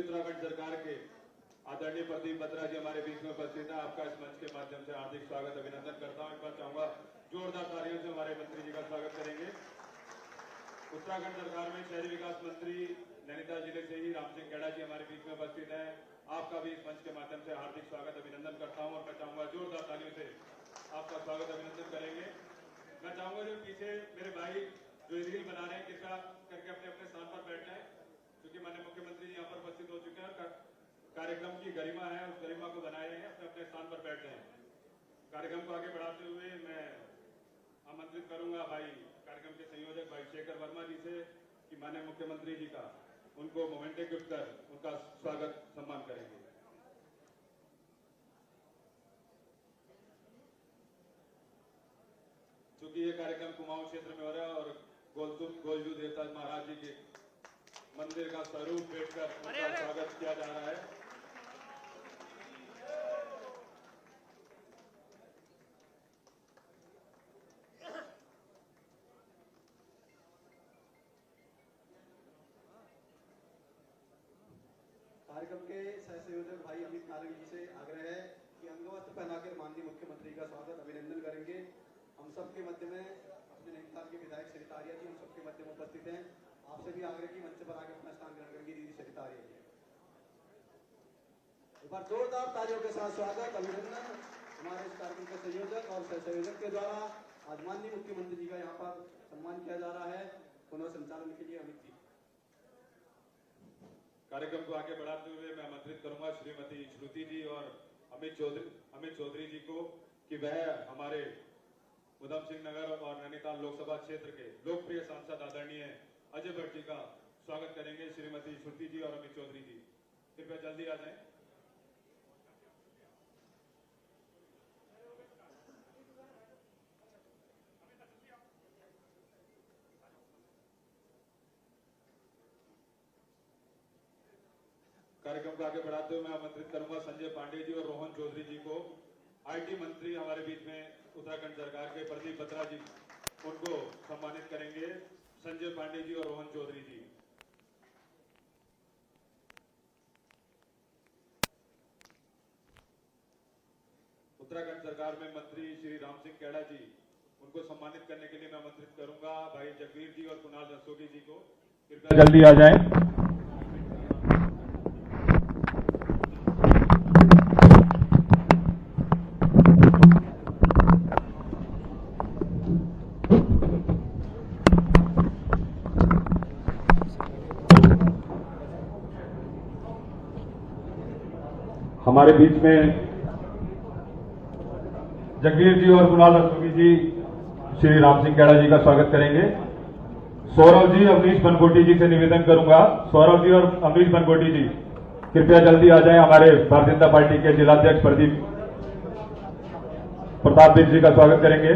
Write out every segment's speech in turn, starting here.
उत्तराखंड सरकार के आदरणीय प्रदीप बत्रा जी हमारे बीच में उपस्थित है। आपका इस मंच के माध्यम से हार्दिक स्वागत अभिनंदन करता हूं। एक बार चाहूंगा जोरदार तालियों से हमारे मंत्री जी का स्वागत करेंगे। उत्तराखंड सरकार में शहरी विकास मंत्री नैनीताल जिले से ही राम सिंह खेड़ा जी हमारे बीच में उपस्थित है। आपका भी इस मंच के माध्यम से हार्दिक स्वागत अभिनंदन करता हूं और मैं चाहूंगा जोरदार तालियों से आपका स्वागत अभिनंदन करेंगे। मैं चाहूंगा जो पीछे मेरे भाई जो रील बना रहे हैं कृपया करके अपने अपने स्थान पर बैठ जाएं, क्योंकि माननीय मुख्यमंत्री जी यहाँ पर उपस्थित हो चुके हैं। कार्यक्रम की गरिमा है, उस गरिमा को बनाए रहे हैं, अपने अपने स्थान पर बैठ जाएं। कार्यक्रम को आगे बढ़ाते हुए मैं आमंत्रित करूंगा भाई कार्यक्रम के संयोजक भाई शेखर वर्मा जी से कि माननीय मुख्यमंत्री जी का उनको मोमेंटे गिफ्ट कर उनका स्वागत सम्मान करेंगे। क्योंकि ये कार्यक्रम कुमाऊं क्षेत्र में हो रहा है और गोलजू देवता महाराज जी के मंदिर का स्वरूप बैठकर उनका स्वागत किया जा रहा है। कार्यक्रम के सह संयोजक भाई अमित नारंग जी से आग्रह है कि अंगवस्त्र पहनाकर माननीय मुख्यमंत्री का स्वागत अभिनंदन करेंगे। हम सबके मध्य में अपने नैनीताल के विधायक सरिता आर्या जी हम सबके मध्य में उपस्थित हैं। आपसे भी आग्रह की मंच पर आकर अपना स्थान ग्रहण करेंगे दीदी सरिता आर्या जी। एक बार जोरदार तालियों के साथ स्वागत अभिनंदन हमारे इस कार्यक्रम के संयोजक और सह संयोजक के द्वारा आज माननीय मुख्यमंत्री जी का यहाँ पर सम्मान किया जा रहा है। पुनः संचालन के लिए अमित जी। कार्यक्रम को आगे बढ़ाते हुए मैं आमंत्रित करूंगा श्रीमती श्रुति जी और अमित चौधरी जी को कि वह हमारे उधम सिंह नगर और नैनीताल लोकसभा क्षेत्र के लोकप्रिय सांसद आदरणीय अजय भट्ट जी का स्वागत करेंगे। श्रीमती श्रुति जी और अमित चौधरी जी कृपया जल्दी आ जाएं। कार्यक्रम को आगे बढ़ाते हुए मैं आमंत्रित करूंगा संजय पांडे जी और रोहन चौधरी जी को। आईटी मंत्री हमारे बीच में उत्तराखंड सरकार के प्रदीप बत्रा जी उनको सम्मानित करेंगे। संजय पांडे जी और रोहन चौधरी जी। उत्तराखंड सरकार में मंत्री श्री राम सिंह खेड़ा जी उनको सम्मानित करने के लिए मैं आमंत्रित करूंगा भाई जगवीर जी और कुणाल रस्तोगी जी को। कृपया जल्दी आ जाएं। हमारे बीच में जगवीर जी और कुणाल रस्तोगी जी श्री राम सिंह खेड़ा जी का स्वागत करेंगे। सौरभ जी अवनीश बनकोटी जी से निवेदन करूंगा, सौरभ जी और अवनीश बनकोटी जी कृपया जल्दी आ जाएं। हमारे भारतीय जनता पार्टी के जिलाध्यक्ष प्रतापवीर जी का स्वागत करेंगे।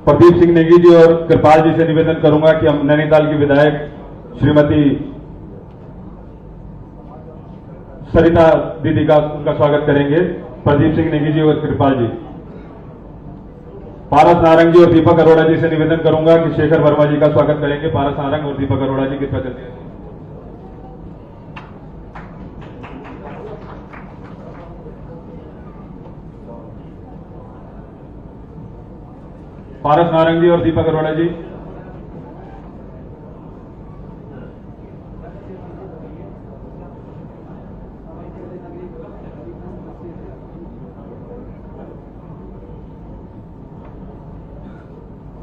प्रदीप सिंह नेगी जी और कृपाल जी से निवेदन करूंगा कि हम नैनीताल की विधायक श्रीमती सरिता दीदी का उनका स्वागत करेंगे। प्रदीप सिंह नेगी जी और कृपाल जी। पारस नारंग जी और दीपक अरोड़ा जी से निवेदन करूंगा कि शेखर वर्मा जी का स्वागत करेंगे। पारस नारंग और दीपक अरोड़ा जी कृपया चलते हैं। पारस नारंग जी और दीपक अरोड़ा जी।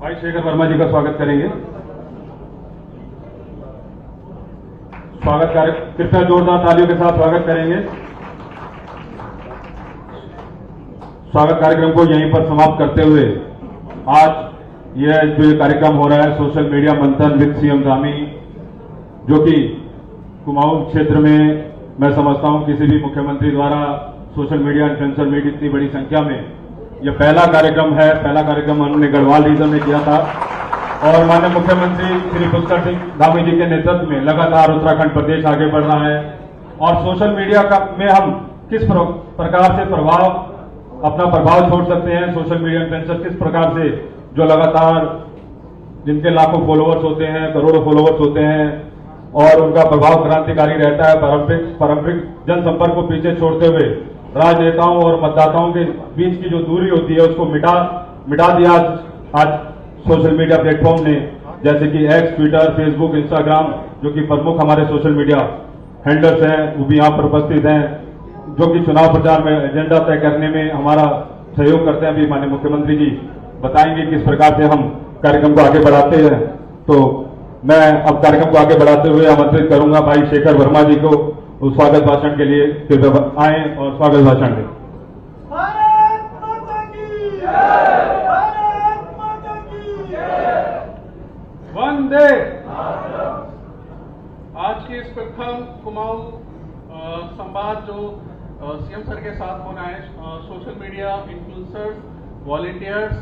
भाई शेखर वर्मा जी का स्वागत करेंगे। स्वागत कृपया जोरदार तालियों के साथ स्वागत करेंगे। स्वागत कार्यक्रम को यहीं पर समाप्त करते हुए आज यह जो कार्यक्रम हो रहा है सोशल मीडिया मंथन विद सीएम धामी, जो कि कुमाऊं क्षेत्र में मैं समझता हूं किसी भी मुख्यमंत्री द्वारा सोशल मीडिया इन्फ्लुएंसर मीट इतनी बड़ी संख्या में यह पहला कार्यक्रम है। पहला कार्यक्रम उन्होंने गढ़वाल रीजन में किया था और माननीय मुख्यमंत्री श्री पुष्कर सिंह धामी जी के नेतृत्व में लगातार उत्तराखंड प्रदेश आगे बढ़ रहा है और सोशल मीडिया का में हम किस प्रकार से अपना प्रभाव छोड़ सकते हैं। सोशल मीडिया इन्फ्लुएंसर किस प्रकार से जो लगातार जिनके लाखों फॉलोअर्स होते हैं, करोड़ों फॉलोअर्स होते हैं और उनका प्रभाव क्रांतिकारी रहता है, पारंपरिक जनसंपर्क को पीछे छोड़ते हुए राजनेताओं और मतदाताओं के बीच की जो दूरी होती है उसको मिटा दिया आज सोशल मीडिया प्लेटफॉर्म ने, जैसे कि एक्स, ट्विटर, फेसबुक, इंस्टाग्राम, जो कि प्रमुख हमारे सोशल मीडिया हैंडल्स हैं, वो भी यहाँ पर उपस्थित हैं, जो कि चुनाव प्रचार में एजेंडा तय करने में हमारा सहयोग करते हैं। अभी माननीय मुख्यमंत्री जी बताएंगे किस प्रकार से हम कार्यक्रम को आगे बढ़ाते हैं। तो मैं अब कार्यक्रम को आगे बढ़ाते हुए आमंत्रित करूंगा भाई शेखर वर्मा जी को उस स्वागत भाषण के लिए कृपया आए और स्वागत भाषण दें। वंदे। आज की इस प्रथम कुमाऊं संवाद जो सीएम सर के साथ होना है, सोशल मीडिया इन्फ्लुएंसर्स, वॉलेंटियर्स,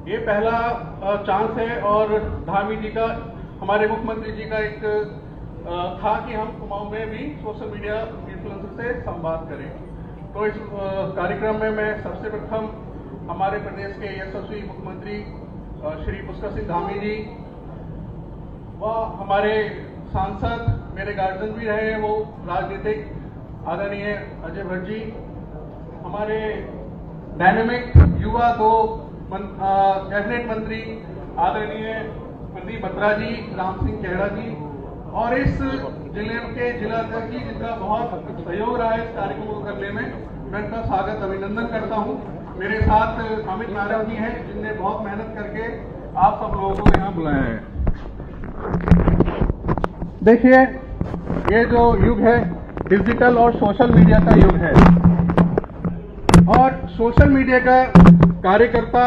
ये पहला चांस है और धामी जी का, हमारे मुख्यमंत्री जी का एक था कि हम कुमाऊं में भी सोशल मीडिया इन्फ्लुएंसर से संवाद करें। तो इस कार्यक्रम में मैं सबसे प्रथम हमारे प्रदेश के यशस्वी मुख्यमंत्री श्री पुष्कर सिंह धामी जी व हमारे सांसद, मेरे गार्जियन भी रहे हैं वो राजनीतिक आदरणीय अजय भट्ट जी, हमारे डायनेमिक युवा तो कैबिनेट मंत्री आदरणीय प्रदीप बत्रा जी, राम सिंह खेड़ा जी, और इस जिले के जिलाध्यक्ष जी जिनका बहुत सहयोग रहा है इस कार्यक्रम को करने में, मैं उनका स्वागत अभिनंदन करता हूं। मेरे साथ अमित नारायण जी हैं जिनने बहुत मेहनत करके आप सब लोगों को यहाँ बुलाया है। देखिए, ये जो युग है डिजिटल और सोशल मीडिया का युग है और सोशल मीडिया का कार्यकर्ता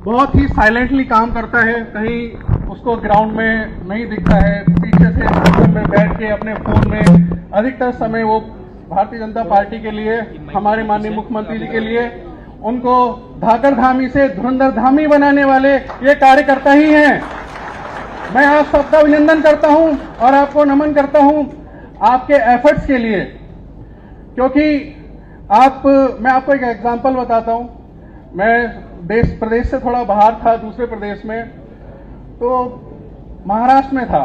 बहुत ही साइलेंटली काम करता है, कहीं उसको ग्राउंड में नहीं दिखता है, पीछे से सिस्टम में बैठ के अपने फोन में अधिकतर समय वो भारतीय जनता पार्टी के लिए, हमारे माननीय मुख्यमंत्री जी के लिए, उनको धाकर धामी से धुरंधर धामी बनाने वाले ये कार्यकर्ता ही हैं। मैं आप सबका अभिनंदन करता हूं और आपको नमन करता हूं आपके एफर्ट्स के लिए, क्योंकि मैं आपको एक एग्जांपल बताता हूं। मैं प्रदेश से थोड़ा बाहर था, दूसरे प्रदेश में, तो महाराष्ट्र में था।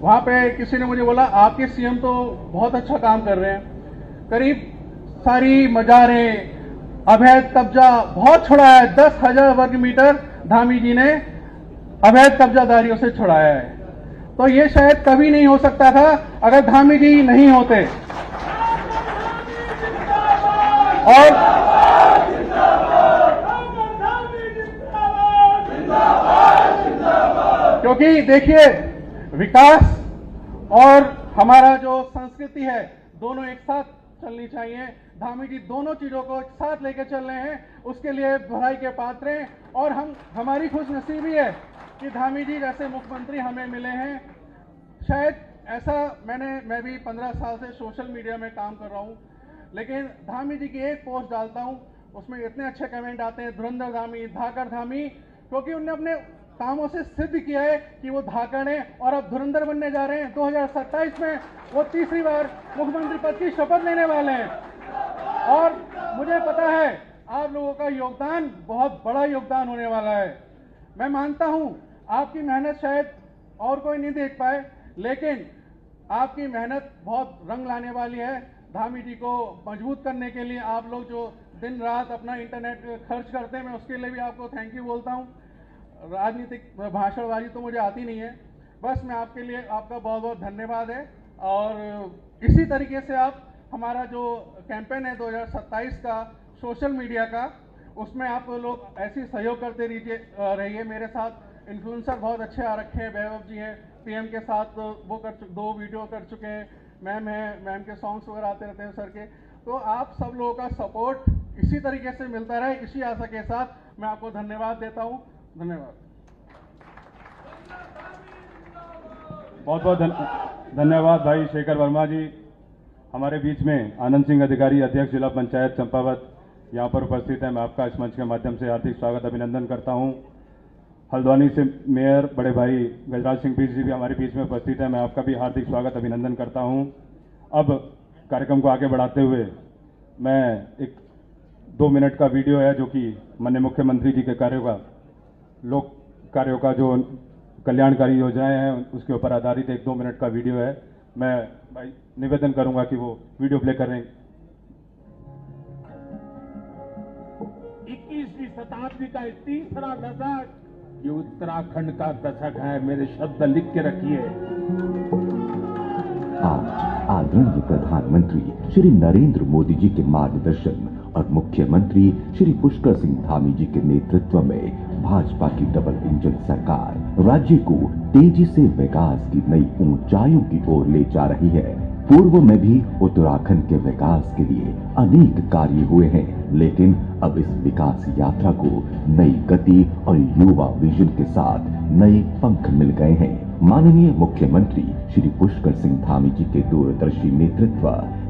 वहां पे किसी ने मुझे बोला आपके सीएम तो बहुत अच्छा काम कर रहे हैं, करीब सारी मजारें, अवैध कब्जा बहुत छुड़ाया है, 10,000 वर्ग मीटर धामी जी ने अवैध कब्जादारियों से छुड़ाया है। तो ये शायद कभी नहीं हो सकता था अगर धामी जी नहीं होते। और क्योंकि देखिए, विकास और हमारा जो संस्कृति है दोनों एक साथ चलनी चाहिए। धामी जी दोनों चीजों को एक साथ लेकर चल रहे हैं, उसके लिए बधाई के पात्र हैं। और हमारी खुशनसीबी है कि धामी जी जैसे मुख्यमंत्री हमें मिले हैं। शायद ऐसा मैं भी 15 साल से सोशल मीडिया में काम कर रहा हूं, लेकिन धामी जी की एक पोस्ट डालता हूं, उसमें इतने अच्छे कमेंट आते हैं, धुरंधर धामी, धाकर धामी, क्योंकि उन्होंने अपने कामों से सिद्ध किया है कि वो धाकड़ हैं और अब धुरंधर बनने जा रहे हैं। 2027 में वो तीसरी बार मुख्यमंत्री पद की शपथ लेने वाले हैं। और मुझे पता है आप लोगों का योगदान बहुत बड़ा योगदान होने वाला है। मैं मानता हूं आपकी मेहनत शायद और कोई नहीं देख पाए, लेकिन आपकी मेहनत बहुत रंग लाने वाली है। धामी जी को मजबूत करने के लिए आप लोग जो दिन रात अपना इंटरनेट खर्च करते हैं, मैं उसके लिए भी आपको थैंक यू बोलता हूं। राजनीतिक भाषणबाजी तो मुझे आती नहीं है, बस मैं आपके लिए आपका बहुत बहुत धन्यवाद है। और इसी तरीके से आप हमारा जो कैंपेन है 2027 का सोशल मीडिया का, उसमें आप लोग ऐसी सहयोग करते रहिए। मेरे साथ इन्फ्लुएंसर बहुत अच्छे आ रखे हैं, वैभव जी हैं, पीएम के साथ वो 2 वीडियो कर चुके हैं, मैम है, मैम के सॉन्ग्स वगैरह आते रहते हैं सर के। तो आप सब लोगों का सपोर्ट इसी तरीके से मिलता रहे, इसी आशा के साथ मैं आपको धन्यवाद देता हूं। धन्यवाद। बहुत बहुत धन्यवाद भाई शेखर वर्मा जी। हमारे बीच में आनंद सिंह अधिकारी, अध्यक्ष जिला पंचायत चंपावत, यहाँ पर उपस्थित है। मैं आपका इस मंच के माध्यम से हार्दिक स्वागत अभिनंदन करता हूँ। हल्द्वानी से मेयर बड़े भाई गजराज सिंह पीर जी भी हमारे बीच में उपस्थित है। मैं आपका भी हार्दिक स्वागत अभिनंदन करता हूं। अब कार्यक्रम को आगे बढ़ाते हुए मैं एक 2 मिनट का वीडियो है जो कि माननीय मुख्यमंत्री जी के कार्यों का जो कल्याणकारी योजनाएं हैं उसके ऊपर आधारित एक 2 मिनट का वीडियो है। मैं भाई निवेदन करूंगा कि वो वीडियो प्ले करें। 21वीं शताब्दी का एक तीसरा दशक ये उत्तराखंड का दशक है। मेरे शब्द लिख के रखिए। आज आदरणीय प्रधानमंत्री श्री नरेंद्र मोदी जी के मार्गदर्शन और मुख्यमंत्री श्री पुष्कर सिंह धामी जी के नेतृत्व में भाजपा की डबल इंजन सरकार राज्य को तेजी से विकास की नई ऊंचाइयों की ओर ले जा रही है। पूर्व में भी उत्तराखंड के विकास के लिए अनेक कार्य हुए हैं, लेकिन अब इस विकास यात्रा को नई गति और युवा विजन के साथ नए पंख मिल गए हैं। माननीय मुख्यमंत्री श्री पुष्कर सिंह धामी जी के दूरदर्शी नेतृत्व,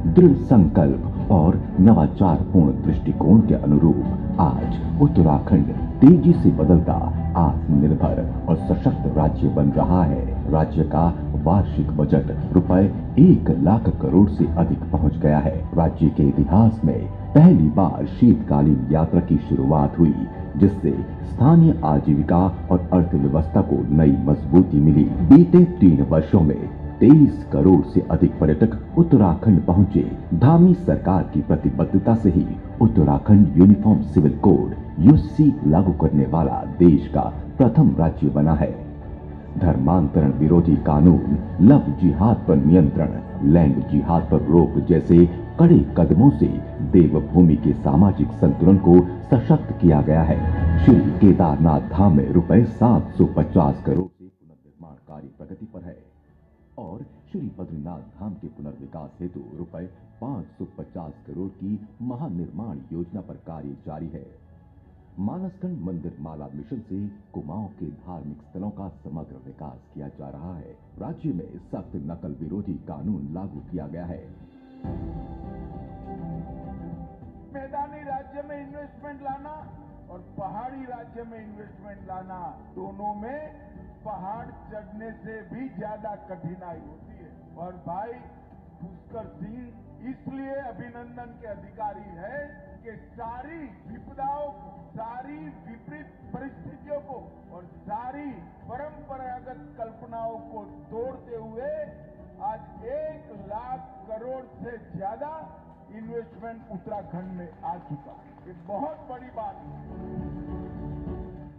दृढ़ संकल्प और नवाचारपूर्ण दृष्टिकोण के अनुरूप आज उत्तराखंड तेजी से बदलता आत्मनिर्भर और सशक्त राज्य बन रहा है। राज्य का वार्षिक बजट रुपए 1 लाख करोड़ से अधिक पहुंच गया है। राज्य के इतिहास में पहली बार शीतकालीन यात्रा की शुरुआत हुई, जिससे स्थानीय आजीविका और अर्थव्यवस्था को नई मजबूती मिली। बीते 3 वर्षों में 23 करोड़ से अधिक पर्यटक उत्तराखंड पहुंचे। धामी सरकार की प्रतिबद्धता से ही Uttarakhand uniform civil code UC लागू करने वाला देश का प्रथम राज्य बना है। धर्मांतरण विरोधी कानून, लव जिहाद पर नियंत्रण, लैंड जिहाद पर रोक जैसे कड़े कदमों से देवभूमि के सामाजिक संतुलन को सशक्त किया गया है। श्री केदारनाथ धाम में रुपए 750 करोड़ से पुनर्निर्माण कार्य प्रगति पर है और श्री बद्रीनाथ धाम के पुनर्विकास हेतु रुपए 550 करोड़ की महानिर्माण योजना पर कार्य जारी है। मानसखंड मंदिर माला मिशन से कुमाऊं के धार्मिक स्थलों का समग्र विकास किया जा रहा है। राज्य में सख्त नकल विरोधी कानून लागू किया गया है। मैदानी राज्य में इन्वेस्टमेंट लाना और पहाड़ी राज्य में इन्वेस्टमेंट लाना, दोनों में पहाड़ चढ़ने से भी ज्यादा कठिनाई होती है। और भाई पुष्कर सिंह इसलिए अभिनंदन के अधिकारी है कि सारी विपदाओं को, सारी विपरीत परिस्थितियों को और सारी परंपरागत कल्पनाओं को तोड़ते हुए आज 1 लाख करोड़ से ज्यादा इन्वेस्टमेंट उत्तराखंड में आ चुका है। ये बहुत बड़ी बात है।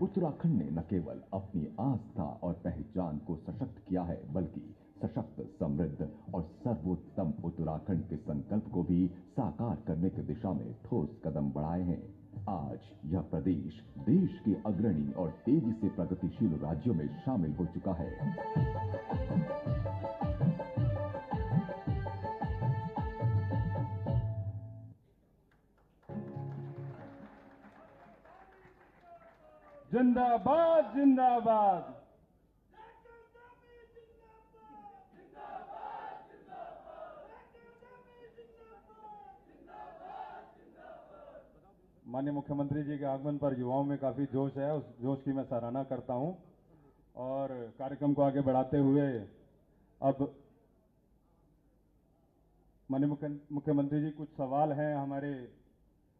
उत्तराखंड ने न केवल अपनी आस्था और पहचान को सशक्त किया है, बल्कि सशक्त, समृद्ध और सर्वोत्तम उत्तराखंड के संकल्प को भी साकार करने की दिशा में ठोस कदम बढ़ाए हैं। आज यह प्रदेश देश के अग्रणी और तेजी से प्रगतिशील राज्यों में शामिल हो चुका है। जिंदाबाद जिंदाबाद। माननीय मुख्यमंत्री जी के आगमन पर युवाओं में काफ़ी जोश है। उस जोश की मैं सराहना करता हूं और कार्यक्रम को आगे बढ़ाते हुए अब माननीय मुख्यमंत्री जी, कुछ सवाल हैं हमारे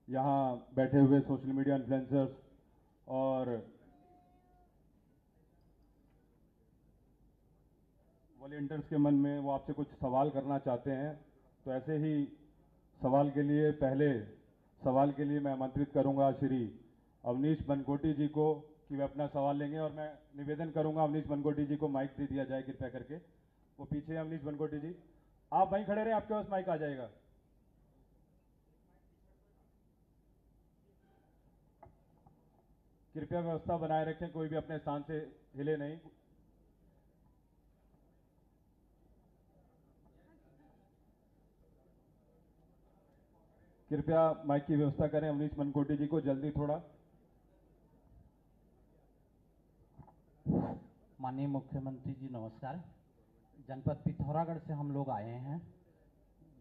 यहाँ बैठे हुए सोशल मीडिया इन्फ्लुएंसर्स और वॉलंटियर्स के मन में, वो आपसे कुछ सवाल करना चाहते हैं। तो ऐसे ही सवाल के लिए मैं आमंत्रित करूंगा श्री अवनीश बनकोटी जी को कि वे अपना सवाल लेंगे और मैं निवेदन करूंगा अवनीश बनकोटी जी को माइक दे दिया जाए कृपया करके। वो पीछे है अवनीश बनकोटी जी, आप वहीं खड़े रहे, आपके पास माइक आ जाएगा। कृपया व्यवस्था बनाए रखें, कोई भी अपने स्थान से हिले नहीं। कृपया माइक की व्यवस्था करें अवनीश मनकोटी जी को जल्दी थोड़ा। माननीय मुख्यमंत्री जी नमस्कार। जनपद पिथौरागढ़ से हम लोग आए हैं।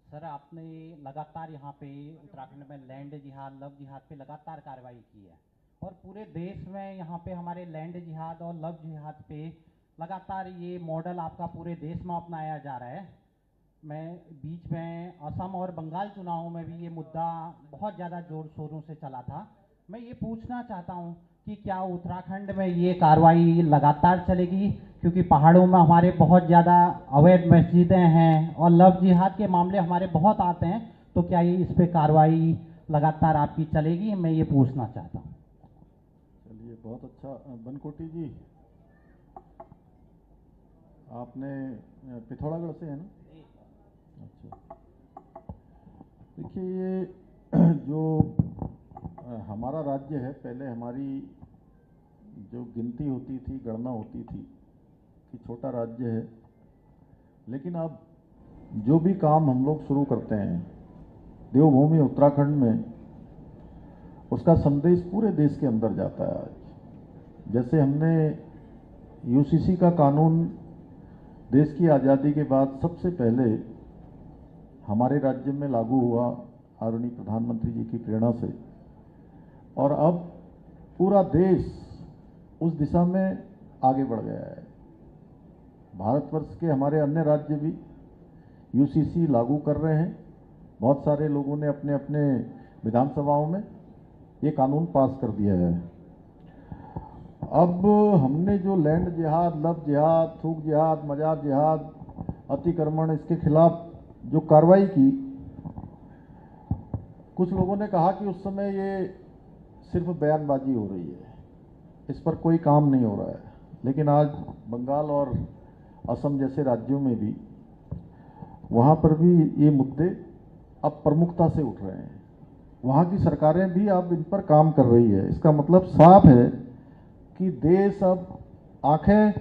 सर, आपने लगातार यहाँ पे उत्तराखंड में लैंड जिहाद, लव जिहाद पे लगातार कार्रवाई की है और पूरे देश में यहाँ पे हमारे लैंड जिहाद और लव जिहाद पे लगातार ये मॉडल आपका पूरे देश में अपनाया जा रहा है। मैं बीच में असम और बंगाल चुनावों में भी ये मुद्दा बहुत ज़्यादा जोर शोरों से चला था। मैं ये पूछना चाहता हूँ कि क्या उत्तराखंड में ये कार्रवाई लगातार चलेगी, क्योंकि पहाड़ों में हमारे बहुत ज़्यादा अवैध मस्जिदें हैं और लव जिहाद के मामले हमारे बहुत आते हैं, तो क्या ये इस पे कार्रवाई लगातार आपकी चलेगी? मैं ये पूछना चाहता हूँ। चलिए, बहुत अच्छा। बनकोटी जी, आपने पिथौरागढ़ से है ना? अच्छा, देखिए ये जो हमारा राज्य है, पहले हमारी जो गिनती होती थी, गणना होती थी कि छोटा राज्य है, लेकिन अब जो भी काम हम लोग शुरू करते हैं देवभूमि उत्तराखंड में, उसका संदेश पूरे देश के अंदर जाता है। आज जैसे हमने यूसीसी का कानून देश की आज़ादी के बाद सबसे पहले हमारे राज्य में लागू हुआ आदरणीय प्रधानमंत्री जी की प्रेरणा से, और अब पूरा देश उस दिशा में आगे बढ़ गया है। भारतवर्ष के हमारे अन्य राज्य भी यूसीसी लागू कर रहे हैं। बहुत सारे लोगों ने अपने अपने विधानसभाओं में ये कानून पास कर दिया है। अब हमने जो लैंड जिहाद, लव जिहाद, थूक जिहाद, मजार जिहाद, अतिक्रमण, इसके खिलाफ जो कार्रवाई की, कुछ लोगों ने कहा कि उस समय ये सिर्फ बयानबाजी हो रही है, इस पर कोई काम नहीं हो रहा है। लेकिन आज बंगाल और असम जैसे राज्यों में भी, वहाँ पर भी ये मुद्दे अब प्रमुखता से उठ रहे हैं। वहाँ की सरकारें भी अब इन पर काम कर रही है। इसका मतलब साफ है कि देश अब आंखें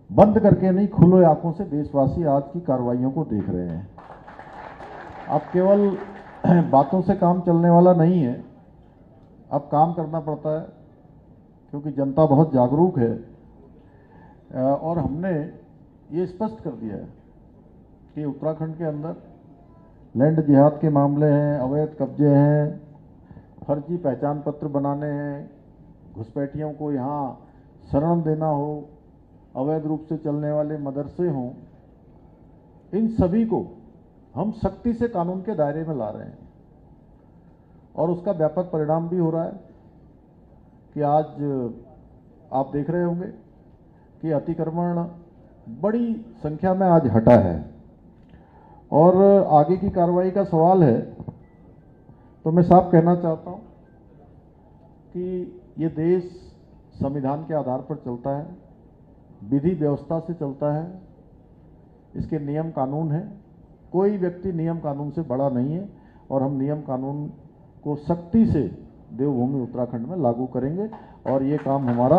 बंद करके नहीं, खुले आंखों से देशवासी आज की कार्रवाइयों को देख रहे हैं। अब केवल बातों से काम चलने वाला नहीं है, अब काम करना पड़ता है, क्योंकि जनता बहुत जागरूक है। और हमने ये स्पष्ट कर दिया है कि उत्तराखंड के अंदर लैंड जिहाद के मामले हैं, अवैध कब्जे हैं, फर्जी पहचान पत्र बनाने हैं, घुसपैठियों को यहाँ शरण देना हो, अवैध रूप से चलने वाले मदरसे हों, इन सभी को हम सख्ती से कानून के दायरे में ला रहे हैं। और उसका व्यापक परिणाम भी हो रहा है कि आज आप देख रहे होंगे कि अतिक्रमण बड़ी संख्या में आज हटा है। और आगे की कार्रवाई का सवाल है, तो मैं साफ कहना चाहता हूं कि ये देश संविधान के आधार पर चलता है, विधि व्यवस्था से चलता है, इसके नियम कानून है। कोई व्यक्ति नियम कानून से बड़ा नहीं है, और हम नियम कानून को सख्ती से देवभूमि उत्तराखंड में लागू करेंगे। और ये काम हमारा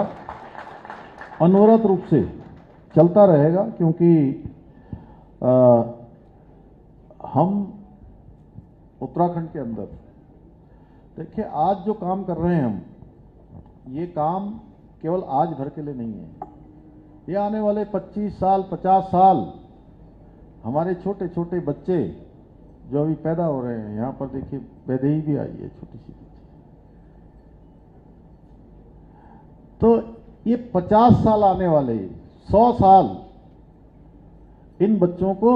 अनवरत रूप से चलता रहेगा, क्योंकि हम उत्तराखंड के अंदर, देखिए आज जो काम कर रहे हैं हम, ये काम केवल आज भर के लिए नहीं है। ये आने वाले 25 साल, 50 साल, हमारे छोटे छोटे बच्चे जो अभी पैदा हो रहे हैं, यहाँ पर देखिए वैदेही भी आई है छोटी सी, तो ये 50 साल आने वाले, 100 साल, इन बच्चों को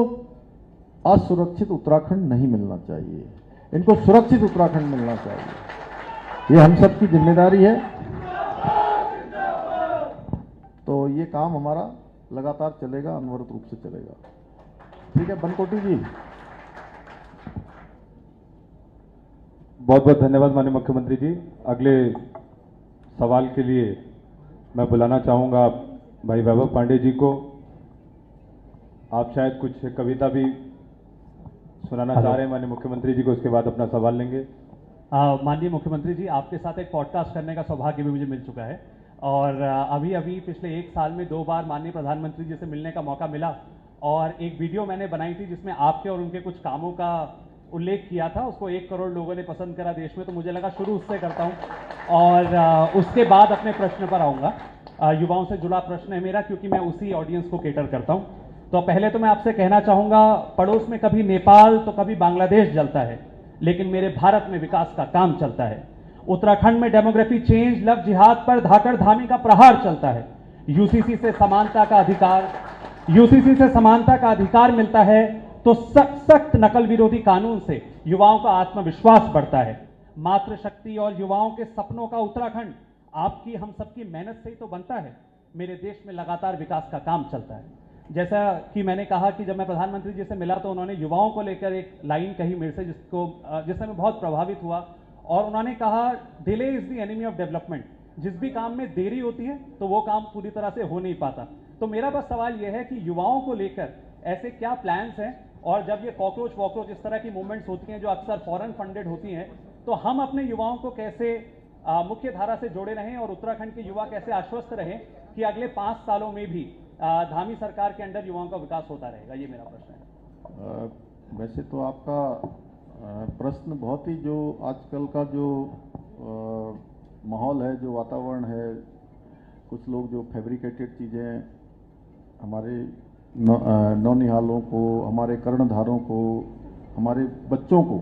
असुरक्षित उत्तराखंड नहीं मिलना चाहिए, इनको सुरक्षित उत्तराखंड मिलना चाहिए। ये हम सबकी जिम्मेदारी है। तो ये काम हमारा लगातार चलेगा, अनवरत रूप से चलेगा। ठीक है बनकोटी जी। बहुत बहुत धन्यवाद माननीय मुख्यमंत्री जी। अगले सवाल के लिए मैं बुलाना चाहूंगा भाई वैभव पांडे जी को। आप शायद कुछ कविता भी सुनाना चाह रहे हैं माननीय मुख्यमंत्री जी को, उसके बाद अपना सवाल लेंगे। माननीय मुख्यमंत्री जी, आपके साथ एक पॉडकास्ट करने का सौभाग्य भी मुझे मिल चुका है, और अभी अभी पिछले 1 साल में 2 बार माननीय प्रधानमंत्री जी से मिलने का मौका मिला, और एक वीडियो मैंने बनाई थी जिसमें आपके और उनके कुछ कामों का उल्लेख किया था। उसको 1 करोड़ लोगों ने पसंद करा देश में, तो मुझे लगा शुरू उससे करता हूं, और उसके बाद अपने प्रश्न पर आऊँगा। युवाओं से जुड़ा प्रश्न है मेरा, क्योंकि मैं उसी ऑडियंस को केटर करता हूं। तो पहले तो मैं आपसे कहना चाहूँगा, पड़ोस में कभी नेपाल तो कभी बांग्लादेश जलता है, लेकिन मेरे भारत में विकास का काम चलता है। उत्तराखंड में डेमोग्राफी चेंज, लव जिहाद पर धाकड़ धामी का प्रहार चलता है। यूसीसी से समानता का अधिकार मिलता है तो सख्त नकल विरोधी कानून से युवाओं का आत्मविश्वास बढ़ता है। मातृशक्ति और युवाओं के सपनों का उत्तराखंड आपकी हम सबकी मेहनत से ही तो बनता है। मेरे देश में लगातार विकास का काम चलता है। जैसा कि मैंने कहा कि जब मैं प्रधानमंत्री जी से मिला तो उन्होंने युवाओं को लेकर एक लाइन कही मेरे से जिससे मैं बहुत प्रभावित हुआ, और उन्होंने कहा delay is the enemy of development. जिस भी काम में देरी होती है तो वो काम पूरी तरह से हो नहीं पाता। तो मेरा बस सवाल यह है कि युवाओं को लेकर ऐसे क्या प्लान्स हैं, और जब ये कॉकरोच इस तरह की मूवमेंट्स होती हैं जो अक्सर फॉरेन फंडेड होती हैं, तो हम अपने युवाओं को कैसे मुख्य धारा से जोड़े रहें और उत्तराखंड के युवा कैसे आश्वस्त रहें कि अगले 5 सालों में भी धामी सरकार के अंडर युवाओं का विकास होता रहेगा। ये मेरा प्रश्न है। वैसे तो आपका प्रश्न बहुत ही, जो आजकल का जो माहौल है, जो वातावरण है, कुछ लोग जो फैब्रिकेटेड चीज़ें हमारे नौनिहालों को, हमारे कर्णधारों को, हमारे बच्चों को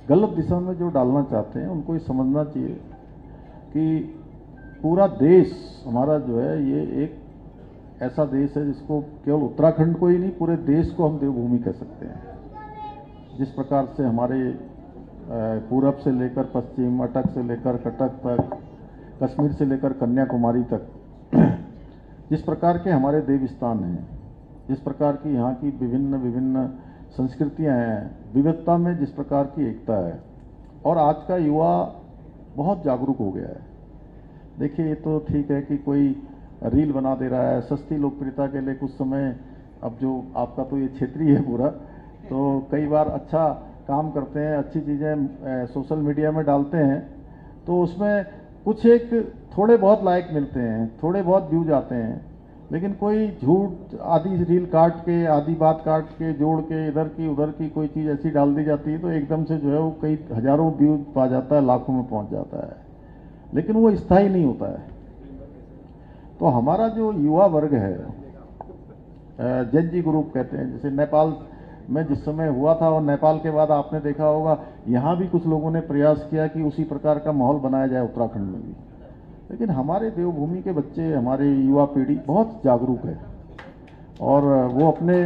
गलत दिशा में जो डालना चाहते हैं, उनको ये समझना चाहिए कि पूरा देश हमारा जो है ये एक ऐसा देश है जिसको केवल उत्तराखंड को ही नहीं, पूरे देश को हम देवभूमि कह सकते हैं। जिस प्रकार से हमारे पूरब से लेकर पश्चिम, अटक से लेकर कटक तक, कश्मीर से लेकर कन्याकुमारी तक जिस प्रकार के हमारे देव स्थान हैं, जिस प्रकार की यहाँ की विभिन्न संस्कृतियाँ हैं, विविधता में जिस प्रकार की एकता है, और आज का युवा बहुत जागरूक हो गया है। देखिए, ये तो ठीक है कि कोई रील बना दे रहा है सस्ती लोकप्रियता के लिए कुछ समय, अब जो आपका तो ये क्षेत्रीय है पूरा, तो कई बार अच्छा काम करते हैं, अच्छी चीज़ें सोशल मीडिया में डालते हैं, तो उसमें कुछ एक थोड़े बहुत लाइक मिलते हैं, थोड़े बहुत व्यूज आते हैं, लेकिन कोई झूठ आधी रील काट के, आधी बात काट के, जोड़ के इधर की उधर की कोई चीज़ ऐसी डाल दी जाती है तो एकदम से जो है वो कई हजारों व्यूज पा जाता है, लाखों में पहुंच जाता है, लेकिन वो स्थायी नहीं होता है। तो हमारा जो युवा वर्ग है, जेनजी ग्रुप कहते हैं, जैसे नेपाल में जिस समय हुआ था और नेपाल के बाद आपने देखा होगा यहाँ भी कुछ लोगों ने प्रयास किया कि उसी प्रकार का माहौल बनाया जाए उत्तराखंड में भी, लेकिन हमारे देवभूमि के बच्चे, हमारे युवा पीढ़ी बहुत जागरूक है, और वो अपने,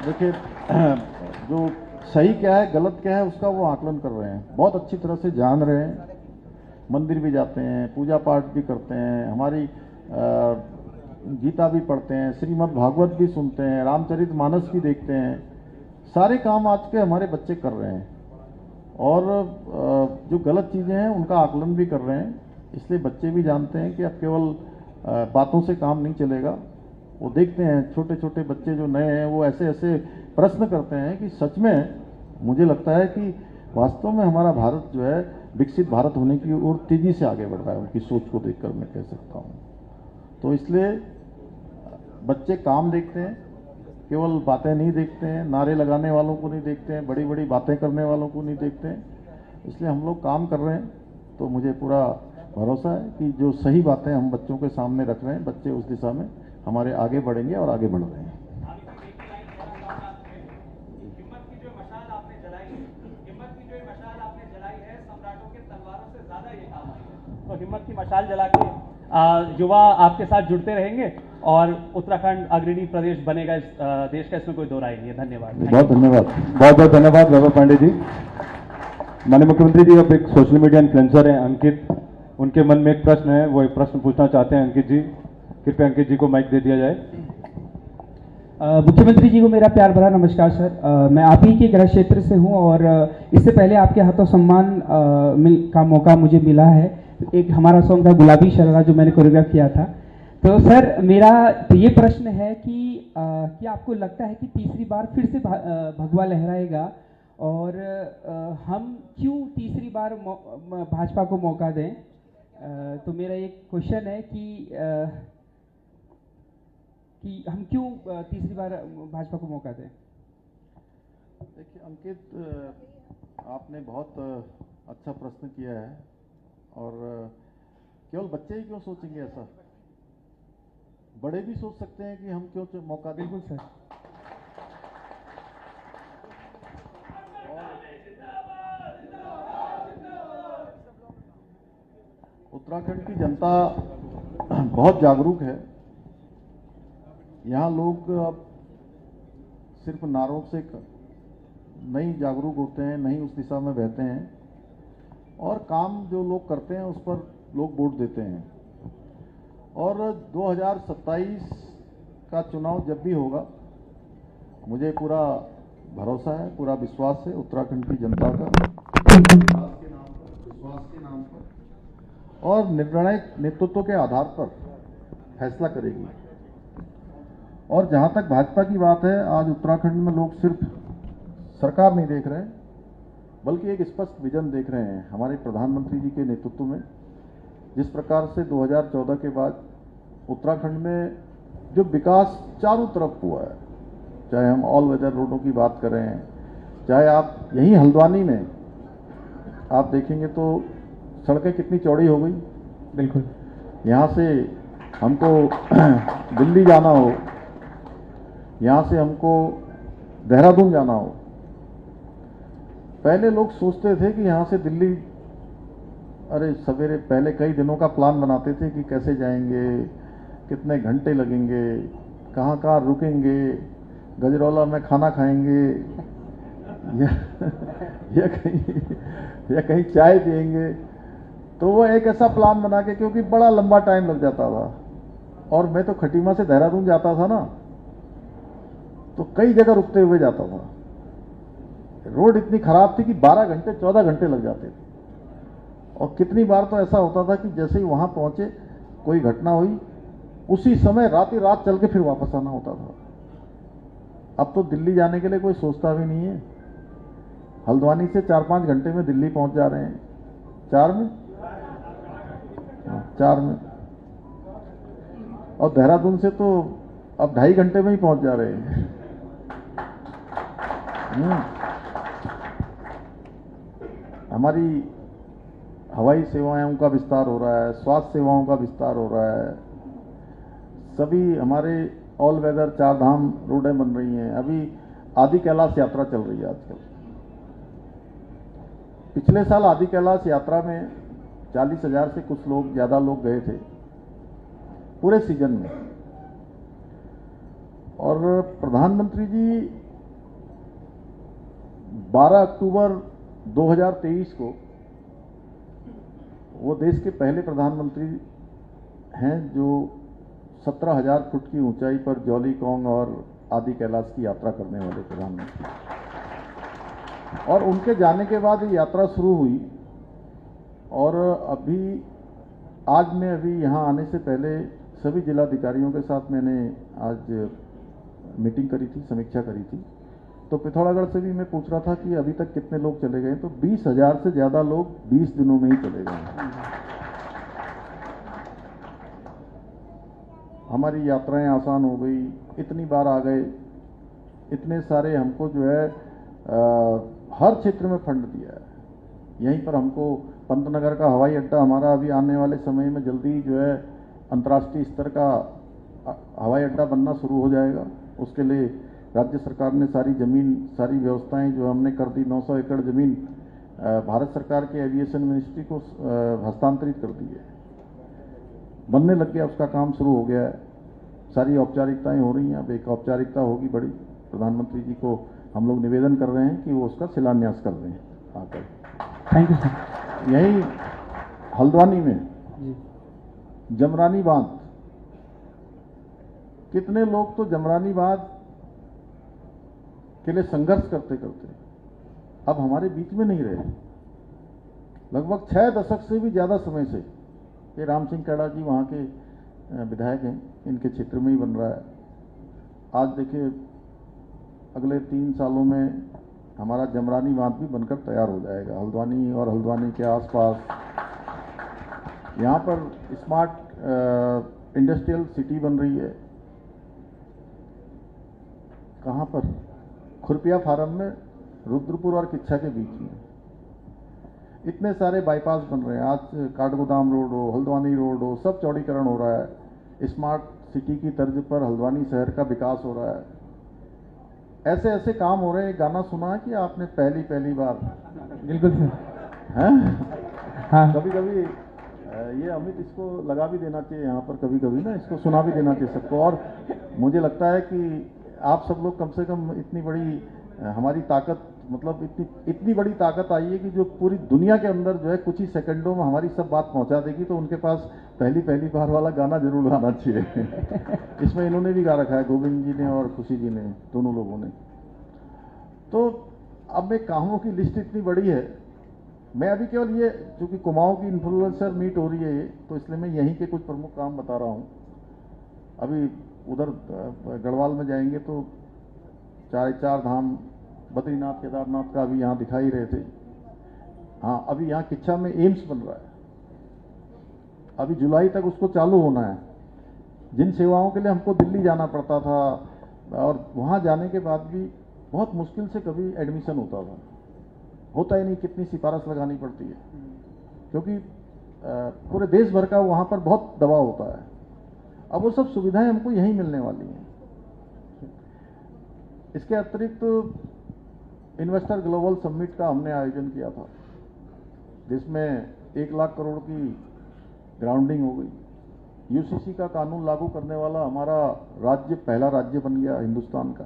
देखिए जो सही क्या है गलत क्या है उसका वो आकलन कर रहे हैं, बहुत अच्छी तरह से जान रहे हैं, मंदिर भी जाते हैं, पूजा पाठ भी करते हैं, हमारी गीता भी पढ़ते हैं, श्रीमद् भागवत भी सुनते हैं, रामचरितमानस भी देखते हैं, सारे काम आज के हमारे बच्चे कर रहे हैं, और जो गलत चीज़ें हैं उनका आकलन भी कर रहे हैं। इसलिए बच्चे भी जानते हैं कि अब केवल बातों से काम नहीं चलेगा। वो देखते हैं, छोटे छोटे बच्चे जो नए हैं वो ऐसे ऐसे प्रश्न करते हैं कि सच में मुझे लगता है कि वास्तव में हमारा भारत जो है विकसित भारत होने की ओर तेजी से आगे बढ़ रहा है, उनकी सोच को देखकर मैं कह सकता हूँ। तो इसलिए बच्चे काम देखते हैं, केवल बातें नहीं देखते हैं, नारे लगाने वालों को नहीं देखते हैं, बड़ी बड़ी बातें करने वालों को नहीं देखते हैं। इसलिए हम लोग काम कर रहे हैं, तो मुझे पूरा भरोसा है कि जो सही बातें हम बच्चों के सामने रख रहे हैं, बच्चे उस दिशा में हमारे आगे बढ़ेंगे और आगे बढ़ रहे हैं। हिम्मत की जो मशाल आपने जलाई है सम्राटों के तलवारों से ज्यादा ये काम आई है। तो हिम्मत की मशाल जला के युवा आपके साथ जुड़ते रहेंगे और उत्तराखंड अग्रणी प्रदेश बनेगा इस देश का, इसमें कोई दो राय नहीं है। धन्यवाद। बहुत धन्यवाद। बहुत बहुत धन्यवाद वैभव पांडे जी। माननीय मुख्यमंत्री जी, अब एक सोशल मीडिया इन्फ्लुएंसर हैं अंकित, उनके मन में एक प्रश्न है, वो एक प्रश्न पूछना चाहते हैं। अंकित जी, कृपया अंकित जी को माइक दे दिया जाए। मुख्यमंत्री जी को मेरा प्यार भरा नमस्कार सर। मैं आप ही के गृह क्षेत्र से हूं और इससे पहले आपके हाथों सम्मान का मौका मुझे मिला है। एक हमारा सॉन्ग था गुलाबी शरारा जो मैंने कोरियोग्राफ किया था। तो सर मेरा तो ये प्रश्न है कि क्या आपको लगता है कि तीसरी बार फिर से भगवा लहराएगा, और हम क्यों तीसरी बार भाजपा को मौका दें? तो मेरा एक क्वेश्चन है कि हम क्यों तीसरी बार भाजपा को मौका दें? देखिए अंकित, आपने बहुत अच्छा प्रश्न किया है, और केवल बच्चे ही क्यों सोचेंगे ऐसा, बड़े भी सोच सकते हैं कि हम क्यों मौका दें। बिल्कुल सर। उत्तराखंड की जनता बहुत जागरूक है। यहाँ लोग अब सिर्फ नारों से नहीं जागरूक होते हैं, नहीं उस दिशा में बहते हैं, और काम जो लोग करते हैं उस पर लोग वोट देते हैं। और 2027 का चुनाव जब भी होगा, मुझे पूरा भरोसा है, पूरा विश्वास है उत्तराखंड की जनता का विश्वास के नाम पर, और निर्णायक नेतृत्व के आधार पर फैसला करेगी। और जहां तक भाजपा की बात है, आज उत्तराखंड में लोग सिर्फ सरकार नहीं देख रहे हैं, बल्कि एक स्पष्ट विजन देख रहे हैं हमारे प्रधानमंत्री जी के नेतृत्व में। जिस प्रकार से 2014 के बाद उत्तराखंड में जो विकास चारों तरफ हुआ है, चाहे हम ऑल वेदर रोडों की बात करें, चाहे आप यहीं हल्द्वानी में आप देखेंगे तो सड़कें कितनी चौड़ी हो गई। बिल्कुल, यहाँ से हमको दिल्ली जाना हो, यहाँ से हमको देहरादून जाना हो, पहले लोग सोचते थे कि यहाँ से दिल्ली, अरे सवेरे पहले कई दिनों का प्लान बनाते थे कि कैसे जाएंगे, कितने घंटे लगेंगे, कहाँ कहाँ रुकेंगे, गजरौला में खाना खाएंगे या कहीं चाय पिएंगे। तो वो एक ऐसा प्लान बना के, क्योंकि बड़ा लंबा टाइम लग जाता था, और मैं तो खटीमा से देहरादून जाता था ना, तो कई जगह रुकते हुए जाता था। रोड इतनी खराब थी कि 12 घंटे 14 घंटे लग जाते थे। और कितनी बार तो ऐसा होता था कि जैसे ही वहां पहुंचे, कोई घटना हुई, उसी समय रात चल के फिर वापस आना होता था। अब तो दिल्ली जाने के लिए कोई सोचता भी नहीं है। हल्द्वानी से 4-5 घंटे में दिल्ली पहुंच जा रहे हैं। 4 में, और देहरादून से तो अब 2.5 घंटे में ही पहुंच जा रहे हैं। हमारी हवाई सेवाओं का विस्तार हो रहा है, स्वास्थ्य सेवाओं का विस्तार हो रहा है, सभी हमारे ऑल वेदर 4 धाम रोडें बन रही हैं। अभी आदि कैलाश यात्रा चल रही है आजकल। पिछले साल आदि कैलाश यात्रा में 40,000 से कुछ लोग, ज्यादा लोग गए थे पूरे सीजन में। और प्रधानमंत्री जी 12 अक्टूबर 2023 को, वो देश के पहले प्रधानमंत्री हैं जो 17,000 फुट की ऊंचाई पर जौलीकोंग और आदि कैलाश की यात्रा करने वाले प्रधानमंत्री। और उनके जाने के बाद ये यात्रा शुरू हुई। और आज मैं यहाँ आने से पहले सभी जिलाधिकारियों के साथ मैंने आज मीटिंग करी थी, समीक्षा करी थी। तो पिथौरागढ़ से भी मैं पूछ रहा था कि अभी तक कितने लोग चले गए, तो 20,000 से ज़्यादा लोग 20 दिनों में ही चले गए। हमारी यात्राएं आसान हो गई, इतनी बार आ गए, इतने सारे हमको जो है हर क्षेत्र में फंड दिया है। यहीं पर हमको पंतनगर का हवाई अड्डा, हमारा अभी आने वाले समय में जल्दी जो है अंतर्राष्ट्रीय स्तर का हवाई अड्डा बनना शुरू हो जाएगा। उसके लिए राज्य सरकार ने सारी जमीन, सारी व्यवस्थाएं जो हमने कर दी, 900 एकड़ जमीन भारत सरकार के एविएशन मिनिस्ट्री को हस्तांतरित कर दी है, बनने लग गया, उसका काम शुरू हो गया है। सारी औपचारिकताएं हो रही हैं। अब एक औपचारिकता होगी बड़ी, प्रधानमंत्री जी को हम लोग निवेदन कर रहे हैं कि वो उसका शिलान्यास कर दें आकर। Thank you sir. यहीं हल्द्वानी में जमरानी बांध, कितने लोग तो जमरानी बांध के लिए संघर्ष करते करते अब हमारे बीच में नहीं रहे। लगभग 6 दशक से भी ज्यादा समय से ये राम सिंह कैड़ा जी वहाँ के विधायक हैं, इनके क्षेत्र में ही बन रहा है। आज देखिए अगले 3 सालों में हमारा जमरानी बांध भी बनकर तैयार हो जाएगा। हल्द्वानी और हल्द्वानी के आसपास यहाँ पर स्मार्ट इंडस्ट्रियल सिटी बन रही है। कहाँ पर? खुरपिया फार्म में, रुद्रपुर और किच्छा के बीच में इतने सारे बाईपास बन रहे हैं। आज काठगोदाम रोड हो, हल्द्वानी रोड हो, सब चौड़ीकरण हो रहा है। स्मार्ट सिटी की तर्ज पर हल्द्वानी शहर का विकास हो रहा है। ऐसे ऐसे काम हो रहे हैं। गाना सुना है कि आपने पहली बार? बिल्कुल सर। हैं? हाँ। कभी कभी ये अमित इसको लगा भी देना चाहिए यहाँ पर कभी कभी ना, इसको सुना भी देना चाहिए सबको। और मुझे लगता है कि आप सब लोग कम से कम इतनी बड़ी हमारी ताकत, मतलब इतनी बड़ी ताकत आई है कि जो पूरी दुनिया के अंदर जो है कुछ ही सेकंडों में हमारी सब बात पहुंचा देगी, तो उनके पास पहली बार वाला गाना जरूर गाना चाहिए। इसमें इन्होंने भी गा रखा है, गोविंद जी ने और खुशी जी ने, दोनों लोगों ने। तो अब मैं कामों की लिस्ट इतनी बड़ी है, मैं अभी केवल ये, चूंकि कुमाऊं की इन्फ्लुएंसर मीट हो रही है ये, तो इसलिए मैं यहीं के कुछ प्रमुख काम बता रहा हूँ। अभी उधर गढ़वाल में जाएंगे तो चार धाम, बद्रीनाथ केदारनाथ का अभी यहाँ दिखाई रहे थे। हाँ, अभी यहाँ किच्छा में एम्स बन रहा है, अभी जुलाई तक उसको चालू होना है। जिन सेवाओं के लिए हमको दिल्ली जाना पड़ता था और वहाँ जाने के बाद भी बहुत मुश्किल से कभी एडमिशन होता ही नहीं, कितनी सिफारिश लगानी पड़ती है, क्योंकि पूरे देश भर का वहाँ पर बहुत दबाव होता है। अब वो सब सुविधाएं हमको यहीं मिलने वाली हैं। इसके अतिरिक्त इन्वेस्टर ग्लोबल समिट का हमने आयोजन किया था, जिसमें 1 लाख करोड़ की ग्राउंडिंग हो गई। यूसीसी का कानून लागू करने वाला हमारा राज्य पहला राज्य बन गया हिंदुस्तान का।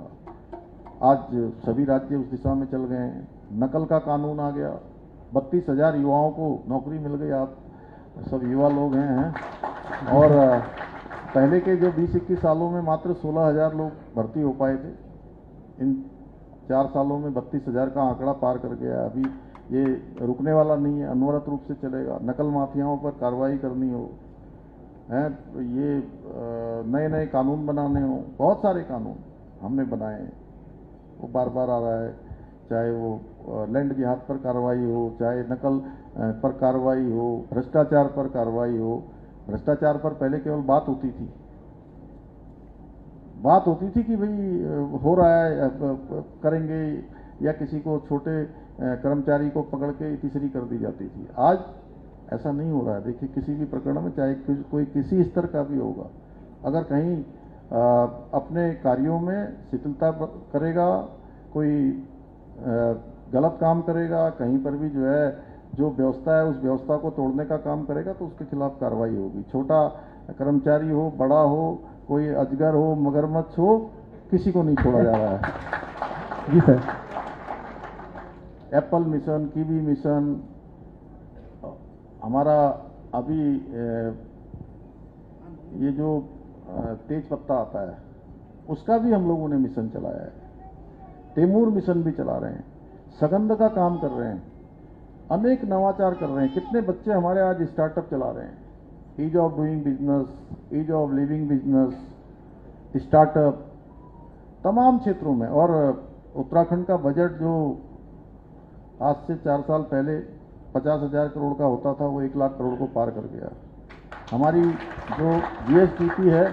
आज सभी राज्य उस दिशा में चल गए हैं। नकल का कानून आ गया, 32,000 युवाओं को नौकरी मिल गई। आप सब युवा लोग हैं और पहले के जो 20-21 सालों में मात्र 16,000 लोग भर्ती हो पाए थे, इन 4 सालों में 32,000 का आंकड़ा पार कर गया। अभी ये रुकने वाला नहीं है, अनवरत रूप से चलेगा। नकल माफियाओं पर कार्रवाई करनी हो, हैं, तो ये नए कानून बनाने हो, बहुत सारे कानून हमने बनाए हैं, वो बार बार आ रहा है। चाहे वो लैंड जिहाद पर कार्रवाई हो, चाहे नकल पर कार्रवाई हो, भ्रष्टाचार पर कार्रवाई हो। भ्रष्टाचार पर पहले केवल बात होती थी कि भाई हो रहा है, करेंगे, या किसी को छोटे कर्मचारी को पकड़ के तीसरी कर दी जाती थी। आज ऐसा नहीं हो रहा है। देखिए, किसी भी प्रकरण में चाहे कोई किसी स्तर का भी होगा, अगर कहीं अपने कार्यों में शिथिलता करेगा, कोई गलत काम करेगा, कहीं पर भी जो है जो व्यवस्था है उस व्यवस्था को तोड़ने का काम करेगा, तो उसके खिलाफ कार्रवाई होगी। छोटा कर्मचारी हो, बड़ा हो, कोई अजगर हो, मगरमच्छ हो, किसी को नहीं छोड़ा जा रहा है। जी sir. Apple mission, kiwi mission, हमारा अभी ये जो तेज पत्ता आता है उसका भी हम लोगों ने मिशन चलाया है। तैमूर मिशन भी चला रहे हैं, सगंध का काम कर रहे हैं, अनेक नवाचार कर रहे हैं। कितने बच्चे हमारे आज स्टार्टअप चला रहे हैं, ease of doing business, ease of living business, startup, तमाम क्षेत्रों में। और उत्तराखंड का बजट जो आज से 4 साल पहले 50,000 करोड़ का होता था, वो 1 लाख करोड़ को पार कर गया। हमारी जो जीएसडीपी है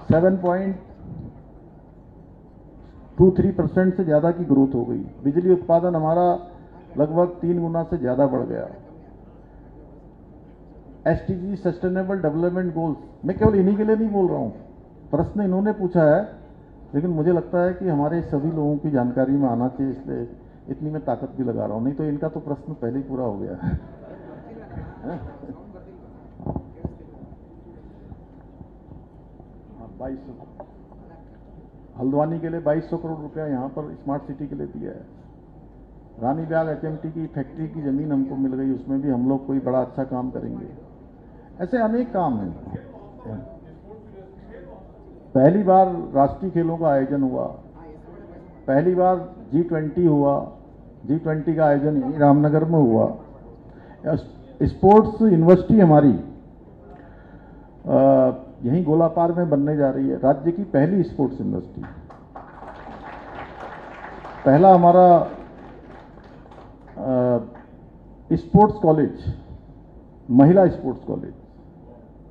7.23% से ज़्यादा की ग्रोथ हो गई। बिजली उत्पादन हमारा लगभग 3 गुना से ज़्यादा बढ़ गया। एसडीजी सस्टेनेबल डेवलपमेंट गोल्स, मैं केवल इन्हीं के लिए नहीं बोल रहा हूँ, प्रश्न इन्होंने पूछा है, लेकिन मुझे लगता है कि हमारे सभी लोगों की जानकारी में आना चाहिए, इसलिए इतनी मैं ताकत भी लगा रहा हूँ। नहीं तो इनका तो प्रश्न पहले ही पूरा हो गया है। 2200 हल्द्वानी के लिए 2200 करोड़ रुपया यहाँ पर स्मार्ट सिटी के लिए दिया है। रानी बाग एचएमटी की फैक्ट्री की जमीन हमको मिल गई, उसमें भी हम लोग कोई बड़ा अच्छा काम करेंगे। ऐसे अनेक काम हैं। पहली बार राष्ट्रीय खेलों का आयोजन हुआ, पहली बार G20 हुआ। G20 का आयोजन यहीं रामनगर में हुआ। स्पोर्ट्स यूनिवर्सिटी हमारी यहीं गोलापार में बनने जा रही है, राज्य की पहली स्पोर्ट्स यूनिवर्सिटी। पहला हमारा स्पोर्ट्स कॉलेज, महिला स्पोर्ट्स कॉलेज,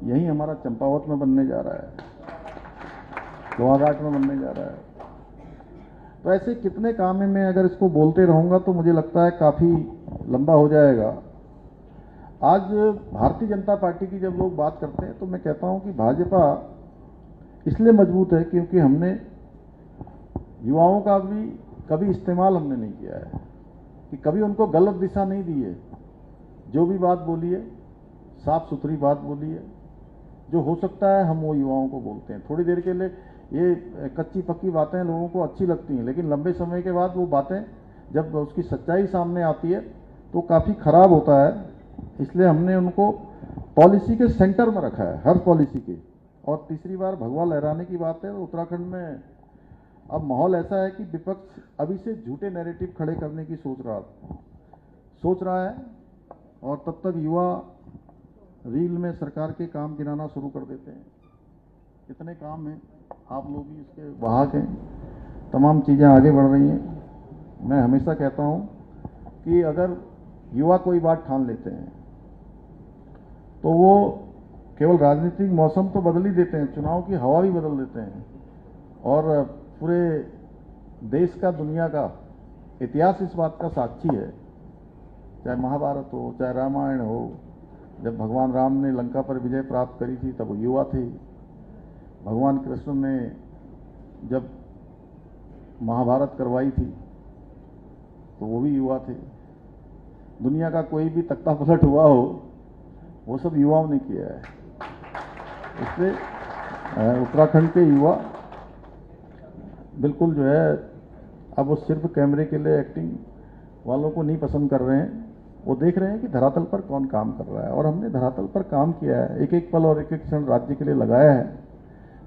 यही हमारा चंपावत में बनने जा रहा है, लोहाघाट में बनने जा रहा है। तो ऐसे कितने काम है, मैं अगर इसको बोलते रहूंगा तो मुझे लगता है काफ़ी लंबा हो जाएगा। आज भारतीय जनता पार्टी की जब लोग बात करते हैं तो मैं कहता हूं कि भाजपा इसलिए मजबूत है क्योंकि हमने युवाओं का भी कभी इस्तेमाल हमने नहीं किया है, कि कभी उनको गलत दिशा नहीं दी है। जो भी बात बोली है साफ सुथरी बात बोली है। जो हो सकता है हम वो युवाओं को बोलते हैं। थोड़ी देर के लिए ये कच्ची पक्की बातें लोगों को अच्छी लगती हैं, लेकिन लंबे समय के बाद वो बातें जब उसकी सच्चाई सामने आती है तो काफ़ी खराब होता है। इसलिए हमने उनको पॉलिसी के सेंटर में रखा है, हर पॉलिसी के। और तीसरी बार भगवा लहराने की बात है, तो उत्तराखंड में अब माहौल ऐसा है कि विपक्ष अभी से झूठे नैरेटिव खड़े करने की सोच रहा है, और तब तक युवा रील में सरकार के काम गिनाना शुरू कर देते हैं। कितने काम हैं, आप लोग भी इसके वाहक हैं। तमाम चीज़ें आगे बढ़ रही हैं। मैं हमेशा कहता हूं कि अगर युवा कोई बात ठान लेते हैं तो वो केवल राजनीतिक मौसम तो बदल ही देते हैं, चुनाव की हवा भी बदल देते हैं। और पूरे देश का, दुनिया का इतिहास इस बात का साक्षी है। चाहे महाभारत हो, चाहे रामायण हो, जब भगवान राम ने लंका पर विजय प्राप्त करी थी तब वो युवा थे। भगवान कृष्ण ने जब महाभारत करवाई थी तो वो भी युवा थे। दुनिया का कोई भी तख्ता पलट हुआ हो वो सब युवाओं ने किया है। इसलिए उत्तराखंड के युवा बिल्कुल जो है अब वो सिर्फ कैमरे के लिए एक्टिंग वालों को नहीं पसंद कर रहे हैं, वो देख रहे हैं कि धरातल पर कौन काम कर रहा है। और हमने धरातल पर काम किया है, एक एक पल और एक एक क्षण राज्य के लिए लगाया है।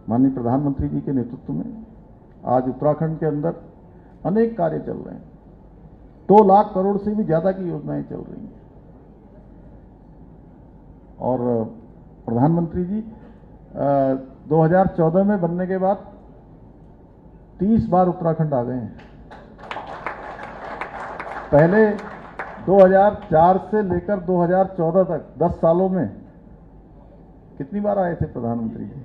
माननीय प्रधानमंत्री जी के नेतृत्व में आज उत्तराखंड के अंदर अनेक कार्य चल रहे हैं। 2 लाख करोड़ से भी ज्यादा की योजनाएं चल रही हैं। और प्रधानमंत्री जी 2014 में बनने के बाद 30 बार उत्तराखंड आ गए हैं। पहले 2004 से लेकर 2014 तक 10 सालों में कितनी बार आए थे प्रधानमंत्री जी?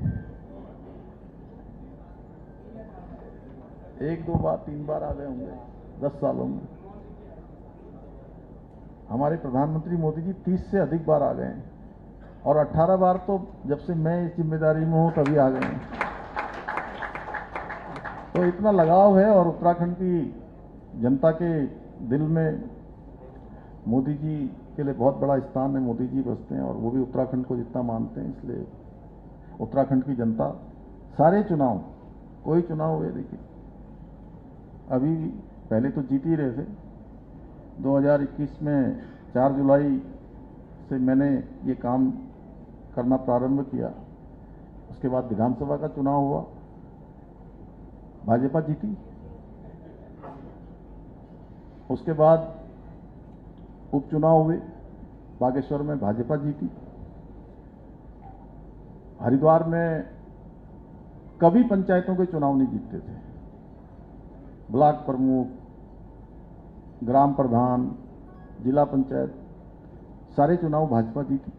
1, 2 बार, 3 बार आ गए होंगे 10 सालों में। हमारे प्रधानमंत्री मोदी जी 30 से अधिक बार आ गए हैं, और 18 बार तो जब से मैं इस जिम्मेदारी में हूं तभी आ गए हैं। तो इतना लगाव है, और उत्तराखंड की जनता के दिल में मोदी जी के लिए बहुत बड़ा स्थान है। मोदी जी बसते हैं और वो भी उत्तराखंड को जितना मानते हैं। इसलिए उत्तराखंड की जनता सारे चुनाव, कोई चुनाव हुए देखिए, अभी पहले तो जीत ही रहे थे। 2021 में 4 जुलाई से मैंने ये काम करना प्रारंभ किया। उसके बाद विधानसभा का चुनाव हुआ, भाजपा जीती। उसके बाद उपचुनाव हुए, बागेश्वर में भाजपा जीती। हरिद्वार में कभी पंचायतों के चुनाव नहीं जीतते थे। ब्लॉक प्रमुख, ग्राम प्रधान, जिला पंचायत, सारे चुनाव भाजपा जीती।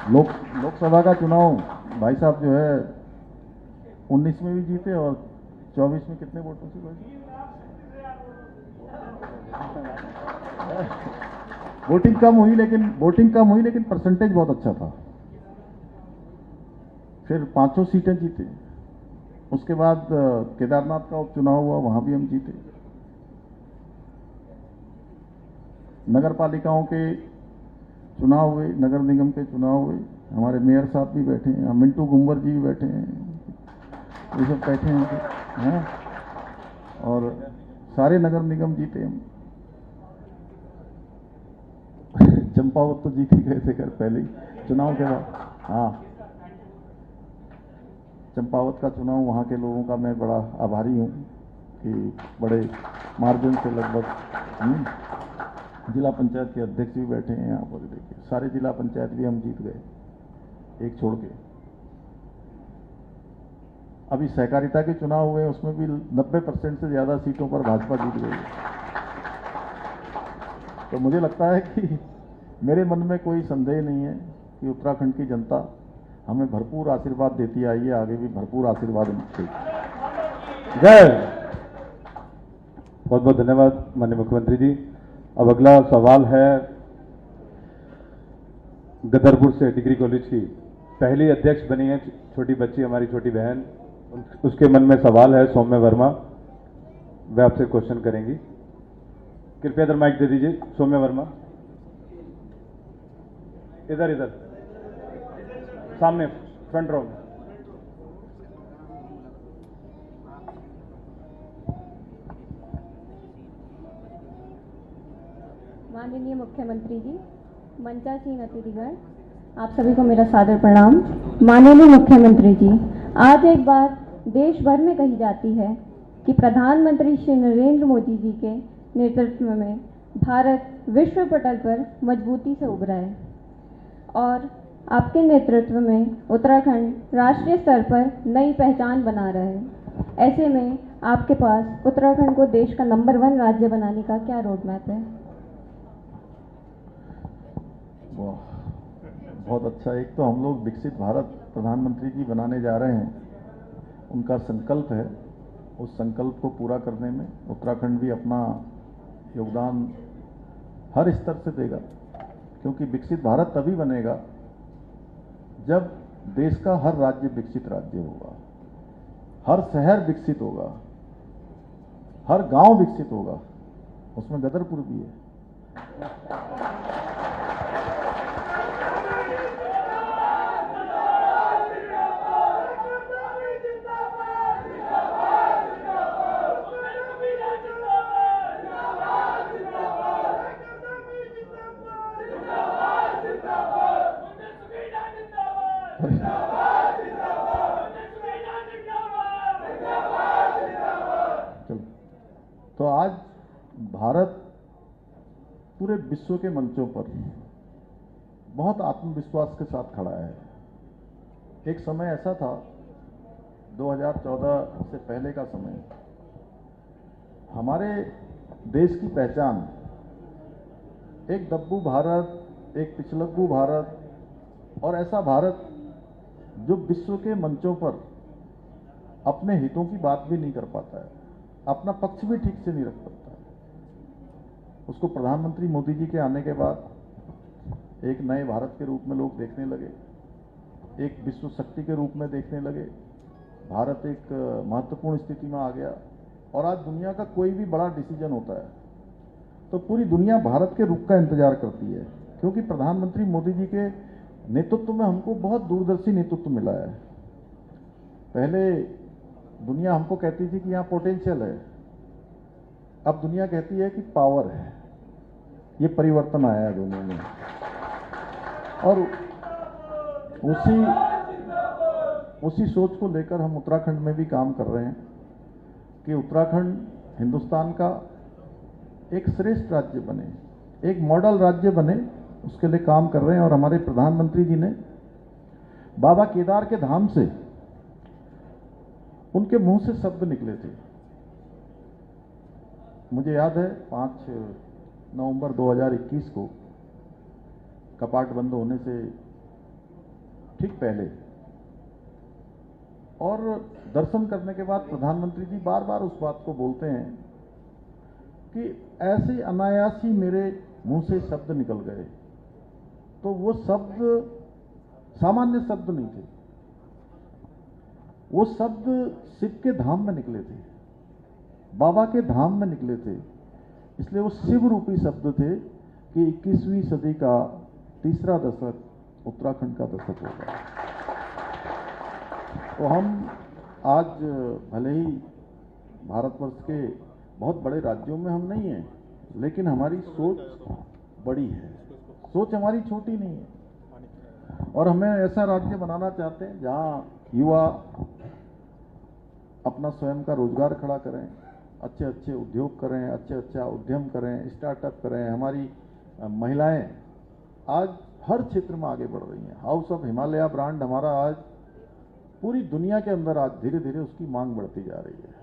लोकसभा का चुनाव भाई साहब जो है 19 में भी जीते, और 24 में कितने वोटों से भाई? वोटिंग कम हुई लेकिन परसेंटेज बहुत अच्छा था। फिर 5 सीटें जीते। उसके बाद केदारनाथ का उपचुनाव हुआ, वहां भी हम जीते। नगर पालिकाओं के चुनाव हुए, नगर निगम के चुनाव हुए। हमारे मेयर साहब भी बैठे हैं, मिंटू गुंबर जी भी बैठे हैं, ये सब बैठे हैं। और सारे नगर निगम जीते हम। चंपावत तो जीत ही गए थे कर पहले ही चुनाव के बाद। हाँ, चंपावत का चुनाव वहाँ के लोगों का मैं बड़ा आभारी हूँ कि बड़े मार्जिन से लगभग जिला पंचायत के अध्यक्ष भी बैठे हैं यहाँ पर। देखिए सारे जिला पंचायत भी हम जीत गए, एक छोड़ के। अभी सहकारिता के चुनाव हुए, उसमें भी 90% से ज्यादा सीटों पर भाजपा जीत गई है। तो मुझे लगता है कि मेरे मन में कोई संदेह नहीं है कि उत्तराखंड की जनता हमें भरपूर आशीर्वाद देती आई है, आगे भी भरपूर आशीर्वाद देगी। जय। बहुत बहुत धन्यवाद माननीय मुख्यमंत्री जी। अब अगला सवाल है गदरपुर से, डिग्री कॉलेज की पहली अध्यक्ष बनी है छोटी बच्ची, हमारी छोटी बहन। उसके मन में सवाल है, सौम्य वर्मा, वे आपसे क्वेश्चन करेंगी। कृपया इधर माइक दे दीजिए, सौम्य वर्मा। इधर इधर सामने फ्रंट रो में। माननीय मुख्यमंत्री जी, मंचासीन अतिथिगण, आप सभी को मेरा सादर प्रणाम। माननीय मुख्यमंत्री जी, आज एक बात देश भर में कही जाती है कि प्रधानमंत्री श्री नरेंद्र मोदी जी के नेतृत्व में भारत विश्व पटल पर मजबूती से उभरा है और आपके नेतृत्व में उत्तराखंड राष्ट्रीय स्तर पर नई पहचान बना रहा है। ऐसे में आपके पास उत्तराखंड को देश का नंबर 1 राज्य बनाने का क्या रोड मैप है? बहुत अच्छा। एक तो हम लोग विकसित भारत प्रधानमंत्री जी बनाने जा रहे हैं, उनका संकल्प है। उस संकल्प को पूरा करने में उत्तराखंड भी अपना योगदान हर स्तर से देगा, क्योंकि विकसित भारत तभी बनेगा जब देश का हर राज्य विकसित राज्य होगा, हर शहर विकसित होगा, हर गांव विकसित होगा। उसमें गदरपुर भी है। तो आज भारत पूरे विश्व के मंचों पर बहुत आत्मविश्वास के साथ खड़ा है। एक समय ऐसा था, 2014 से पहले का समय, हमारे देश की पहचान एक दब्बू भारत, एक पिछलग्गू भारत और ऐसा भारत जो विश्व के मंचों पर अपने हितों की बात भी नहीं कर पाता है, अपना पक्ष भी ठीक से नहीं रख पाता है। उसको प्रधानमंत्री मोदी जी के आने के बाद एक नए भारत के रूप में लोग देखने लगे, एक विश्व शक्ति के रूप में देखने लगे। भारत एक महत्वपूर्ण स्थिति में आ गया और आज दुनिया का कोई भी बड़ा डिसीजन होता है तो पूरी दुनिया भारत के रुख का इंतजार करती है, क्योंकि प्रधानमंत्री मोदी जी के नेतृत्व में हमको बहुत दूरदर्शी नेतृत्व मिला है। पहले दुनिया हमको कहती थी कि यहाँ पोटेंशियल है, अब दुनिया कहती है कि पावर है। ये परिवर्तन आया है दुनिया में और उसी सोच को लेकर हम उत्तराखंड में भी काम कर रहे हैं कि उत्तराखंड हिंदुस्तान का एक श्रेष्ठ राज्य बने, एक मॉडल राज्य बने, उसके लिए काम कर रहे हैं। और हमारे प्रधानमंत्री जी ने बाबा केदार के धाम से उनके मुंह से शब्द निकले थे। मुझे याद है 5 नवंबर 2021 को कपाट बंद होने से ठीक पहले और दर्शन करने के बाद प्रधानमंत्री जी बार बार उस बात को बोलते हैं कि ऐसे अनायास ही मेरे मुंह से शब्द निकल गए। तो वो शब्द सामान्य शब्द नहीं थे, वो शब्द शिव के धाम में निकले थे, बाबा के धाम में निकले थे। इसलिए वो शिव रूपी शब्द थे कि 21वीं सदी का तीसरा दशक उत्तराखंड का दशक होगा। तो हम आज भले ही भारतवर्ष के बहुत बड़े राज्यों में हम नहीं हैं, लेकिन हमारी सोच बड़ी है, सोच हमारी छोटी नहीं है। और हमें ऐसा राज्य बनाना चाहते हैं जहाँ युवा अपना स्वयं का रोजगार खड़ा करें, अच्छे अच्छे उद्योग करें, अच्छा उद्यम करें, स्टार्टअप करें। हमारी महिलाएं आज हर क्षेत्र में आगे बढ़ रही हैं। हाउस ऑफ हिमालय ब्रांड हमारा आज पूरी दुनिया के अंदर आज धीरे धीरे उसकी मांग बढ़ती जा रही है।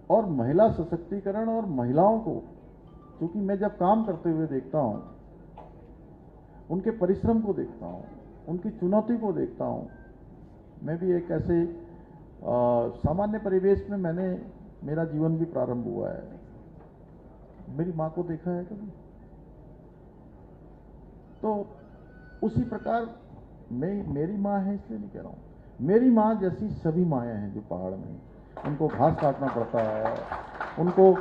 और महिला सशक्तिकरण और महिलाओं को, क्योंकि मैं जब काम करते हुए देखता हूं, उनके परिश्रम को देखता हूं, उनकी चुनौती को देखता हूं। मैं भी एक ऐसे सामान्य परिवेश में मेरा जीवन भी प्रारंभ हुआ है। मेरी माँ को देखा है कभी? तो उसी प्रकार मेरी माँ है, इसलिए नहीं कह रहा हूँ, मेरी माँ जैसी सभी माएँ हैं जो पहाड़ में, उनको घास काटना पड़ता है, उनको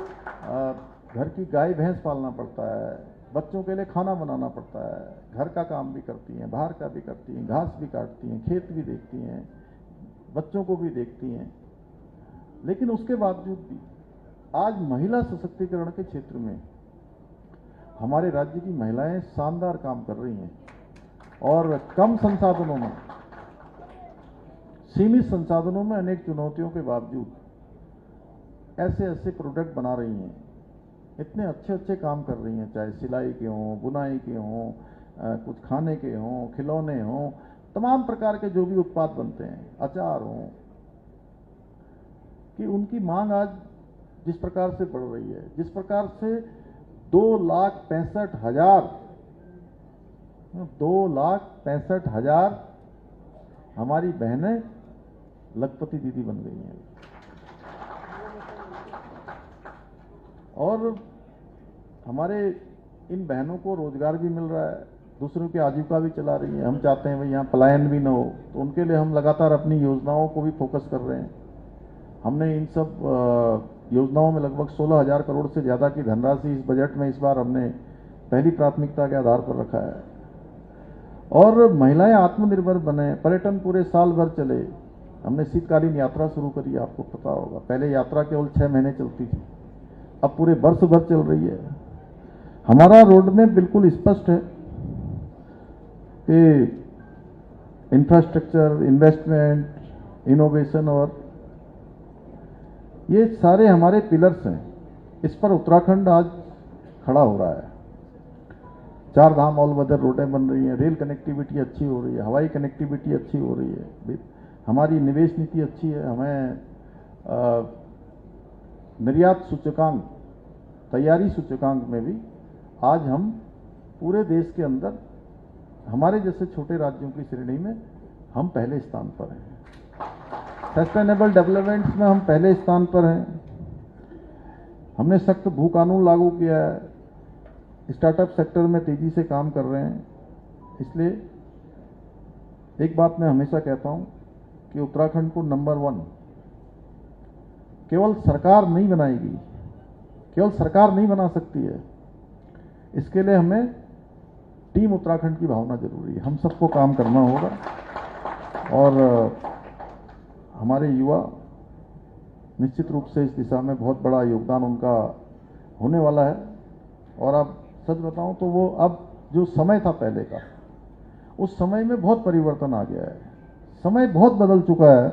घर की गाय भैंस पालना पड़ता है, बच्चों के लिए खाना बनाना पड़ता है, घर का काम भी करती हैं, बाहर का भी करती हैं, घास भी काटती हैं, खेत भी देखती हैं, बच्चों को भी देखती हैं। लेकिन उसके बावजूद भी आज महिला सशक्तिकरण के क्षेत्र में हमारे राज्य की महिलाएं शानदार काम कर रही हैं और कम संसाधनों में, सीमित संसाधनों में अनेक चुनौतियों के बावजूद ऐसे ऐसे प्रोडक्ट बना रही हैं, इतने अच्छे अच्छे काम कर रही हैं, चाहे सिलाई के हों, बुनाई के हों, कुछ खाने के हों, खिलौने हों, तमाम प्रकार के जो भी उत्पाद बनते हैं, अचार हों, कि उनकी मांग आज जिस प्रकार से बढ़ रही है, जिस प्रकार से 2,65,000 हमारी बहनें लखपति दीदी बन गई हैं और हमारे इन बहनों को रोजगार भी मिल रहा है, दूसरों की आजीविका भी चला रही है। हम चाहते हैं भाई यहाँ पलायन भी ना हो, तो उनके लिए हम लगातार अपनी योजनाओं को भी फोकस कर रहे हैं। हमने इन सब योजनाओं में लगभग 16,000 करोड़ से ज़्यादा की धनराशि इस बजट में इस बार हमने पहली प्राथमिकता के आधार पर रखा है। और महिलाएं आत्मनिर्भर बने, पर्यटन पूरे साल भर चले। हमने शीतकालीन यात्रा शुरू करी, आपको पता होगा, पहले यात्रा केवल 6 महीने चलती थी, अब पूरे वर्ष भर चल रही है। हमारा रोड मैप बिल्कुल स्पष्ट है कि इंफ्रास्ट्रक्चर, इन्वेस्टमेंट, इनोवेशन और ये सारे हमारे पिलर्स हैं। इस पर उत्तराखंड आज खड़ा हो रहा है। 4 धाम ऑल वेदर रोडें बन रही हैं, रेल कनेक्टिविटी अच्छी हो रही है, हवाई कनेक्टिविटी अच्छी हो रही है, हमारी निवेश नीति अच्छी है। हमें निर्यात सूचकांक, तैयारी सूचकांक में भी आज हम पूरे देश के अंदर हमारे जैसे छोटे राज्यों की श्रेणी में हम पहले स्थान पर हैं। सस्टेनेबल डेवलपमेंट्स में हम पहले स्थान पर हैं। हमने सख्त भू कानून लागू किया है, स्टार्टअप सेक्टर में तेजी से काम कर रहे हैं। इसलिए एक बात मैं हमेशा कहता हूं कि उत्तराखंड को नंबर 1 केवल सरकार नहीं बनाएगी, केवल सरकार नहीं बना सकती है। इसके लिए हमें टीम उत्तराखंड की भावना जरूरी है। हम सबको काम करना होगा और हमारे युवा निश्चित रूप से इस दिशा में बहुत बड़ा योगदान उनका होने वाला है। और अब सच बताऊं तो वो अब जो समय था पहले का, उस समय में बहुत परिवर्तन आ गया है। समय बहुत बदल चुका है।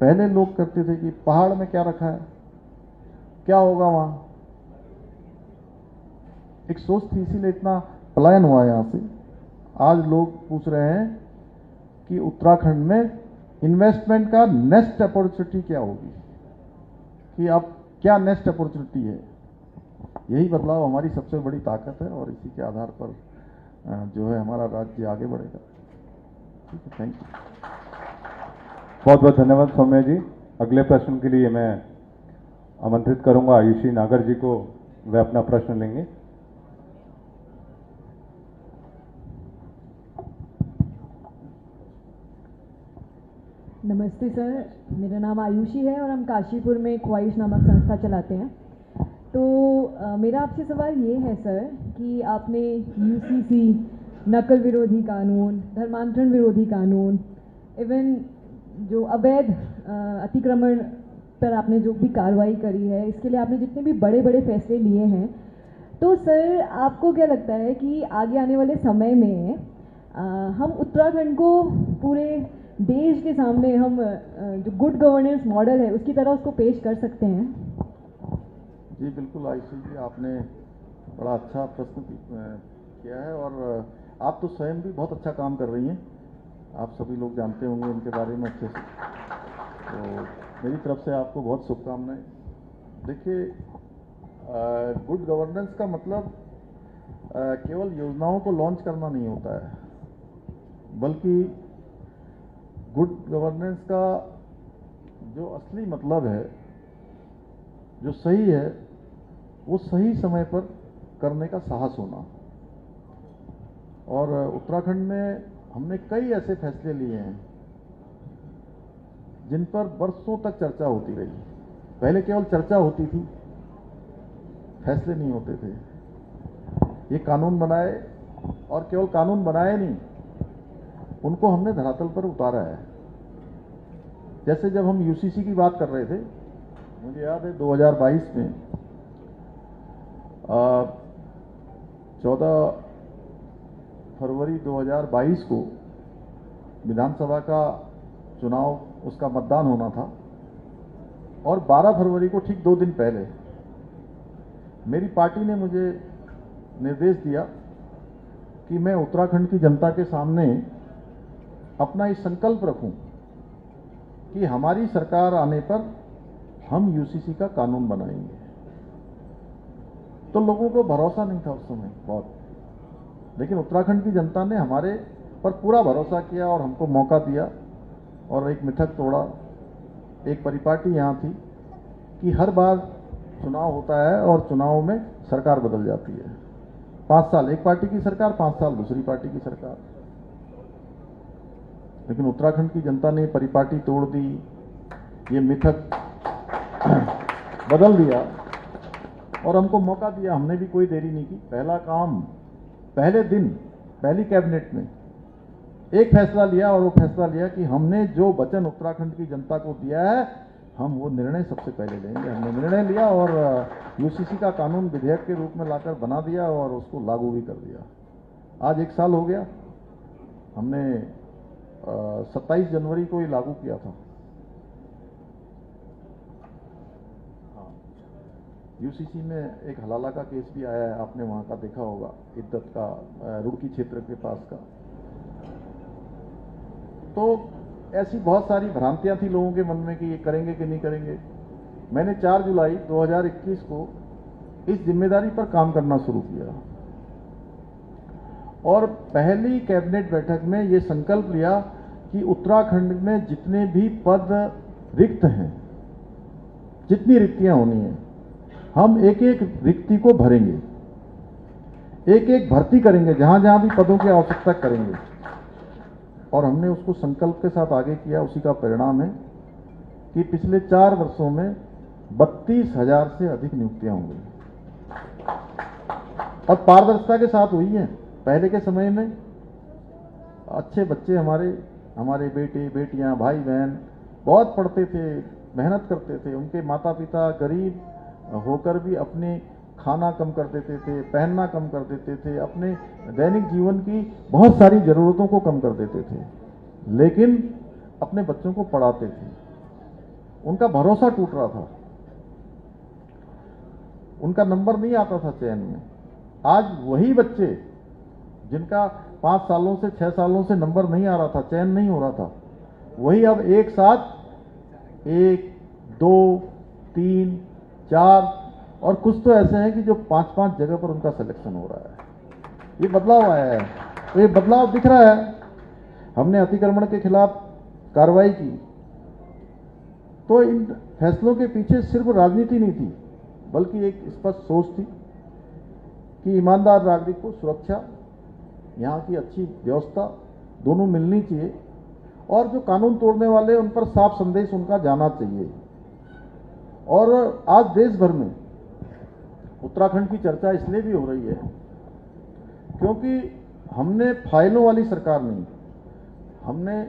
पहले लोग करते थे कि पहाड़ में क्या रखा है, क्या होगा वहां, एक सोच थी, इसीलिए इतना पलायन हुआ यहां से। आज लोग पूछ रहे हैं कि उत्तराखंड में इन्वेस्टमेंट का नेक्स्ट अपॉर्चुनिटी क्या होगी, कि अब क्या नेक्स्ट अपॉर्चुनिटी है। यही बदलाव हमारी सबसे बड़ी ताकत है और इसी के आधार पर जो है हमारा राज्य आगे बढ़ेगा। ठीक है, थैंक यू। बहुत बहुत धन्यवाद सौम्या जी। अगले प्रश्न के लिए मैं आमंत्रित करूंगा आयुषी नागर जी को, वे अपना प्रश्न लेंगे। नमस्ते सर, मेरा नाम आयुषी है और हम काशीपुर में क्वाइश नामक संस्था चलाते हैं। तो मेरा आपसे सवाल ये है सर कि आपने यूसीसी, नकल विरोधी कानून, धर्मांतरण विरोधी कानून, इवन जो अवैध अतिक्रमण पर आपने जो भी कार्रवाई करी है, इसके लिए आपने जितने भी बड़े बड़े फैसले लिए हैं, तो सर आपको क्या लगता है कि आगे आने वाले समय में हम उत्तराखंड को पूरे देश के सामने हम जो गुड गवर्नेंस मॉडल है उसकी तरह उसको पेश कर सकते हैं? जी बिल्कुल आयुषी जी, आपने बड़ा अच्छा प्रश्न किया है और आप तो स्वयं भी बहुत अच्छा काम कर रही हैं। आप सभी लोग जानते होंगे इनके बारे में अच्छे से। तो मेरी तरफ से आपको बहुत शुभकामनाएं। देखिए, गुड गवर्नेंस का मतलब केवल योजनाओं को लॉन्च करना नहीं होता है, बल्कि गुड गवर्नेंस का जो असली मतलब है, जो सही है, वो सही समय पर करने का साहस होना। और उत्तराखंड में हमने कई ऐसे फैसले लिए हैं जिन पर वर्षों तक चर्चा होती रही। पहले केवल चर्चा होती थी, फैसले नहीं होते थे। ये कानून बनाए, और केवल कानून बनाए नहीं, उनको हमने धरातल पर उतारा है। जैसे जब हम यूसीसी की बात कर रहे थे, मुझे याद है 2022 में 14 फरवरी 2022 को विधानसभा का चुनाव, उसका मतदान होना था, और 12 फरवरी को ठीक 2 दिन पहले मेरी पार्टी ने मुझे निर्देश दिया कि मैं उत्तराखंड की जनता के सामने अपना ये संकल्प रखूं कि हमारी सरकार आने पर हम यूसीसी का कानून बनाएंगे। तो लोगों को भरोसा नहीं था उस समय बहुत, लेकिन उत्तराखंड की जनता ने हमारे पर पूरा भरोसा किया और हमको मौका दिया, और एक मिथक तोड़ा। एक परिपाटी यहाँ थी कि हर बार चुनाव होता है और चुनाव में सरकार बदल जाती है। 5 साल एक पार्टी की सरकार, 5 साल दूसरी पार्टी की सरकार। लेकिन उत्तराखंड की जनता ने परिपाटी तोड़ दी, ये मिथक बदल दिया और हमको मौका दिया। हमने भी कोई देरी नहीं की। पहला काम, पहले दिन, पहली कैबिनेट में एक फैसला लिया, और वो फैसला लिया कि हमने जो वचन उत्तराखंड की जनता को दिया है, हम वो निर्णय सबसे पहले लेंगे। हमने निर्णय लिया और यूसीसी का कानून विधेयक के रूप में लाकर बना दिया और उसको लागू भी कर दिया। आज 1 साल हो गया। हमने 27 जनवरी को ही लागू किया था। हाँ, यूसीसी में एक हलाला का केस भी आया है, आपने वहां का देखा होगा, इद्दत का, रुड़की क्षेत्र के पास का। तो ऐसी बहुत सारी भ्रांतियां थी लोगों के मन में कि ये करेंगे कि नहीं करेंगे। मैंने 4 जुलाई 2021 को इस जिम्मेदारी पर काम करना शुरू किया, और पहली कैबिनेट बैठक में ये संकल्प लिया कि उत्तराखंड में जितने भी पद रिक्त हैं, जितनी रिक्तियां होनी हैं, हम एक एक रिक्ति को भरेंगे, एक एक भर्ती करेंगे, जहां जहां भी पदों की आवश्यकता करेंगे। और हमने उसको संकल्प के साथ आगे किया। उसी का परिणाम है कि पिछले 4 वर्षों में 32,000 से अधिक नियुक्तियां हो गई, और पारदर्शिता के साथ हुई हैं। पहले के समय में अच्छे बच्चे, हमारे बेटे बेटियां, भाई बहन बहुत पढ़ते थे, मेहनत करते थे। उनके माता पिता गरीब होकर भी अपने खाना कम कर देते थे, पहनना कम कर देते थे, अपने दैनिक जीवन की बहुत सारी जरूरतों को कम कर देते थे, लेकिन अपने बच्चों को पढ़ाते थे। उनका भरोसा टूट रहा था, उनका नंबर नहीं आता था चयन में। आज वही बच्चे जिनका 5 सालों से 6 सालों से नंबर नहीं आ रहा था, चयन नहीं हो रहा था, वही अब एक साथ 1, 2, 3, 4 और कुछ तो ऐसे हैं कि जो 5-5 जगह पर उनका सिलेक्शन हो रहा है। ये बदलाव आया है, तो ये बदलाव दिख रहा है। हमने अतिक्रमण के खिलाफ कार्रवाई की, तो इन फैसलों के पीछे सिर्फ राजनीति नहीं थी, बल्कि एक स्पष्ट सोच थी कि ईमानदार नागरिक को सुरक्षा, यहाँ की अच्छी व्यवस्था दोनों मिलनी चाहिए, और जो कानून तोड़ने वाले उन पर साफ संदेश उनका जाना चाहिए। और आज देश भर में उत्तराखंड की चर्चा इसलिए भी हो रही है क्योंकि हमने फाइलों वाली सरकार नहीं, हमने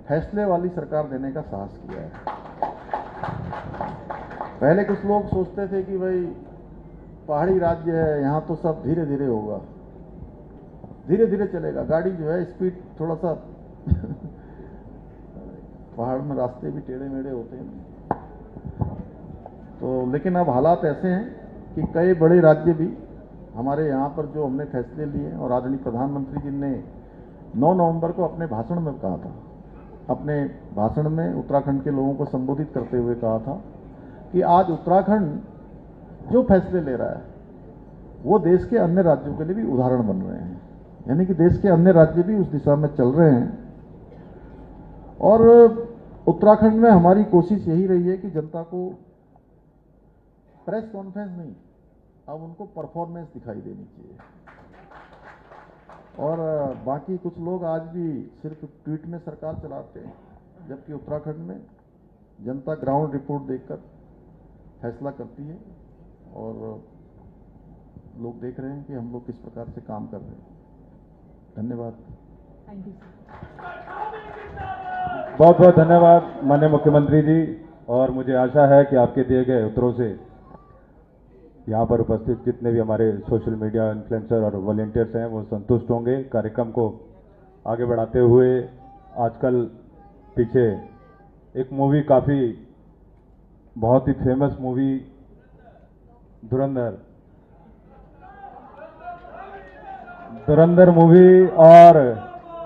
फैसले वाली सरकार देने का साहस किया है। पहले कुछ लोग सोचते थे कि भाई पहाड़ी राज्य है, यहाँ तो सब धीरे धीरे होगा, धीरे धीरे चलेगा, गाड़ी जो है स्पीड थोड़ा सा पहाड़ में रास्ते भी टेढ़े मेढ़े होते हैं, तो लेकिन अब हालात ऐसे हैं कि कई बड़े राज्य भी हमारे यहाँ पर जो हमने फैसले लिए, और आदरणीय प्रधानमंत्री जी ने 9 नवंबर को अपने भाषण में कहा था, अपने भाषण में उत्तराखंड के लोगों को संबोधित करते हुए कहा था कि आज उत्तराखंड जो फैसले ले रहा है वो देश के अन्य राज्यों के लिए भी उदाहरण बन रहे हैं, यानी कि देश के अन्य राज्य भी उस दिशा में चल रहे हैं। और उत्तराखंड में हमारी कोशिश यही रही है कि जनता को प्रेस कॉन्फ्रेंस नहीं, अब उनको परफॉर्मेंस दिखाई देनी चाहिए। और बाकी कुछ लोग आज भी सिर्फ ट्वीट में सरकार चलाते हैं, जबकि उत्तराखंड में जनता ग्राउंड रिपोर्ट देखकर फैसला करती है। और लोग देख रहे हैं कि हम लोग किस प्रकार से काम कर रहे हैं। धन्यवाद। Thank you. बहुत बहुत धन्यवाद माननीय मुख्यमंत्री जी। और मुझे आशा है कि आपके दिए गए उत्तरों से यहाँ पर उपस्थित जितने भी हमारे सोशल मीडिया इन्फ्लुएंसर और वॉलंटियर्स हैं वो संतुष्ट होंगे। कार्यक्रम को आगे बढ़ाते हुए आजकल पीछे एक मूवी काफ़ी बहुत ही फेमस मूवी धुरंधर मूवी और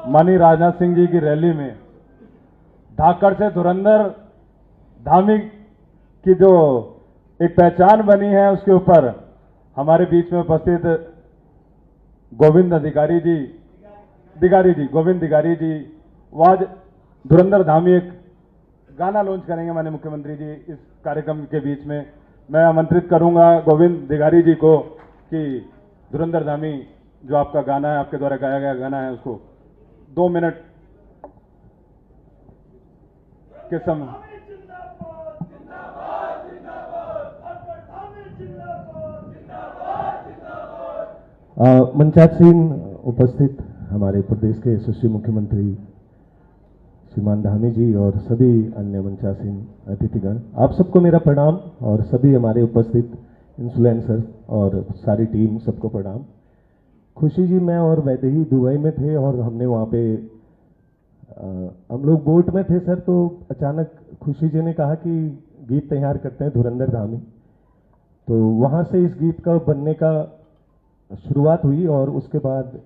माननीय राजनाथ सिंह जी की रैली में धाकड़ से धुरंधर धामी की जो एक पहचान बनी है उसके ऊपर हमारे बीच में उपस्थित गोविंद दिगारी जी वो आज धुरंधर धामी एक गाना लॉन्च करेंगे माननीय मुख्यमंत्री जी इस कार्यक्रम के बीच में। मैं आमंत्रित करूंगा गोविंद दिगारी जी को कि धुरंधर धामी जो आपका गाना है, आपके द्वारा गाया गया गाना है, उसको 2 मिनट के समय मंचासीन उपस्थित हमारे प्रदेश के यशस्वी मुख्यमंत्री श्रीमान धामी जी और सभी अन्य मंचासीन अतिथिगण, आप सबको मेरा प्रणाम और सभी हमारे उपस्थित इन्फ्लुएंसर और सारी टीम सबको प्रणाम। खुशी जी, मैं और वैदेही दुबई में थे और हमने वहाँ पे हम लोग बोट में थे सर, तो अचानक खुशी जी ने कहा कि गीत तैयार करते हैं धुरंधर धामी। तो वहाँ से इस गीत का बनने का शुरुआत हुई और उसके बाद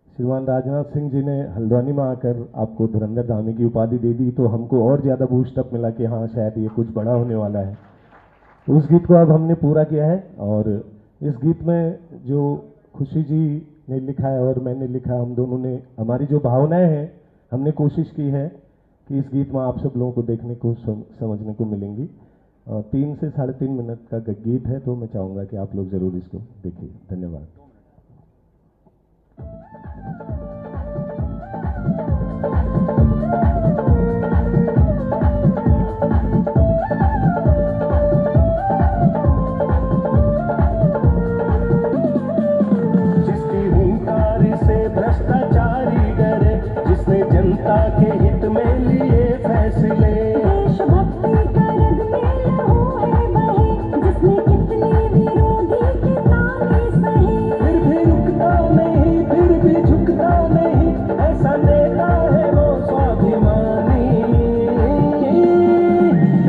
श्रीमान राजनाथ सिंह जी ने हल्द्वानी में आकर आपको धुरंधर धामी की उपाधि दे दी, तो हमको और ज़्यादा बूस्टअप मिला कि हाँ शायद ये कुछ बड़ा होने वाला है। तो उस गीत को अब हमने पूरा किया है और इस गीत में जो खुशी जी ने लिखा है और मैंने लिखा, हम दोनों ने हमारी जो भावनाएं हैं हमने कोशिश की है कि इस गीत में आप सब लोगों को देखने को समझने को मिलेंगी। 3 से 3.5 मिनट का गीत है, तो मैं चाहूँगा कि आप लोग ज़रूर इसको देखिए। धन्यवाद। जिसकी हुंकार से भ्रष्टाचारी डरे, जिसने जनता के हित में लिए फैसले, देशभक्ति का रग में लहू है बहे, जिसने कितने विरोधी के ताने सहे, फिर भी रुकता नहीं, फिर भी झुकता नहीं, ऐसा नेता है वो स्वाभिमानी।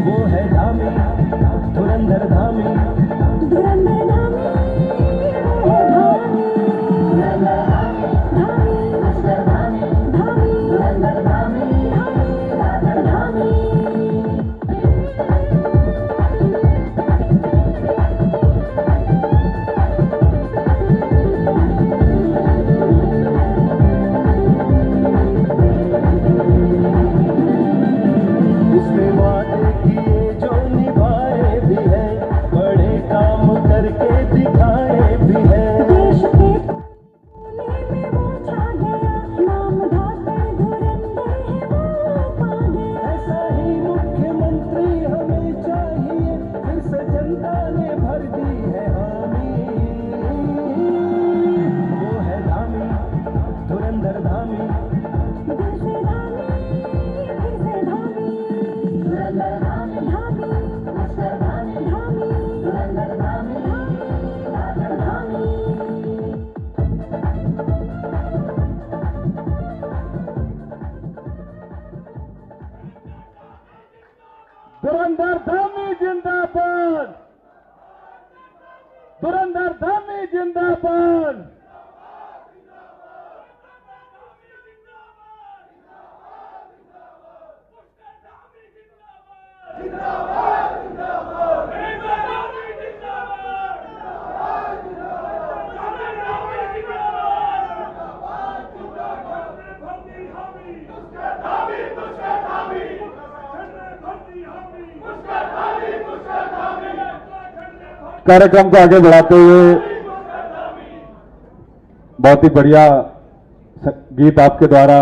वो है धामी, धुरंधर धामी, धुरंधर धामी, वो है धामी, धुरंधर धामी, मिस्टर धामी, धामी, धुरंधर धामी, धामी, धामी। उसने वादे किए जो निभाए भी हैं, बड़े काम करके दिखाए भी हैं। देश के कोने में वो छा गया, नाम धाकड़ धुरंधर है वो पा गया। ऐसा ही मुख्यमंत्री हमें चाहिए, फिर से जनता ने भर दी है हामी। वो है धामी, धुरंधर धामी, दिल से धामी, फिर से धामी, धुरंधर धामी, धामी, मिस्टर धामी, धामी, धुरंधर धामी, धामी, धामी। धुरंधर धामी जिंदाबाद, धुरंधर धामी जिंदाबाद। कार्यक्रम को आगे बढ़ाते हुए बहुत ही बढ़िया गीत आपके द्वारा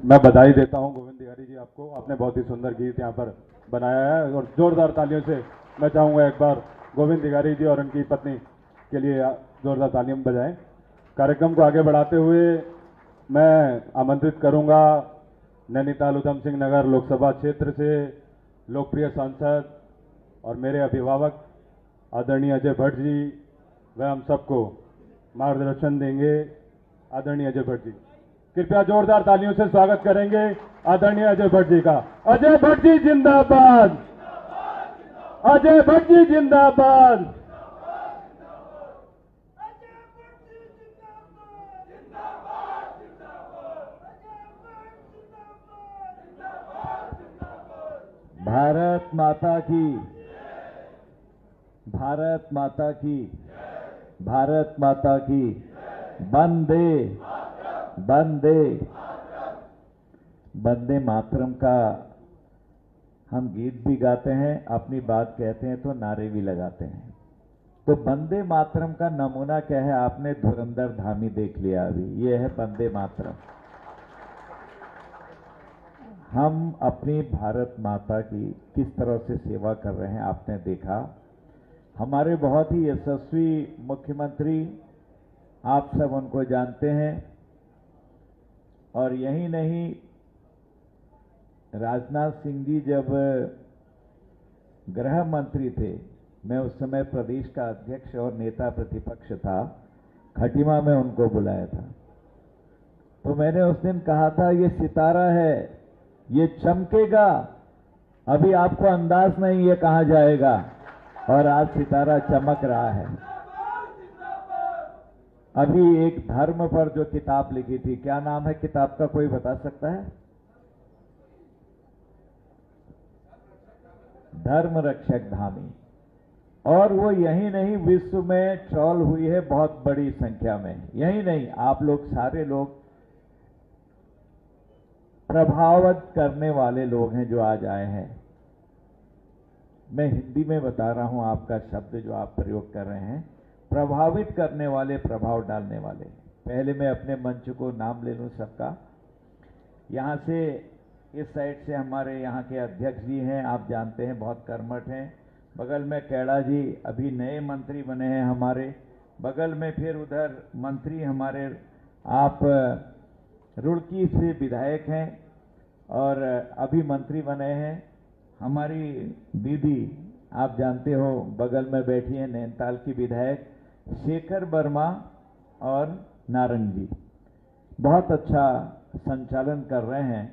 मैं बधाई देता हूं गोविंद दिगारी जी आपको। आपने बहुत ही सुंदर गीत यहां पर बनाया है और जोरदार तालियों से मैं चाहूंगा एक बार गोविंद दिगारी जी और उनकी पत्नी के लिए जोरदार तालियां बजाएं। कार्यक्रम को आगे बढ़ाते हुए मैं आमंत्रित करूंगा नैनीताल उधम सिंह नगर लोकसभा क्षेत्र से लोकप्रिय सांसद और मेरे अभिभावक आदरणीय अजय भट्ट जी, वह हम सबको मार्गदर्शन देंगे। आदरणीय अजय भट्ट जी, कृपया जोरदार तालियों से स्वागत करेंगे आदरणीय अजय भट्ट जी का। अजय भट्ट जी जिंदाबाद, अजय भट्ट जी जिंदाबाद। भारत माता की, भारत माता की, भारत माता की, वंदे वंदे वंदे मातरम का हम गीत भी गाते हैं, अपनी बात कहते हैं तो नारे भी लगाते हैं। तो वंदे मातरम का नमूना क्या है? आपने धुरंधर धामी देख लिया अभी, ये है वंदे मातरम। हम अपनी भारत माता की किस तरह से सेवा कर रहे हैं आपने देखा। हमारे बहुत ही यशस्वी मुख्यमंत्री, आप सब उनको जानते हैं। और यही नहीं, राजनाथ सिंह जी जब गृह मंत्री थे, मैं उस समय प्रदेश का अध्यक्ष और नेता प्रतिपक्ष था, खटीमा में उनको बुलाया था। तो मैंने उस दिन कहा था ये सितारा है, ये चमकेगा, अभी आपको अंदाज नहीं ये कहां जाएगा, और आज सितारा चमक रहा है। अभी एक धर्म पर जो किताब लिखी थी, क्या नाम है किताब का, कोई बता सकता है? धर्म रक्षक धामी। और वो यही नहीं, विश्व में ट्रॉल हुई है बहुत बड़ी संख्या में। यही नहीं, आप लोग सारे लोग प्रभावित करने वाले लोग हैं जो आज आए हैं। मैं हिंदी में बता रहा हूं, आपका शब्द जो आप प्रयोग कर रहे हैं, प्रभावित करने वाले, प्रभाव डालने वाले। पहले मैं अपने मंच को नाम ले लूं सबका। यहां से इस साइड से हमारे यहाँ के अध्यक्ष जी हैं, आप जानते हैं, बहुत कर्मठ हैं। बगल में कैड़ा जी अभी नए मंत्री बने हैं हमारे। बगल में फिर उधर मंत्री हमारे, आप रुड़की से विधायक हैं और अभी मंत्री बने हैं। हमारी दीदी, आप जानते हो, बगल में बैठी हैं, नैनीताल की विधायक शेखर वर्मा और नारंग जी, बहुत अच्छा संचालन कर रहे हैं।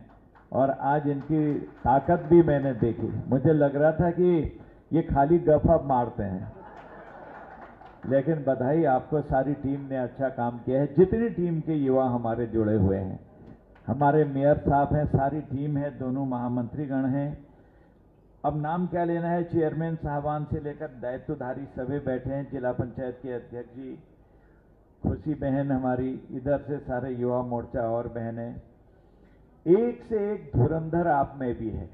और आज इनकी ताकत भी मैंने देखी, मुझे लग रहा था कि ये खाली गफअप मारते हैं, लेकिन बधाई आपको, सारी टीम ने अच्छा काम किया है। जितनी टीम के युवा हमारे जुड़े हुए हैं, हमारे मेयर साहब हैं, सारी टीम है, दोनों महामंत्रीगण हैं। अब नाम क्या लेना है, चेयरमैन साहबान से लेकर दायित्वधारी सभी बैठे हैं, जिला पंचायत के अध्यक्ष जी, खुशी बहन हमारी, इधर से सारे युवा मोर्चा और बहनें। एक से एक धुरंधर आप में भी है।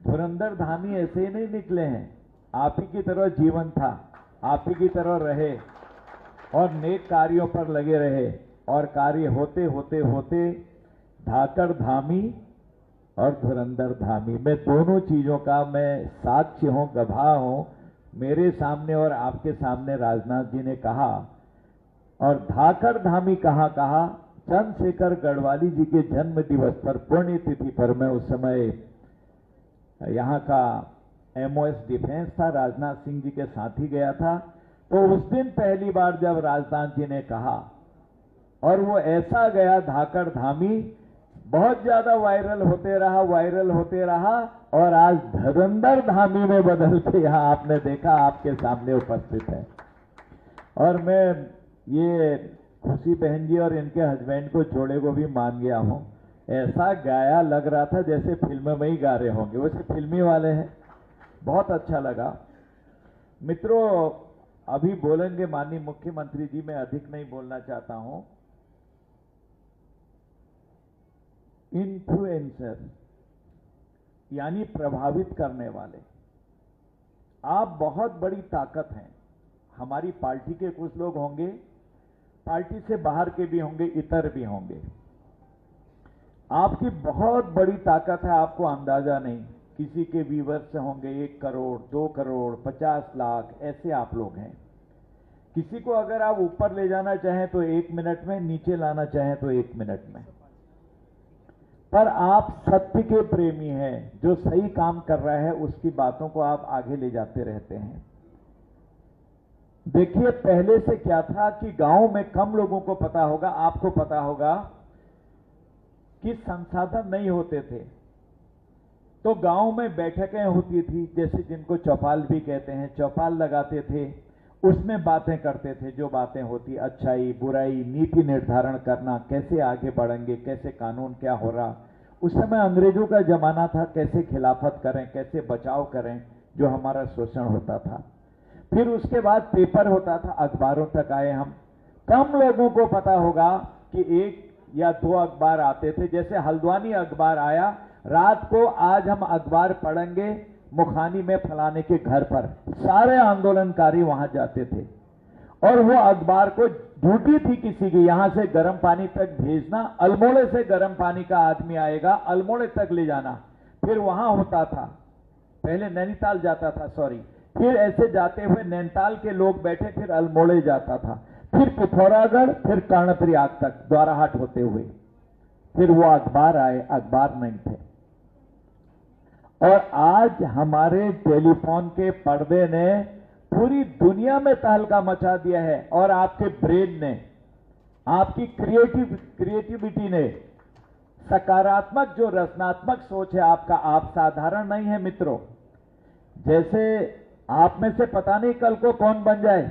धुरंधर धामी ऐसे ही नहीं निकले हैं, आप ही की तरह जीवन था, आप ही की तरह रहे और नेक कार्यों पर लगे रहे। और कार्य होते होते होते धाकड़ धामी और धुरंधर धामी, मैं दोनों चीजों का मैं साक्ष्य हूं, गवाह हूं। मेरे सामने और आपके सामने राजनाथ जी ने कहा, और धाकड़ धामी कहाँ कहा, चंद्रशेखर गढ़वाली जी के जन्म दिवस पर, पुण्यतिथि पर, मैं उस समय यहाँ का MOS डिफेंस था, राजनाथ सिंह जी के साथ ही गया था। तो उस दिन पहली बार जब राजनाथ जी ने कहा, और वो ऐसा गया धाकड़ धामी, बहुत ज्यादा वायरल होते रहा, वायरल होते रहा, और आज धुरंधर धामी में बदल के यहाँ आपने देखा, आपके सामने उपस्थित है। और मैं ये खुशी बहन जी और इनके हस्बैंड को, जोड़े को भी मान गया हूँ। ऐसा गाया, लग रहा था जैसे फिल्म में ही गा रहे होंगे, वैसे फिल्मी वाले हैं, बहुत अच्छा लगा। मित्रों, अभी बोलेंगे माननीय मुख्यमंत्री जी, मैं अधिक नहीं बोलना चाहता हूं। इन्फ्लुएंसर यानी प्रभावित करने वाले, आप बहुत बड़ी ताकत हैं। हमारी पार्टी के कुछ लोग होंगे, पार्टी से बाहर के भी होंगे, इतर भी होंगे। आपकी बहुत बड़ी ताकत है, आपको अंदाजा नहीं। किसी के व्यूवर्स होंगे 1 करोड़, 2 करोड़, 50 लाख, ऐसे आप लोग हैं। किसी को अगर आप ऊपर ले जाना चाहें तो 1 मिनट में, नीचे लाना चाहें तो 1 मिनट में। पर आप सत्य के प्रेमी हैं, जो सही काम कर रहा है उसकी बातों को आप आगे ले जाते रहते हैं। देखिए पहले से क्या था कि गांव में कम लोगों को पता होगा, आपको पता होगा कि संसाधन नहीं होते थे, तो गांव में बैठकें होती थी, जैसे जिनको चौपाल भी कहते हैं, चौपाल लगाते थे, उसमें बातें करते थे। जो बातें होती, अच्छाई बुराई, नीति निर्धारण करना, कैसे आगे बढ़ेंगे, कैसे कानून क्या हो रहा। उस समय अंग्रेजों का जमाना था, कैसे खिलाफत करें, कैसे बचाव करें जो हमारा शोषण होता था। फिर उसके बाद पेपर होता था, अखबारों तक आए हम। कम लोगों को पता होगा कि 1 या 2 अखबार आते थे, जैसे हल्द्वानी अखबार आया, रात को आज हम अखबार पढ़ेंगे मुखानी में फलाने के घर पर, सारे आंदोलनकारी वहां जाते थे। और वो अखबार को ड्यूटी थी किसी की, यहां से गर्म पानी तक भेजना, अल्मोड़े से गर्म पानी का आदमी आएगा, अल्मोड़े तक ले जाना, फिर वहां होता था, पहले नैनीताल जाता था, सॉरी, फिर ऐसे जाते हुए नैनीताल के लोग बैठे, फिर अल्मोड़े जाता था, फिर पिथौरागढ़, फिर कर्णप्रयाग तक द्वाराहाट होते हुए, फिर वो अखबार आए, अखबार नहीं थे। और आज हमारे टेलीफोन के पर्दे ने पूरी दुनिया में तहलका मचा दिया है, और आपके ब्रेन ने, आपकी क्रिएटिविटी ने, सकारात्मक जो रचनात्मक सोच है आपका, आप साधारण नहीं है मित्रों। जैसे आप में से पता नहीं कल को कौन बन जाए।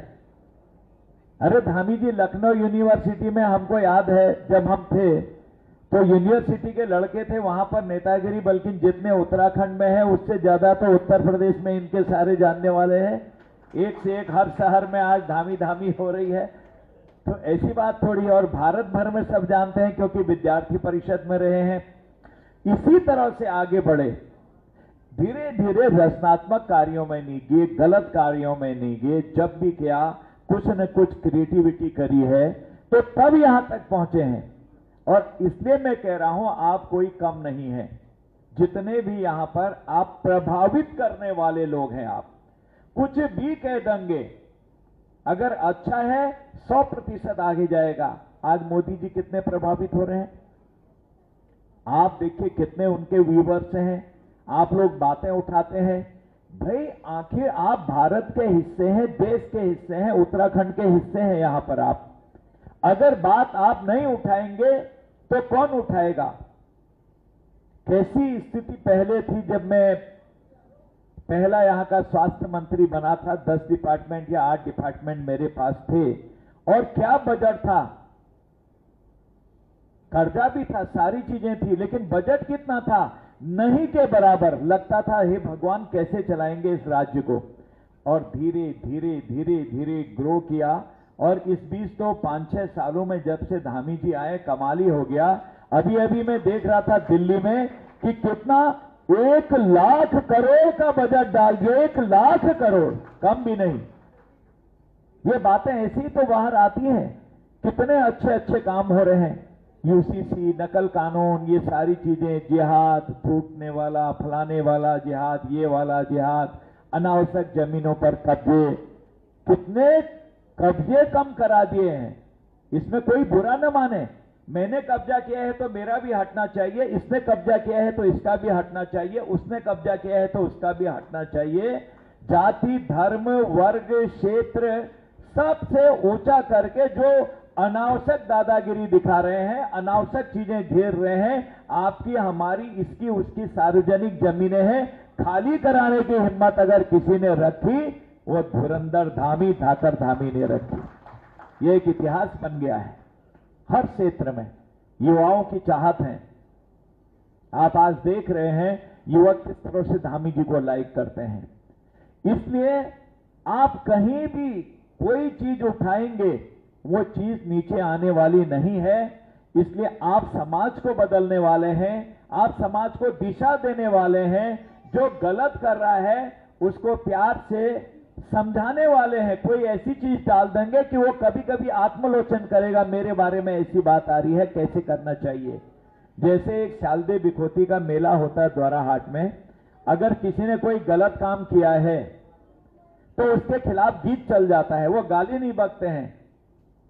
अरे धामी जी, लखनऊ यूनिवर्सिटी में हमको याद है जब हम थे तो यूनिवर्सिटी के लड़के थे, वहां पर नेतागिरी बल्कि जितने उत्तराखंड में है उससे ज्यादा तो उत्तर प्रदेश में इनके सारे जानने वाले हैं। एक से एक हर शहर में आज धामी धामी हो रही है, तो ऐसी बात थोड़ी। और भारत भर में सब जानते हैं क्योंकि विद्यार्थी परिषद में रहे हैं। इसी तरह से आगे बढ़े, धीरे धीरे रचनात्मक कार्यों में नहीं गए, गलत कार्यों में नहीं गए, जब भी किया कुछ न कुछ क्रिएटिविटी करी है, तो तब यहां तक पहुंचे हैं। और इसलिए मैं कह रहा हूं, आप कोई कम नहीं है, जितने भी यहां पर आप प्रभावित करने वाले लोग हैं। आप कुछ भी कह देंगे, अगर अच्छा है 100% आगे जाएगा। आज मोदी जी कितने प्रभावित हो रहे हैं, आप देखिए कितने उनके व्यूवर्स हैं, आप लोग बातें उठाते हैं। भाई आखिर आप भारत के हिस्से हैं, देश के हिस्से हैं, उत्तराखंड के हिस्से हैं। यहां पर आप अगर बात आप नहीं उठाएंगे तो कौन उठाएगा। कैसी स्थिति पहले थी जब मैं पहला यहां का स्वास्थ्य मंत्री बना था, 10 डिपार्टमेंट या 8 डिपार्टमेंट मेरे पास थे, और क्या बजट था, कर्जा भी था, सारी चीजें थी, लेकिन बजट कितना था, नहीं के बराबर। लगता था हे भगवान कैसे चलाएंगे इस राज्य को। और धीरे धीरे धीरे धीरे ग्रो किया, और इस बीच तो 5-6 सालों में जब से धामी जी आए, कमाल ही हो गया। अभी अभी मैं देख रहा था दिल्ली में कि कितना 1 लाख करोड़ का बजट डाल दिया, 1 लाख करोड़, कम भी नहीं। ये बातें ऐसी ही तो बाहर आती हैं, कितने अच्छे अच्छे काम हो रहे हैं। यूसीसी, नकल कानून, ये सारी चीजें, जिहाद, फूटने वाला, फलाने वाला जिहाद, ये वाला जिहाद, अनावश्यक जमीनों पर कब्जे, कितने कब्जे कम करा दिए हैं। इसमें कोई बुरा न माने, मैंने कब्जा किया है तो मेरा भी हटना चाहिए, इसने कब्जा किया है तो इसका भी हटना चाहिए, उसने कब्जा किया है तो उसका भी हटना चाहिए। जाति, धर्म, वर्ग, क्षेत्र सबसे ऊंचा करके जो अनावश्यक दादागिरी दिखा रहे हैं, अनावश्यक चीजें घेर रहे हैं, आपकी हमारी इसकी उसकी सार्वजनिक जमीनें हैं, खाली कराने की हिम्मत अगर किसी ने रखी, वो धुरंधर धामी, धाकर धामी ने रखी। ये एक इतिहास बन गया है। हर क्षेत्र में युवाओं की चाहत है। आप आज देख रहे हैं युवक किस तरह से धामी जी को लाइक करते हैं। इसलिए आप कहीं भी कोई चीज उठाएंगे, वो चीज नीचे आने वाली नहीं है। इसलिए आप समाज को बदलने वाले हैं, आप समाज को दिशा देने वाले हैं। जो गलत कर रहा है उसको प्यार से समझाने वाले हैं। कोई ऐसी चीज डाल देंगे कि वो कभी कभी आत्मलोचन करेगा, मेरे बारे में ऐसी बात आ रही है, कैसे करना चाहिए। जैसे एक शालदे बिखोती का मेला होता है द्वाराहाट में, अगर किसी ने कोई गलत काम किया है तो उसके खिलाफ गीत चल जाता है। वो गाली नहीं बकते हैं,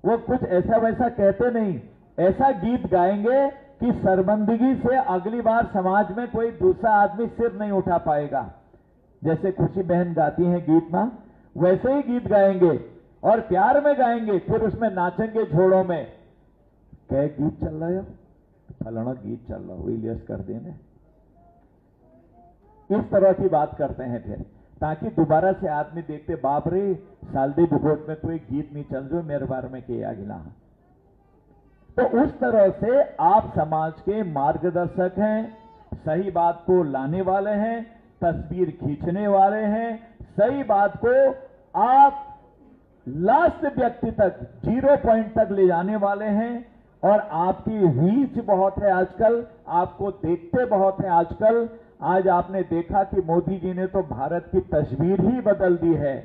वो कुछ ऐसा वैसा कहते नहीं, ऐसा गीत गाएंगे कि शर्मिंदगी से अगली बार समाज में कोई दूसरा आदमी सिर नहीं उठा पाएगा। जैसे खुशी बहन गाती हैं गीत ना, वैसे ही गीत गाएंगे और प्यार में गाएंगे, फिर उसमें नाचेंगे झोड़ों में। क्या गीत चल रहा है? फलाना गीत चल रहा हो, इलियस कर देने, इस तरह की बात करते हैं फिर, ताकि दोबारा से आदमी देखते बाप रे सालदी बुकोट में कोई गीत नहीं चल जो मेरे बारे में किया गिला। तो उस तरह से आप समाज के मार्गदर्शक हैं, सही बात को लाने वाले हैं, तस्वीर खींचने वाले हैं, सही बात को आप लास्ट व्यक्ति तक, 0 पॉइंट तक ले जाने वाले हैं। और आपकी रीच बहुत है आजकल, आपको देखते बहुत है आजकल। आज आपने देखा कि मोदी जी ने तो भारत की तस्वीर ही बदल दी है।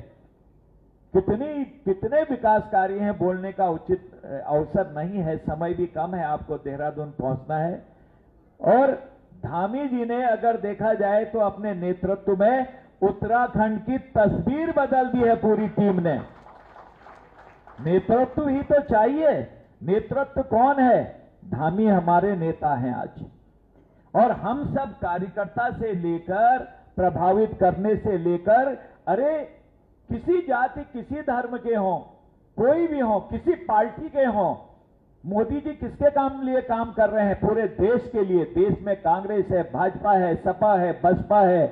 कितने विकास कार्य हैं, बोलने का उचित अवसर नहीं है, समय भी कम है, आपको देहरादून पहुंचना है। और धामी जी ने अगर देखा जाए तो अपने नेतृत्व में उत्तराखंड की तस्वीर बदल दी है पूरी टीम ने। नेतृत्व ही तो चाहिए। नेतृत्व कौन है? धामी हमारे नेता हैं आज। और हम सब कार्यकर्ता से लेकर, प्रभावित करने से लेकर, अरे किसी जाति, किसी धर्म के हों, कोई भी हो, किसी पार्टी के हों, मोदी जी किसके काम लिए काम कर रहे हैं? पूरे देश के लिए। देश में कांग्रेस है, भाजपा है, सपा है, बसपा है,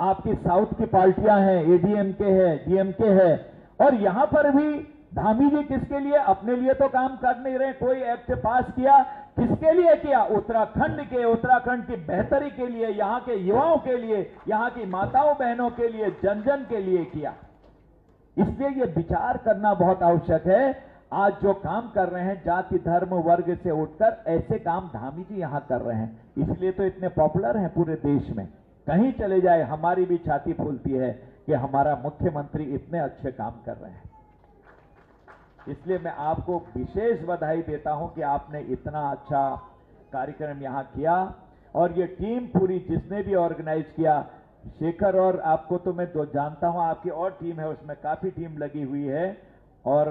आपकी साउथ की पार्टियां हैं, एडीएमके है, डीएमके है। और यहां पर भी धामी जी किसके लिए? अपने लिए तो काम कर नहीं रहे। कोई एक्ट पास किया, किसके लिए किया? उत्तराखंड की बेहतरी के लिए, यहां के युवाओं के लिए, यहां की माताओं बहनों के लिए, जन जन के लिए किया। इसलिए यह विचार करना बहुत आवश्यक है। आज जो काम कर रहे हैं जाति धर्म वर्ग से उठकर, ऐसे काम धामी जी यहां कर रहे हैं। इसलिए तो इतने पॉपुलर हैं पूरे देश में। कहीं चले जाए हमारी भी छाती फूलती है कि हमारा मुख्यमंत्री इतने अच्छे काम कर रहे हैं। इसलिए मैं आपको विशेष बधाई देता हूं कि आपने इतना अच्छा कार्यक्रम यहां किया। और ये टीम पूरी जिसने भी ऑर्गेनाइज किया, शेखर और आपको तो मैं जानता हूं, आपकी और टीम है, उसमें काफी टीम लगी हुई है। और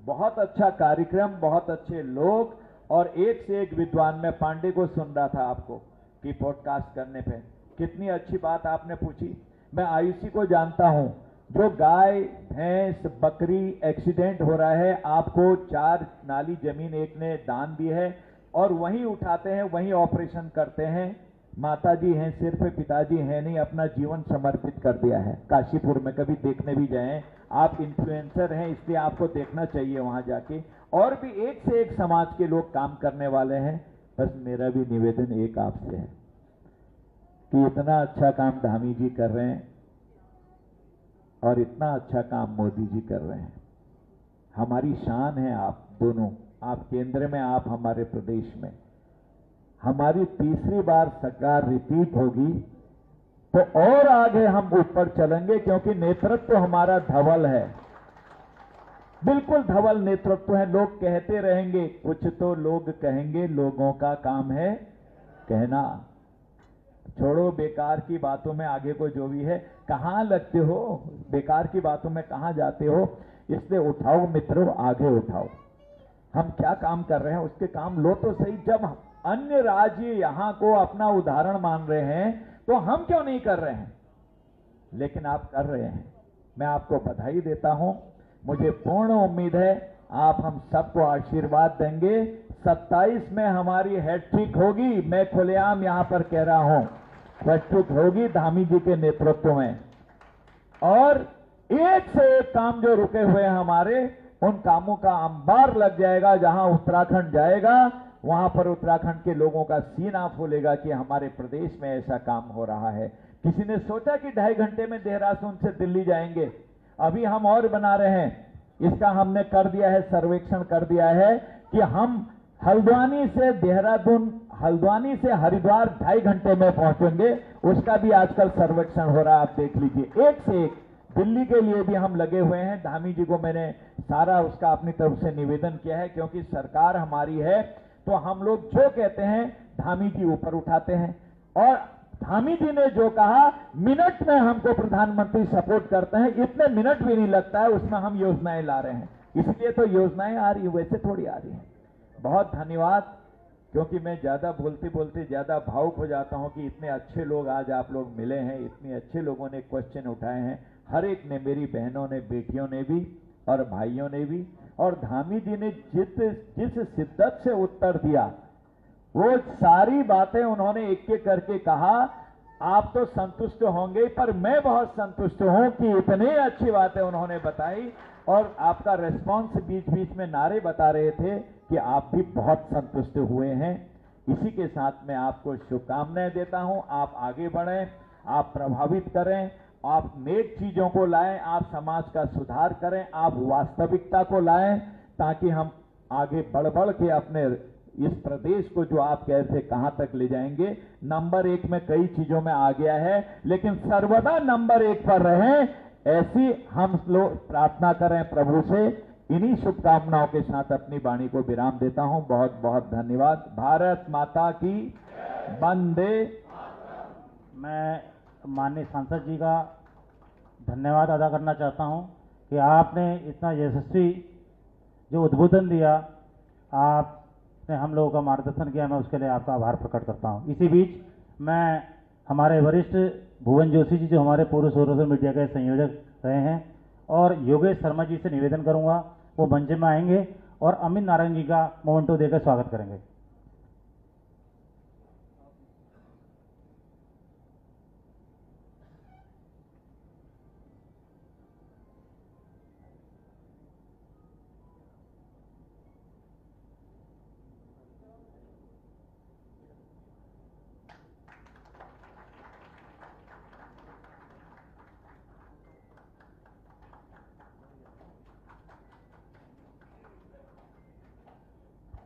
बहुत अच्छा कार्यक्रम, बहुत अच्छे लोग, और एक से एक विद्वान। मैं पांडे को सुन रहा था आपको कि पॉडकास्ट करने पे कितनी अच्छी बात आपने पूछी। मैं आयुषी को जानता हूं, जो गाय भैंस बकरी एक्सीडेंट हो रहा है, आपको 4 नाली जमीन एक ने दान दी है और वहीं उठाते हैं, वहीं ऑपरेशन करते हैं। माताजी हैं सिर्फ, पिताजी हैं नहीं, अपना जीवन समर्पित कर दिया है। काशीपुर में कभी देखने भी जाएं, आप इन्फ्लुएंसर हैं इसलिए आपको देखना चाहिए वहां जाके। और भी एक से एक समाज के लोग काम करने वाले हैं। बस मेरा भी निवेदन एक आपसे है कि इतना अच्छा काम धामी जी कर रहे हैं और इतना अच्छा काम मोदी जी कर रहे हैं। हमारी शान है आप दोनों, आप केंद्र में, आप हमारे प्रदेश में। हमारी तीसरी बार सरकार रिपीट होगी तो और आगे हम ऊपर चलेंगे, क्योंकि नेतृत्व हमारा धवल है, बिल्कुल धवल नेतृत्व है। लोग कहते रहेंगे, कुछ तो लोग कहेंगे, लोगों का काम है कहना। छोड़ो बेकार की बातों में, आगे को जो भी है, कहां लगते हो बेकार की बातों में, कहां जाते हो? इसलिए उठाओ मित्रों, आगे उठाओ। हम क्या काम कर रहे हैं उसके काम लो तो सही। जब अन्य राज्य यहां को अपना उदाहरण मान रहे हैं तो हम क्यों नहीं कर रहे हैं? लेकिन आप कर रहे हैं। मैं आपको बधाई देता हूं। मुझे पूर्ण उम्मीद है आप हम सबको आशीर्वाद देंगे। 27 में हमारी हैट्रिक होगी। मैं खुलेआम यहां पर कह रहा हूं, हैट्रिक होगी धामी जी के नेतृत्व में। और एक से एक काम जो रुके हुए हैं हमारे, उन कामों का अंबार लग जाएगा। जहां उत्तराखंड जाएगा वहां पर उत्तराखंड के लोगों का सीना फूलेगा कि हमारे प्रदेश में ऐसा काम हो रहा है। किसी ने सोचा कि 2.5 घंटे में देहरादून से दिल्ली जाएंगे? अभी हम और बना रहे हैं। इसका हमने कर दिया है, सर्वेक्षण कर दिया है कि हम हल्द्वानी से देहरादून, हल्द्वानी से हरिद्वार 2.5 घंटे में पहुंचेंगे। उसका भी आजकल सर्वेक्षण हो रहा है, आप देख लीजिए। एक से एक दिल्ली के लिए भी हम लगे हुए हैं। धामी जी को मैंने सारा उसका अपनी तरफ से निवेदन किया है, क्योंकि सरकार हमारी है तो हम लोग जो कहते हैं धामी जी ऊपर उठाते हैं। और धामी जी ने जो कहा, मिनट में हमको प्रधानमंत्री सपोर्ट करते हैं, इतने मिनट भी नहीं लगता है, उसमें हम योजनाएं ला रहे हैं। इसलिए तो योजनाएं आ रही है, वैसे थोड़ी आ रही है। बहुत धन्यवाद, क्योंकि मैं ज्यादा बोलते बोलते ज्यादा भावुक हो जाता हूं कि इतने अच्छे लोग आज आप लोग मिले हैं, इतने अच्छे लोगों ने क्वेश्चन उठाए हैं, हर एक ने, मेरी बहनों ने, बेटियों ने भी और भाइयों ने भी, और धामी जी ने जिस शिद्दत से उत्तर दिया, वो सारी बातें उन्होंने एक एक करके कहा। आप तो संतुष्ट होंगे, पर मैं बहुत संतुष्ट हूं कि इतनी अच्छी बातें उन्होंने बताई, और आपका रेस्पॉन्स बीच बीच में नारे बता रहे थे कि आप भी बहुत संतुष्ट हुए हैं। इसी के साथ मैं आपको शुभकामनाएं देता हूं। आप आगे बढ़ें, आप प्रभावित करें, आप नेक चीजों को लाएं, आप समाज का सुधार करें, आप वास्तविकता को लाएं, ताकि हम आगे बढ़ बढ़ के अपने इस प्रदेश को, जो आप कह रहे थे कहां तक ले जाएंगे, नंबर 1 में कई चीजों में आ गया है, लेकिन सर्वदा नंबर 1 पर रहें, ऐसी हम लोग प्रार्थना करें प्रभु से। इन्हीं शुभकामनाओं के साथ अपनी वाणी को विराम देता हूं। बहुत बहुत धन्यवाद। भारत माता की वंदे। मैं माननीय सांसद जी का धन्यवाद अदा करना चाहता हूं कि आपने इतना यशस्वी जो उद्बोधन दिया, आपने हम लोगों का मार्गदर्शन किया, मैं उसके लिए आपका आभार प्रकट करता हूं। इसी बीच मैं हमारे वरिष्ठ भुवन जोशी जी, जो हमारे पूर्व सोशल मीडिया के संयोजक रहे हैं, और योगेश शर्मा जी से निवेदन करूंगा वो मंच में आएंगे और अमित नारायण जी का मोमेंटो देकर स्वागत करेंगे।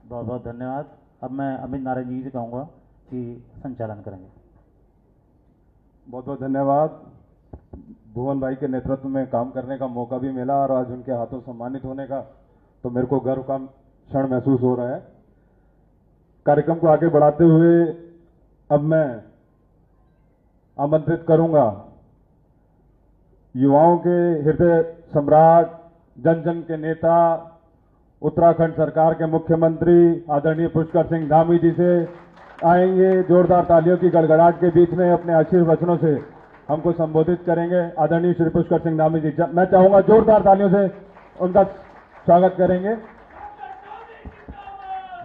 बहुत बहुत धन्यवाद। अब मैं अमित नारायण जी से कहूँगा कि संचालन करेंगे। बहुत बहुत धन्यवाद। भुवन भाई के नेतृत्व में काम करने का मौका भी मिला, और आज उनके हाथों सम्मानित होने का तो मेरे को गर्व का क्षण महसूस हो रहा है। कार्यक्रम को आगे बढ़ाते हुए अब मैं आमंत्रित करूंगा युवाओं के हृदय सम्राट, जन जन के नेता, उत्तराखंड सरकार के मुख्यमंत्री आदरणीय पुष्कर सिंह धामी जी से आएंगे। जोरदार तालियों की गड़गड़ाहट के बीच में अपने आशीर्वचनों से हमको संबोधित करेंगे आदरणीय श्री पुष्कर सिंह धामी जी। मैं चाहूंगा जोरदार तालियों से उनका स्वागत करेंगे।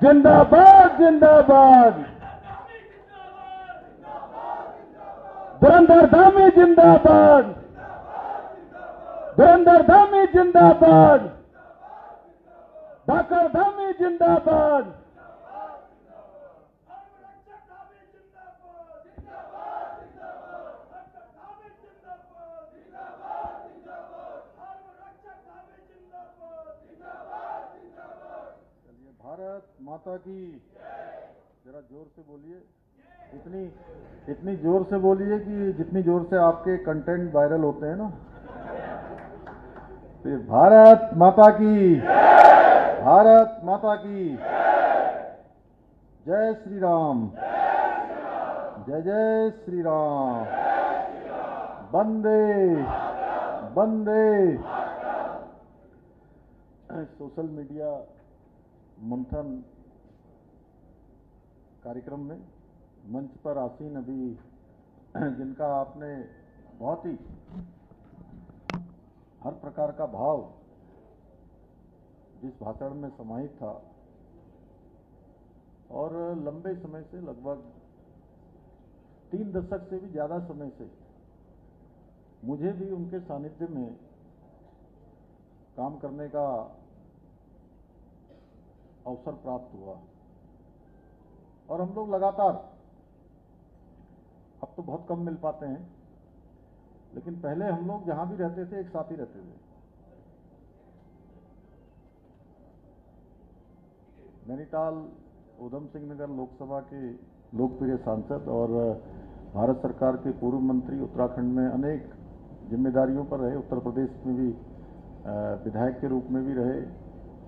जिंदाबाद जिंदाबाद, धुरंधर धामी जिंदाबाद, धुरंधर धामी जिंदाबाद, धाकर धामी जिंदाबाद। भारत माता की, जरा जोर से बोलिए, इतनी जोर से बोलिए कि जितनी जोर से आपके कंटेंट वायरल होते हैं ना। फिर भारत माता की, भारत माता की जय श्री राम, जय जय श्री राम, वंदे वंदे। सोशल मीडिया मंथन कार्यक्रम में मंच पर आसीन अभी जिनका आपने बहुत ही हर प्रकार का भाव जिस भाषण में समाहित था, और लंबे समय से, लगभग 3 दशक से भी ज्यादा समय से मुझे भी उनके सानिध्य में काम करने का अवसर प्राप्त हुआ, और हम लोग लगातार, अब तो बहुत कम मिल पाते हैं, लेकिन पहले हम लोग जहां भी रहते थे एक साथ ही रहते थे। नैनीताल उधम सिंह नगर लोकसभा के लोकप्रिय सांसद और भारत सरकार के पूर्व मंत्री, उत्तराखंड में अनेक जिम्मेदारियों पर रहे, उत्तर प्रदेश में भी विधायक के रूप में भी रहे,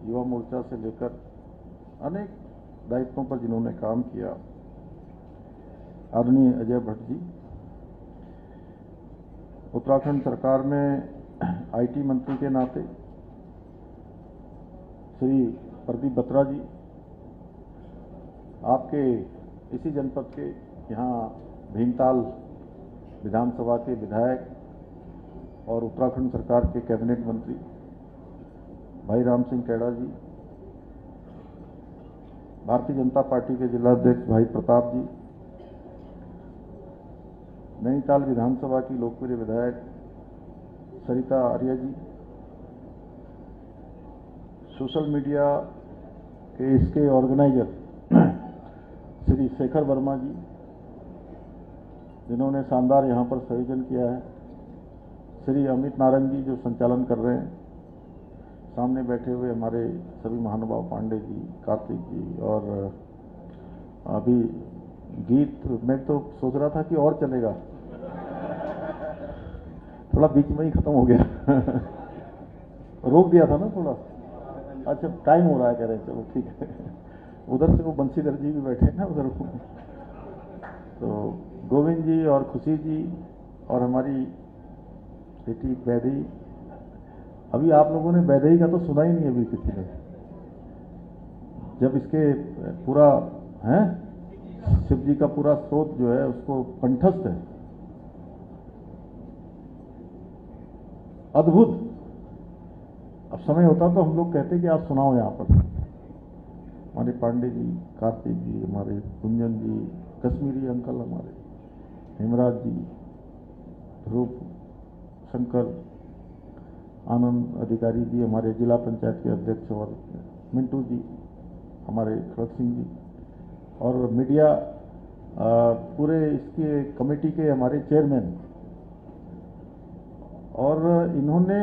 युवा मोर्चा से लेकर अनेक दायित्वों पर जिन्होंने काम किया। आदरणीय अजय भट्ट जी, उत्तराखंड सरकार में आईटी मंत्री के नाते श्री प्रदीप बत्रा जी, आपके इसी जनपद के यहाँ भीमताल विधानसभा के विधायक और उत्तराखंड सरकार के कैबिनेट मंत्री भाई राम सिंह कैड़ा जी, भारतीय जनता पार्टी के जिलाध्यक्ष भाई प्रताप जी, नैनीताल विधानसभा की लोकप्रिय विधायक सरिता आर्य जी, सोशल मीडिया के इसके ऑर्गेनाइजर श्री शेखर वर्मा जी, जिन्होंने शानदार यहाँ पर संयोजन किया है, श्री अमित नारायण जी जो संचालन कर रहे हैं, सामने बैठे हुए हमारे सभी महानुभाव पांडे जी, कार्तिक जी, और अभी गीत मैं तो सोच रहा था कि और चलेगा, थोड़ा बीच में ही खत्म हो गया रोक दिया था ना थोड़ा। अच्छा टाइम हो रहा है कह रहे हैं, चलो ठीक है। उधर से वो बंशीधर जी भी बैठे हैं ना उधर, तो गोविंद जी और खुशी जी और हमारी बेटी वैदेही, अभी आप लोगों ने वैदेही का तो सुना ही नहीं अभी किसी ने, जब इसके पूरा है शिव जी का पूरा स्रोत जो है उसको कंठस्थ है, अद्भुत। अब समय होता तो हम लोग कहते कि आप सुनाओ यहाँ पर, हमारे पांडे जी, कार्तिक जी, हमारे कुंजन जी, कश्मीरी अंकल हमारे हेमराज जी, ध्रुव शंकर आनंद अधिकारी जी, हमारे जिला पंचायत के अध्यक्ष, और मिंटू जी, हमारे खड़क सिंह जी, और मीडिया पूरे इसके कमेटी के हमारे चेयरमैन, और इन्होंने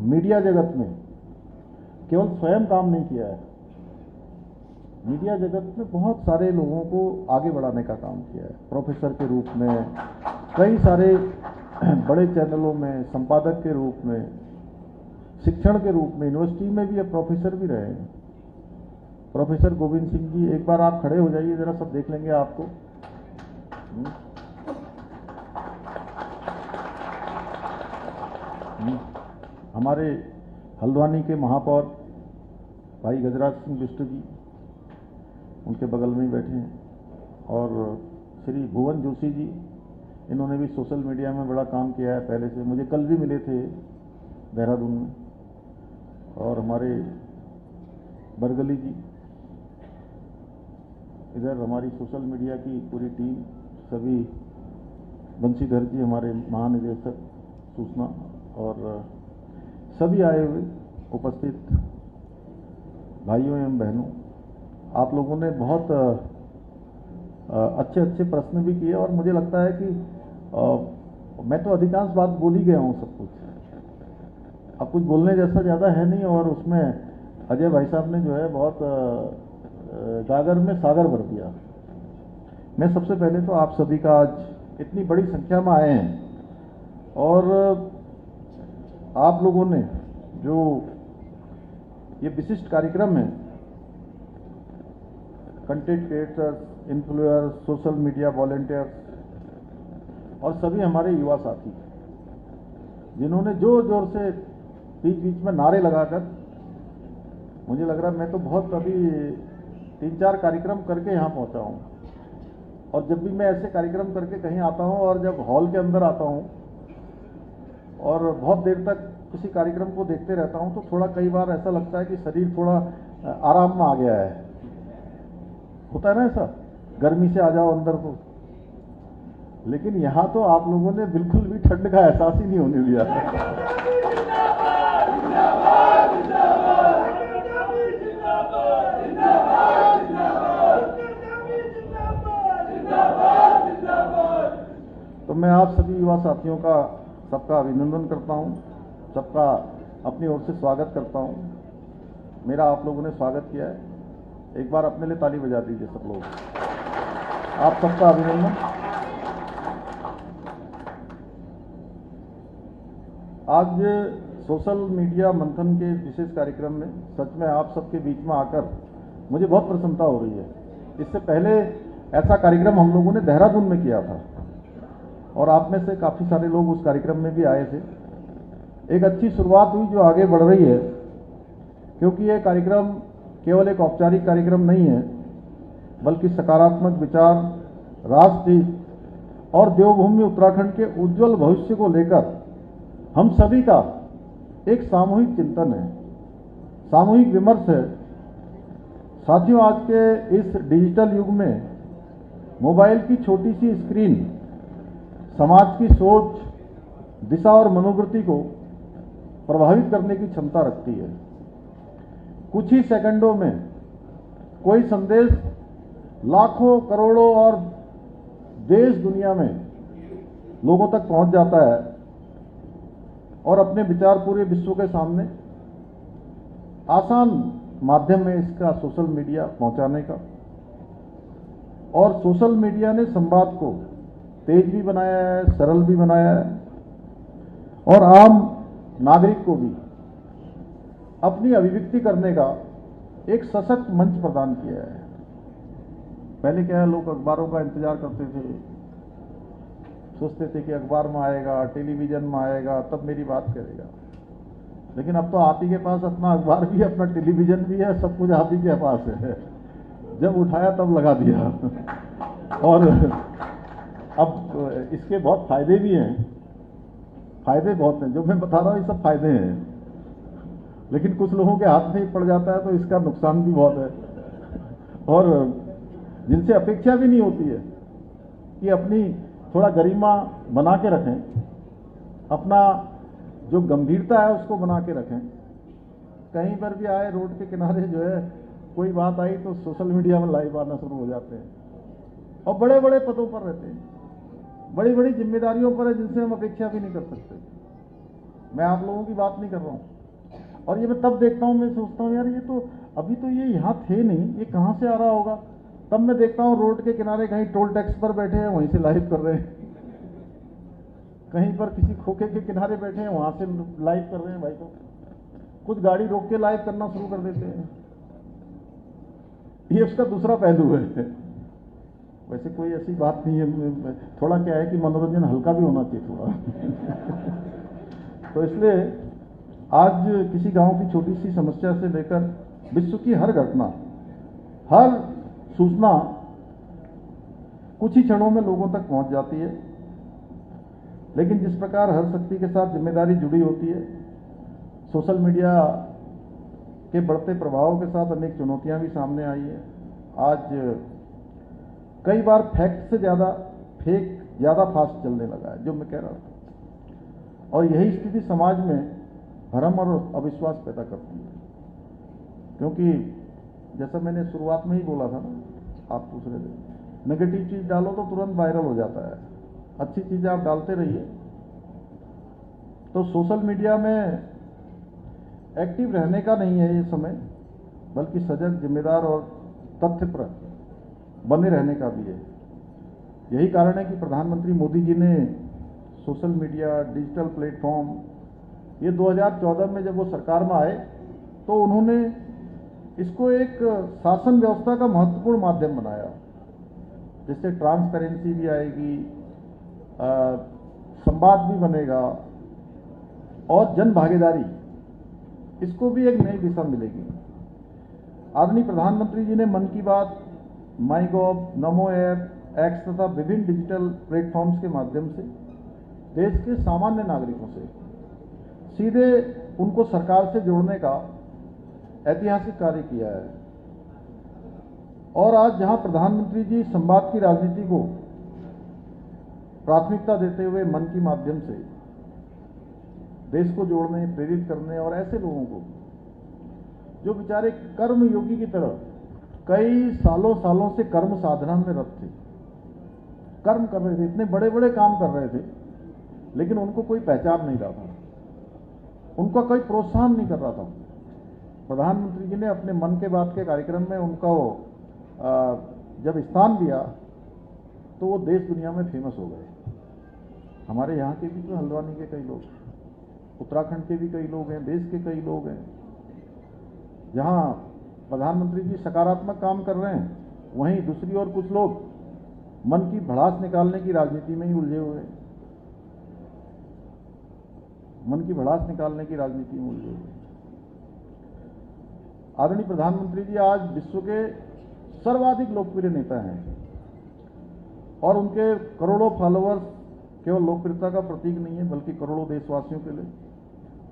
मीडिया जगत में केवल स्वयं काम नहीं किया है, मीडिया जगत में बहुत सारे लोगों को आगे बढ़ाने का काम किया है। प्रोफेसर के रूप में कई सारे बड़े चैनलों में, संपादक के रूप में, शिक्षण के रूप में, यूनिवर्सिटी में भी अब प्रोफेसर भी रहे हैं। प्रोफेसर गोविंद सिंह जी, एक बार आप खड़े हो जाइए जरा, सब देख लेंगे आपको। हमारे हल्द्वानी के महापौर भाई गजराज सिंह बिष्ट जी, उनके बगल में ही बैठे हैं, और श्री भुवन जोशी जी, इन्होंने भी सोशल मीडिया में बड़ा काम किया है पहले से, मुझे कल भी मिले थे देहरादून में, और हमारे बरगली जी, इधर हमारी सोशल मीडिया की पूरी टीम, सभी बंशीधर जी हमारे महानिदेशक सूचना, और सभी आए हुए उपस्थित भाइयों एवं बहनों, आप लोगों ने बहुत अच्छे अच्छे प्रश्न भी किए, और मुझे लगता है कि मैं तो अधिकांश बात बोल ही गया हूँ सब कुछ, अब कुछ बोलने जैसा ज़्यादा है नहीं। और उसमें अजय भाई साहब ने जो है बहुत गागर में सागर भर दिया। मैं सबसे पहले तो आप सभी का आज इतनी बड़ी संख्या में आए हैं, और आप लोगों ने जो ये विशिष्ट कार्यक्रम है, content creators, influencers, social media volunteers, और सभी हमारे युवा साथी, जिन्होंने जोर जोर से बीच बीच में नारे लगाकर, मुझे लग रहा है मैं तो बहुत अभी 3-4 कार्यक्रम करके यहाँ पहुँचा हूँ, और जब भी मैं ऐसे कार्यक्रम करके कहीं आता हूँ और जब हॉल के अंदर आता हूँ और बहुत देर तक किसी कार्यक्रम को देखते रहता हूँ, तो थोड़ा कई बार ऐसा लगता है कि शरीर थोड़ा आराम में आ गया है। होता है ना ऐसा, गर्मी से आ जाओ अंदर तो, लेकिन यहाँ तो आप लोगों ने बिल्कुल भी ठंड का एहसास ही नहीं होने दिया। तो मैं आप सभी युवा साथियों का सबका अभिनंदन करता हूँ, सबका अपनी ओर से स्वागत करता हूँ। मेरा आप लोगों ने स्वागत किया है, एक बार अपने लिए ताली बजा दीजिए सब लोग, आप सबका अभिनंदन। आज सोशल मीडिया मंथन के विशेष कार्यक्रम में सच में आप सबके बीच में आकर मुझे बहुत प्रसन्नता हो रही है। इससे पहले ऐसा कार्यक्रम हम लोगों ने देहरादून में किया था और आप में से काफ़ी सारे लोग उस कार्यक्रम में भी आए थे। एक अच्छी शुरुआत हुई जो आगे बढ़ रही है, क्योंकि ये कार्यक्रम केवल एक औपचारिक कार्यक्रम नहीं है, बल्कि सकारात्मक विचार, राष्ट्रहित और देवभूमि उत्तराखंड के उज्जवल भविष्य को लेकर हम सभी का एक सामूहिक चिंतन है, सामूहिक विमर्श है। साथियों, आज के इस डिजिटल युग में मोबाइल की छोटी सी स्क्रीन समाज की सोच, दिशा और मनोवृत्ति को प्रभावित करने की क्षमता रखती है। कुछ ही सेकंडों में कोई संदेश लाखों, करोड़ों और देश दुनिया में लोगों तक पहुंच जाता है और अपने विचार पूरे विश्व के सामने आसान माध्यम है इसका सोशल मीडिया पहुंचाने का। और सोशल मीडिया ने संवाद को तेज भी बनाया है, सरल भी बनाया है और आम नागरिक को भी अपनी अभिव्यक्ति करने का एक सशक्त मंच प्रदान किया है। पहले क्या है, लोग अखबारों का इंतजार करते थे, सोचते थे कि अखबार में आएगा, टेलीविजन में आएगा, तब मेरी बात करेगा। लेकिन अब तो आप ही के पास अपना अखबार भी है, अपना टेलीविजन भी है, सब कुछ आप ही के पास है। जब उठाया तब लगा दिया। और अब इसके बहुत फायदे भी हैं, फायदे बहुत हैं, जो मैं बता रहा हूँ ये सब फायदे हैं। लेकिन कुछ लोगों के हाथ में ही पड़ जाता है तो इसका नुकसान भी बहुत है। और जिनसे अपेक्षा भी नहीं होती है कि अपनी थोड़ा गरिमा बना के रखें, अपना जो गंभीरता है उसको बना के रखें। कहीं पर भी आए, रोड के किनारे जो है कोई बात आई तो सोशल मीडिया में लाइव आना शुरू हो जाते हैं और बड़े बड़े पदों पर रहते हैं, बड़ी बड़ी जिम्मेदारियों पर है जिनसे हम अपेक्षा भी नहीं कर सकते। मैं आप लोगों की बात नहीं कर रहा हूं। और ये मैं तब देखता हूं, मैं सोचता हूं यार ये तो अभी तो ये यहां थे नहीं, ये कहां से आ रहा होगा। तब मैं देखता हूं रोड के किनारे कहीं टोल टैक्स पर बैठे हैं, वहीं से लाइव कर रहे हैं, कहीं पर किसी खोखे के किनारे बैठे हैं, वहां से लाइव कर रहे हैं। भाई को कुछ गाड़ी रोक के लाइव करना शुरू कर देते हैं। ये उसका दूसरा पहलू है। वैसे कोई ऐसी बात नहीं है, थोड़ा क्या है कि मनोरंजन हल्का भी होना चाहिए थोड़ा। तो इसलिए आज किसी गांव की छोटी सी समस्या से लेकर विश्व की हर घटना, हर सूचना कुछ ही क्षणों में लोगों तक पहुंच जाती है। लेकिन जिस प्रकार हर शक्ति के साथ जिम्मेदारी जुड़ी होती है, सोशल मीडिया के बढ़ते प्रभाव के साथ अनेक चुनौतियां भी सामने आई है। आज कई बार फैक्ट से ज़्यादा फेक ज़्यादा फास्ट चलने लगा है, जो मैं कह रहा था। और यही स्थिति समाज में भ्रम और अविश्वास पैदा करती है, क्योंकि जैसा मैंने शुरुआत में ही बोला था ना, आप पूछ रहे थे, नेगेटिव चीज़ डालो तो तुरंत वायरल हो जाता है, अच्छी चीज़ें आप डालते रहिए। तो सोशल मीडिया में एक्टिव रहने का नहीं है ये समय, बल्कि सजग, जिम्मेदार और तथ्यपरक बने रहने का भी है। यही कारण है कि प्रधानमंत्री मोदी जी ने सोशल मीडिया, डिजिटल प्लेटफॉर्म, ये 2014 में जब वो सरकार में आए तो उन्होंने इसको एक शासन व्यवस्था का महत्वपूर्ण माध्यम बनाया, जिससे ट्रांसपेरेंसी भी आएगी, संवाद भी बनेगा और जन भागीदारी, इसको भी एक नई दिशा मिलेगी। आदरणीय प्रधानमंत्री जी ने मन की बात, माईगॉव, नमो ऐप, एक्स तथा विभिन्न डिजिटल प्लेटफॉर्म्स के माध्यम से देश के सामान्य नागरिकों से सीधे उनको सरकार से जोड़ने का ऐतिहासिक कार्य किया है। और आज जहां प्रधानमंत्री जी संवाद की राजनीति को प्राथमिकता देते हुए मन के माध्यम से देश को जोड़ने, प्रेरित करने और ऐसे लोगों को जो बेचारे कर्म योगी की तरह कई सालों से कर्म साधना में रत थे, कर्म कर रहे थे, इतने बड़े बड़े काम कर रहे थे, लेकिन उनको कोई पहचान नहीं रहा था, उनका कोई प्रोत्साहन नहीं कर रहा था। प्रधानमंत्री जी ने अपने मन के बात के कार्यक्रम में उनको जब स्थान दिया तो वो देश दुनिया में फेमस हो गए। हमारे यहाँ के भी तो हल्द्वानी के कई लोग, उत्तराखंड के भी कई लोग हैं, देश के कई लोग हैं। जहाँ प्रधानमंत्री जी सकारात्मक काम कर रहे हैं, वहीं दूसरी ओर कुछ लोग मन की भड़ास निकालने की राजनीति में ही उलझे हुए हैं, मन की भड़ास निकालने की राजनीति में उलझे हुए। आदरणीय प्रधानमंत्री जी आज विश्व के सर्वाधिक लोकप्रिय नेता हैं और उनके करोड़ों फॉलोअर्स केवल लोकप्रियता का प्रतीक नहीं है, बल्कि करोड़ों देशवासियों के लिए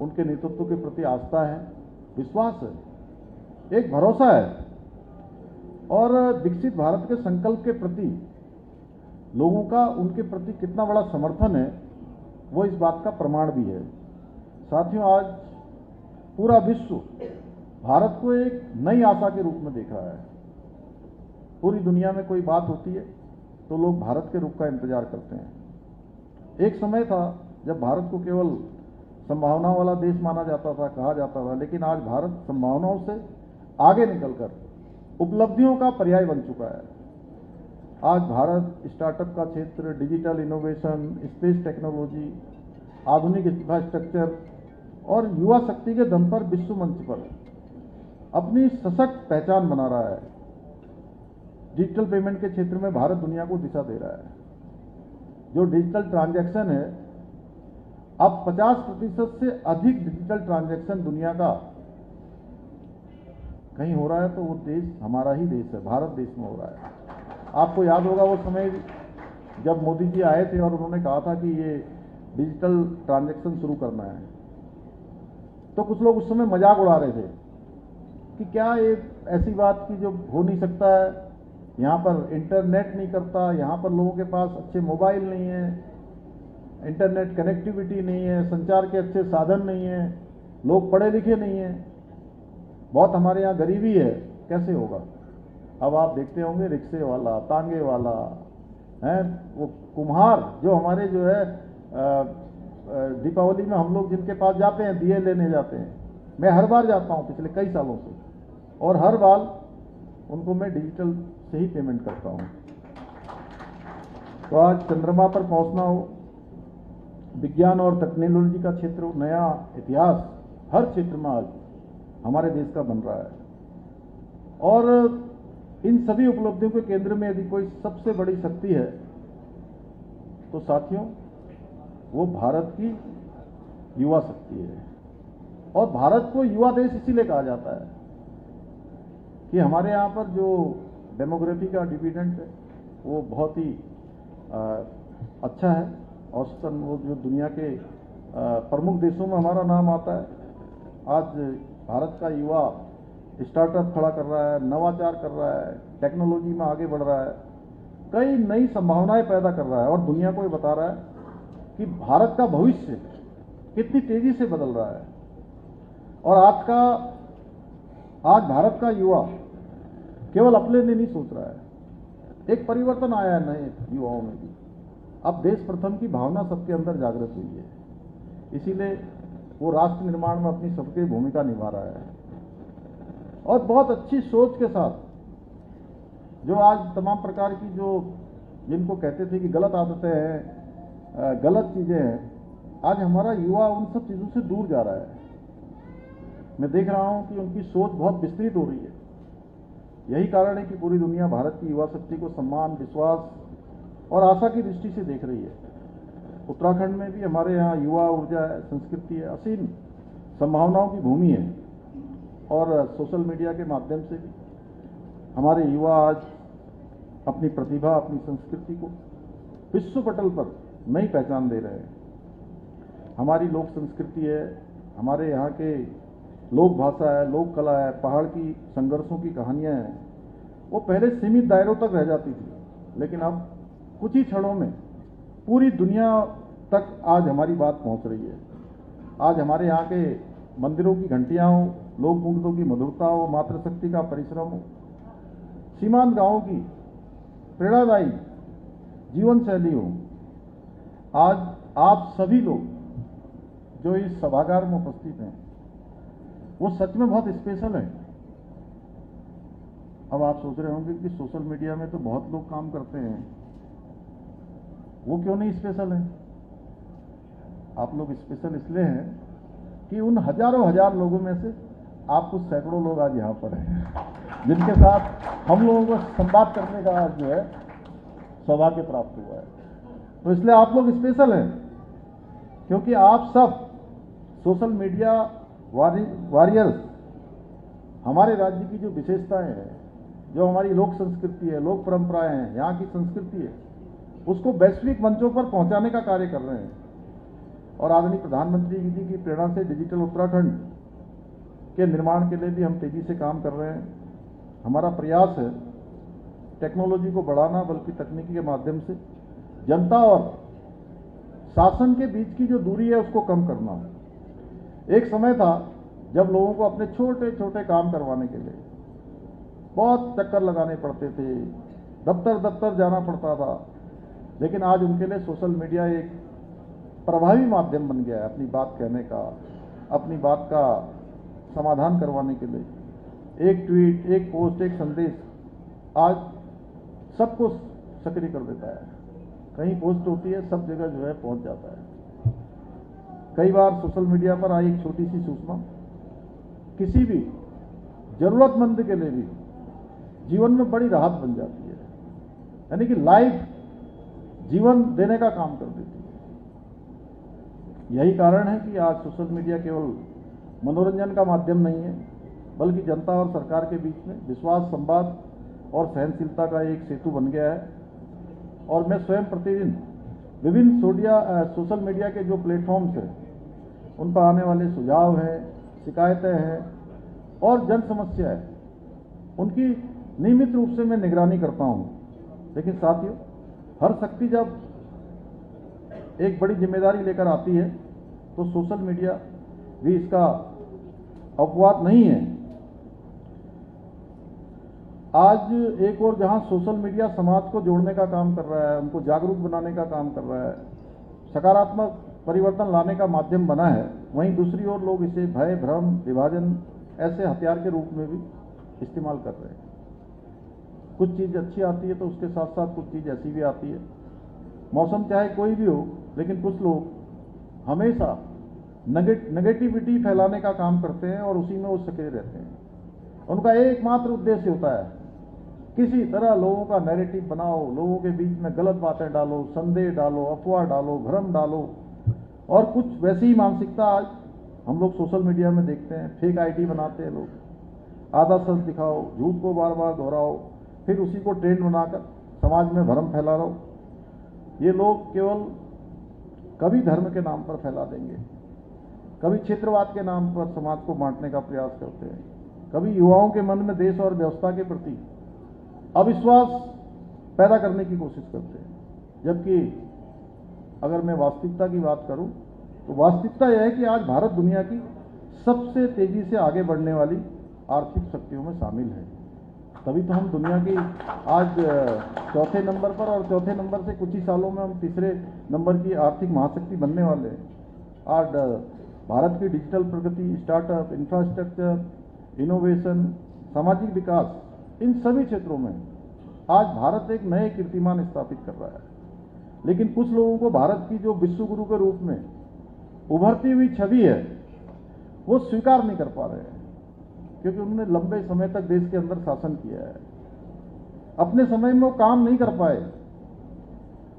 उनके नेतृत्व के प्रति आस्था है, विश्वास है, एक भरोसा है। और विकसित भारत के संकल्प के प्रति लोगों का उनके प्रति कितना बड़ा समर्थन है, वो इस बात का प्रमाण भी है। साथियों, आज पूरा विश्व भारत को एक नई आशा के रूप में देख रहा है। पूरी दुनिया में कोई बात होती है तो लोग भारत के रुख का इंतजार करते हैं। एक समय था जब भारत को केवल संभावना वाला देश माना जाता था, कहा जाता था, लेकिन आज भारत संभावनाओं से आगे निकलकर उपलब्धियों का पर्याय बन चुका है। आज भारत स्टार्टअप का क्षेत्र, डिजिटल इनोवेशन, स्पेस टेक्नोलॉजी, आधुनिक इंफ्रास्ट्रक्चर और युवा शक्ति के दम पर विश्व मंच पर अपनी सशक्त पहचान बना रहा है। डिजिटल पेमेंट के क्षेत्र में भारत दुनिया को दिशा दे रहा है। जो डिजिटल ट्रांजैक्शन है, अब 50% से अधिक डिजिटल ट्रांजैक्शन दुनिया का कहीं हो रहा है तो वो देश हमारा ही देश है, भारत देश में हो रहा है। आपको याद होगा वो समय जब मोदी जी आए थे और उन्होंने कहा था कि ये डिजिटल ट्रांजैक्शन शुरू करना है, तो कुछ लोग उस समय मजाक उड़ा रहे थे कि क्या ये ऐसी बात की जो हो नहीं सकता है, यहाँ पर इंटरनेट नहीं करता, यहाँ पर लोगों के पास अच्छे मोबाइल नहीं है, इंटरनेट कनेक्टिविटी नहीं है, संचार के अच्छे साधन नहीं है, लोग पढ़े लिखे नहीं हैं, बहुत हमारे यहाँ गरीबी है, कैसे होगा। अब आप देखते होंगे रिक्शे वाला, तांगे वाला है, वो कुम्हार जो हमारे जो है दीपावली में हम लोग जिनके पास जाते हैं, दिए लेने जाते हैं, मैं हर बार जाता हूँ पिछले कई सालों से, और हर बार उनको मैं डिजिटल से ही पेमेंट करता हूँ। तो आज चंद्रमा पर पहुँचना हो, विज्ञान और टेक्नोलॉजी का क्षेत्र, नया इतिहास हर क्षेत्र में आज हमारे देश का बन रहा है। और इन सभी उपलब्धियों के केंद्र में यदि कोई सबसे बड़ी शक्ति है तो साथियों वो भारत की युवा शक्ति है। और भारत को युवा देश इसीलिए कहा जाता है कि हमारे यहाँ पर जो डेमोग्राफी का डिविडेंड है वो बहुत ही अच्छा है। औसतन वो जो दुनिया के प्रमुख देशों में हमारा नाम आता है। आज भारत का युवा स्टार्टअप खड़ा कर रहा है, नवाचार कर रहा है, टेक्नोलॉजी में आगे बढ़ रहा है, कई नई संभावनाएं पैदा कर रहा है और दुनिया को ये बता रहा है कि भारत का भविष्य कितनी तेजी से बदल रहा है। और आज भारत का युवा केवल अपने लिए नहीं सोच रहा है, एक परिवर्तन आया है नए युवाओं में भी। अब देश प्रथम की भावना सबके अंदर जागृत हुई है, इसीलिए वो राष्ट्र निर्माण में अपनी सबकी भूमिका निभा रहा है। और बहुत अच्छी सोच के साथ जो आज तमाम प्रकार की जो जिनको कहते थे कि गलत आदतें हैं, गलत चीजें हैं, आज हमारा युवा उन सब चीजों से दूर जा रहा है। मैं देख रहा हूं कि उनकी सोच बहुत विस्तृत हो रही है। यही कारण है कि पूरी दुनिया भारत की युवा शक्ति को सम्मान, विश्वास और आशा की दृष्टि से देख रही है। उत्तराखंड में भी हमारे यहाँ युवा ऊर्जा है, संस्कृति है, असीम संभावनाओं की भूमि है। और सोशल मीडिया के माध्यम से भी हमारे युवा आज अपनी प्रतिभा, अपनी संस्कृति को विश्व पटल पर नई पहचान दे रहे हैं। हमारी लोक संस्कृति है, हमारे यहाँ के लोक भाषा है, लोक कला है, पहाड़ की संघर्षों की कहानियाँ हैं। वो पहले सीमित दायरों तक रह जाती थी, लेकिन अब कुछ ही क्षणों में पूरी दुनिया तक आज हमारी बात पहुंच रही है। आज हमारे यहाँ के मंदिरों की घंटियां हो, लोक गीतों की मधुरता हो, मातृशक्ति का परिश्रम हो, सीमांत गांवों की प्रेरणादायी जीवन शैली हो। आज आप सभी लोग जो इस सभागार में उपस्थित हैं वो सच में बहुत स्पेशल है। अब आप सोच रहे होंगे कि सोशल मीडिया में तो बहुत लोग काम करते हैं, वो क्यों नहीं स्पेशल है? आप लोग स्पेशल इसलिए हैं कि उन हजारों हजार लोगों में से आप कुछ सैकड़ों लोग आज यहाँ पर हैं, जिनके साथ हम लोगों को संवाद करने का आज जो है सौभाग्य प्राप्त हुआ है। तो इसलिए आप लोग स्पेशल हैं, क्योंकि आप सब सोशल मीडिया वॉरियर्स हमारे राज्य की जो विशेषताएं हैं, जो हमारी लोक संस्कृति है, लोक परंपराएं हैं, यहाँ की संस्कृति है, उसको वैश्विक मंचों पर पहुंचाने का कार्य कर रहे हैं। और आदरणीय प्रधानमंत्री जी की प्रेरणा से डिजिटल उत्तराखंड के निर्माण के लिए भी हम तेजी से काम कर रहे हैं। हमारा प्रयास है टेक्नोलॉजी को बढ़ाना, बल्कि तकनीकी के माध्यम से जनता और शासन के बीच की जो दूरी है उसको कम करना। एक समय था जब लोगों को अपने छोटे छोटे काम करवाने के लिए बहुत चक्कर लगाने पड़ते थे, दफ्तर दफ्तर जाना पड़ता था, लेकिन आज उनके लिए सोशल मीडिया एक प्रभावी माध्यम बन गया है अपनी बात कहने का, अपनी बात का समाधान करवाने के लिए। एक ट्वीट, एक पोस्ट, एक संदेश आज सबको सक्रिय कर देता है। कहीं पोस्ट होती है, सब जगह जो है पहुंच जाता है। कई बार सोशल मीडिया पर आई एक छोटी सी सूचना किसी भी जरूरतमंद के लिए भी जीवन में बड़ी राहत बन जाती है, यानी कि लाइफ जीवन देने का काम कर देती है। यही कारण है कि आज सोशल मीडिया केवल मनोरंजन का माध्यम नहीं है, बल्कि जनता और सरकार के बीच में विश्वास, संवाद और सहनशीलता का एक सेतु बन गया है। और मैं स्वयं प्रतिदिन विभिन्न सोशल मीडिया के जो प्लेटफॉर्म्स हैं उन पर आने वाले सुझाव हैं, शिकायतें हैं और जन समस्या है, उनकी नियमित रूप से मैं निगरानी करता हूं। लेकिन साथियों, हर शक्ति जब एक बड़ी जिम्मेदारी लेकर आती है तो सोशल मीडिया भी इसका अपवाद नहीं है। आज एक और जहां सोशल मीडिया समाज को जोड़ने का काम कर रहा है, उनको जागरूक बनाने का काम कर रहा है, सकारात्मक परिवर्तन लाने का माध्यम बना है, वहीं दूसरी ओर लोग इसे भय, भ्रम, विभाजन ऐसे हथियार के रूप में भी इस्तेमाल कर रहे हैं। कुछ चीज़ अच्छी आती है तो उसके साथ साथ कुछ चीज़ ऐसी भी आती है। मौसम चाहे कोई भी हो, लेकिन कुछ लोग हमेशा नेगेटिविटी फैलाने का काम करते हैं और उसी में वो सक्रिय रहते हैं। उनका एकमात्र उद्देश्य होता है किसी तरह लोगों का नैरेटिव बनाओ, लोगों के बीच में गलत बातें डालो, संदेह डालो, अफवाह डालो, भ्रम डालो। और कुछ वैसी ही मानसिकता आज हम लोग सोशल मीडिया में देखते हैं। फेक आईडी बनाते हैं लोग, आधा सच दिखाओ, झूठ को बार बार दोहराओ, फिर उसी को ट्रेंड बनाकर समाज में भ्रम फैला रहो। ये लोग केवल कभी धर्म के नाम पर फैला देंगे, कभी क्षेत्रवाद के नाम पर समाज को बांटने का प्रयास करते हैं, कभी युवाओं के मन में देश और व्यवस्था के प्रति अविश्वास पैदा करने की कोशिश करते हैं। जबकि अगर मैं वास्तविकता की बात करूं तो वास्तविकता यह है कि आज भारत दुनिया की सबसे तेजी से आगे बढ़ने वाली आर्थिक शक्तियों में शामिल है। तभी तो हम दुनिया की आज चौथे नंबर पर, और चौथे नंबर से कुछ ही सालों में हम तीसरे नंबर की आर्थिक महाशक्ति बनने वाले हैं। आज भारत की डिजिटल प्रगति, स्टार्टअप, इंफ्रास्ट्रक्चर, इनोवेशन, सामाजिक विकास, इन सभी क्षेत्रों में आज भारत एक नए कीर्तिमान स्थापित कर रहा है। लेकिन कुछ लोगों को भारत की जो विश्व गुरु के रूप में उभरती हुई छवि है वो स्वीकार नहीं कर पा रहे हैं, क्योंकि उन्होंने लंबे समय तक देश के अंदर शासन किया है। अपने समय में वो काम नहीं कर पाए।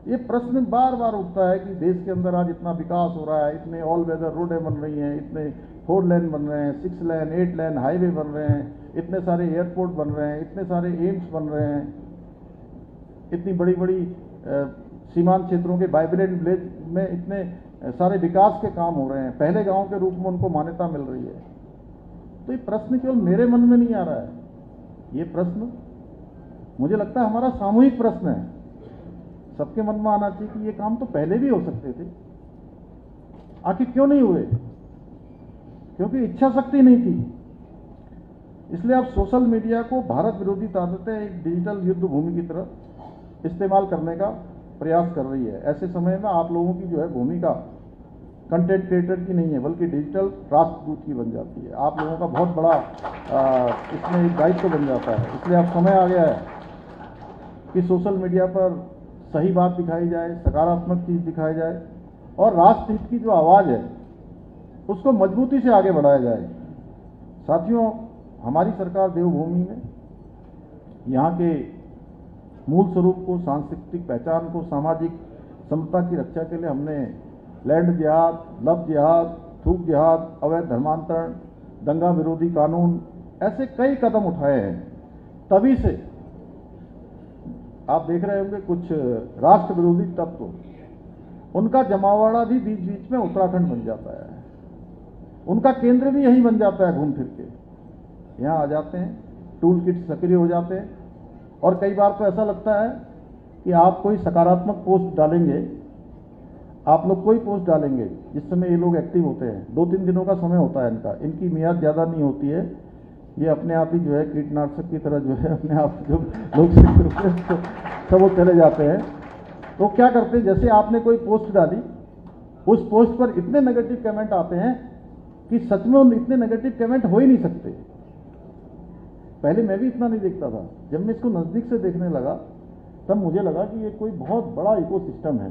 ये प्रश्न बार बार उठता है कि देश के अंदर आज इतना विकास हो रहा है, इतने ऑल वेदर रोडें बन रही हैं, इतने 4 लेन बन रहे हैं, 6 लेन, 8 लेन हाईवे बन रहे हैं, इतने सारे एयरपोर्ट बन रहे हैं, इतने सारे एम्स बन रहे हैं, इतनी बड़ी बड़ी सीमांत क्षेत्रों के वाइब्रेंट विलेज में इतने सारे विकास के काम हो रहे हैं, पहले गांव के रूप में उनको मान्यता मिल रही है। तो ये प्रश्न केवल मेरे मन में नहीं आ रहा है, ये प्रश्न मुझे लगता है हमारा सामूहिक प्रश्न है। सबके मन में आना चाहिए कि ये काम तो पहले भी हो सकते थे, आखिर क्यों नहीं हुए? क्योंकि इच्छा शक्ति नहीं थी। इसलिए अब सोशल मीडिया को भारत विरोधी ताकतें एक डिजिटल युद्ध भूमि की तरह इस्तेमाल करने का प्रयास कर रही है। ऐसे समय में आप लोगों की जो है भूमिका कंटेंट क्रिएटर की नहीं है, बल्कि डिजिटल राष्ट्रदूत की बन जाती है। आप लोगों का बहुत बड़ा इसमें एक दायित्व बन जाता है। इसलिए अब समय आ गया है कि सोशल मीडिया पर सही बात दिखाई जाए, सकारात्मक चीज़ दिखाई जाए और राष्ट्रहित की जो आवाज़ है उसको मजबूती से आगे बढ़ाया जाए। साथियों, हमारी सरकार देवभूमि में यहाँ के मूल स्वरूप को, सांस्कृतिक पहचान को, सामाजिक समता की रक्षा के लिए हमने लैंड जिहाद, लव जिहाद, थूक जिहाद, अवैध धर्मांतरण, दंगा विरोधी कानून, ऐसे कई कदम उठाए हैं। तभी से आप देख रहे होंगे कुछ राष्ट्र विरोधी तत्व, उनका जमावड़ा भी बीच बीच में उत्तराखंड बन जाता है, उनका केंद्र भी यही बन जाता है। घूम फिर के यहाँ आ जाते हैं, टूल किट सक्रिय हो जाते हैं, और कई बार तो ऐसा लगता है कि आप कोई सकारात्मक पोस्ट डालेंगे, आप लोग कोई पोस्ट डालेंगे जिस समय ये लोग एक्टिव होते हैं, 2-3 दिनों का समय होता है इनका, इनकी मियाद ज़्यादा नहीं होती है, ये अपने आप ही जो है कीटनाशक की तरह जो है अपने आप जो लोग सब वो चले जाते हैं। तो क्या करते हैं, जैसे आपने कोई पोस्ट डाली, उस पोस्ट पर इतने नेगेटिव कमेंट आते हैं कि सच में इतने नेगेटिव कमेंट हो ही नहीं सकते। पहले मैं भी इतना नहीं देखता था, जब मैं इसको नज़दीक से देखने लगा तब मुझे लगा कि ये कोई बहुत बड़ा इकोसिस्टम है।